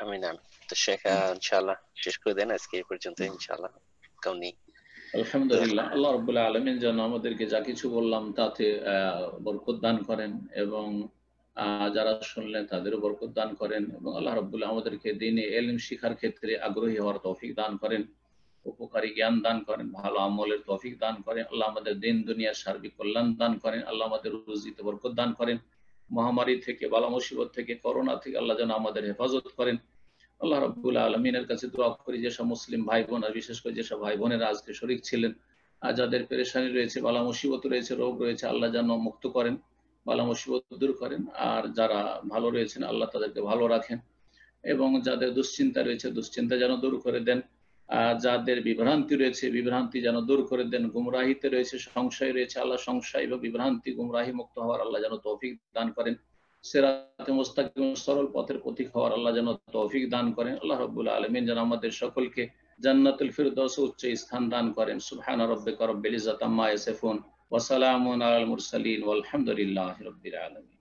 আমিন আমিন। তো শেখ ইনশাআল্লাহ শেষ করে দেন আজকে এই পর্যন্ত ইনশাআল্লাহ। কাউনি আলহামদুলিল্লাহ, আল্লাহ রাব্বুল আলামিন যেন আমাদেরকে যা কিছু বললাম তাতে বরকত দান করেন এবং যারা শুনলেন তাদেরও বরকত দান করেন, এবং আল্লাহ রাব্বুল আমাদেরকে দ্বীনে ইলম শিখার ক্ষেত্রে আগ্রহী হওয়ার তৌফিক দান করেন, উপকারী জ্ঞান দান করেন, ভালো আমলের তৌফিক দান করেন। আল্লাহ আমাদের দিন দুনিয়ার সার্বিক কল্যাণ দান করেন। আল্লাহ আমাদের রুজিতে বরকত দান করেন। মহামারী থেকে, বালা মুসিবত থেকে, করোনা থেকে আল্লাহ যেন আমাদের হেফাজত করেন। আল্লাহ রাব্বুল আলামিনের কাছে দোয়া করি যেসব মুসলিম ভাই বোন, আর বিশেষ করে যেসব ভাই বোনেরা আজকে শরীক ছিলেন, যাদের পেরেশানি রয়েছে, বালা মুসিবত রয়েছে, রোগ রয়েছে, আল্লাহ যেন মুক্ত করেন, বালা মুসিবত দূর করেন। আর যারা ভালো রয়েছেন আল্লাহ তাদেরকে ভালো রাখেন, এবং যাদের দুশ্চিন্তা রয়েছে দুশ্চিন্তা যেন দূর করে দেন। যাদের বিভ্রান্তি রয়েছে বিভ্রান্তি যেন দূর করে দেন। গুমরাহিতে রয়েছে, সংশয় রয়েছে, আল্লাহ সংশয় এবং বিভ্রান্তি, গুমরাহি মুক্ত হওয়ার আল্লাহ যেন তৌফিক দান করেন। সিরাতে মুস্তাকিম, সরল পথের পথিক হওয়ার আল্লাহ যেন তৌফিক দান করেন। আল্লাহ রাব্বুল আলামিন যেন আমাদের সকলকে জান্নাতুল ফিরদাউস উচ্চ স্থান দান করেন। সুবহানা রাব্বিকা রাব্বিল ইজ্জাতি আম্মা ইয়াসিফুন ওয়া সালামুন আলাল মুরসালিন ওয়ালহামদুলিল্লাহি রাব্বিল আলামিন।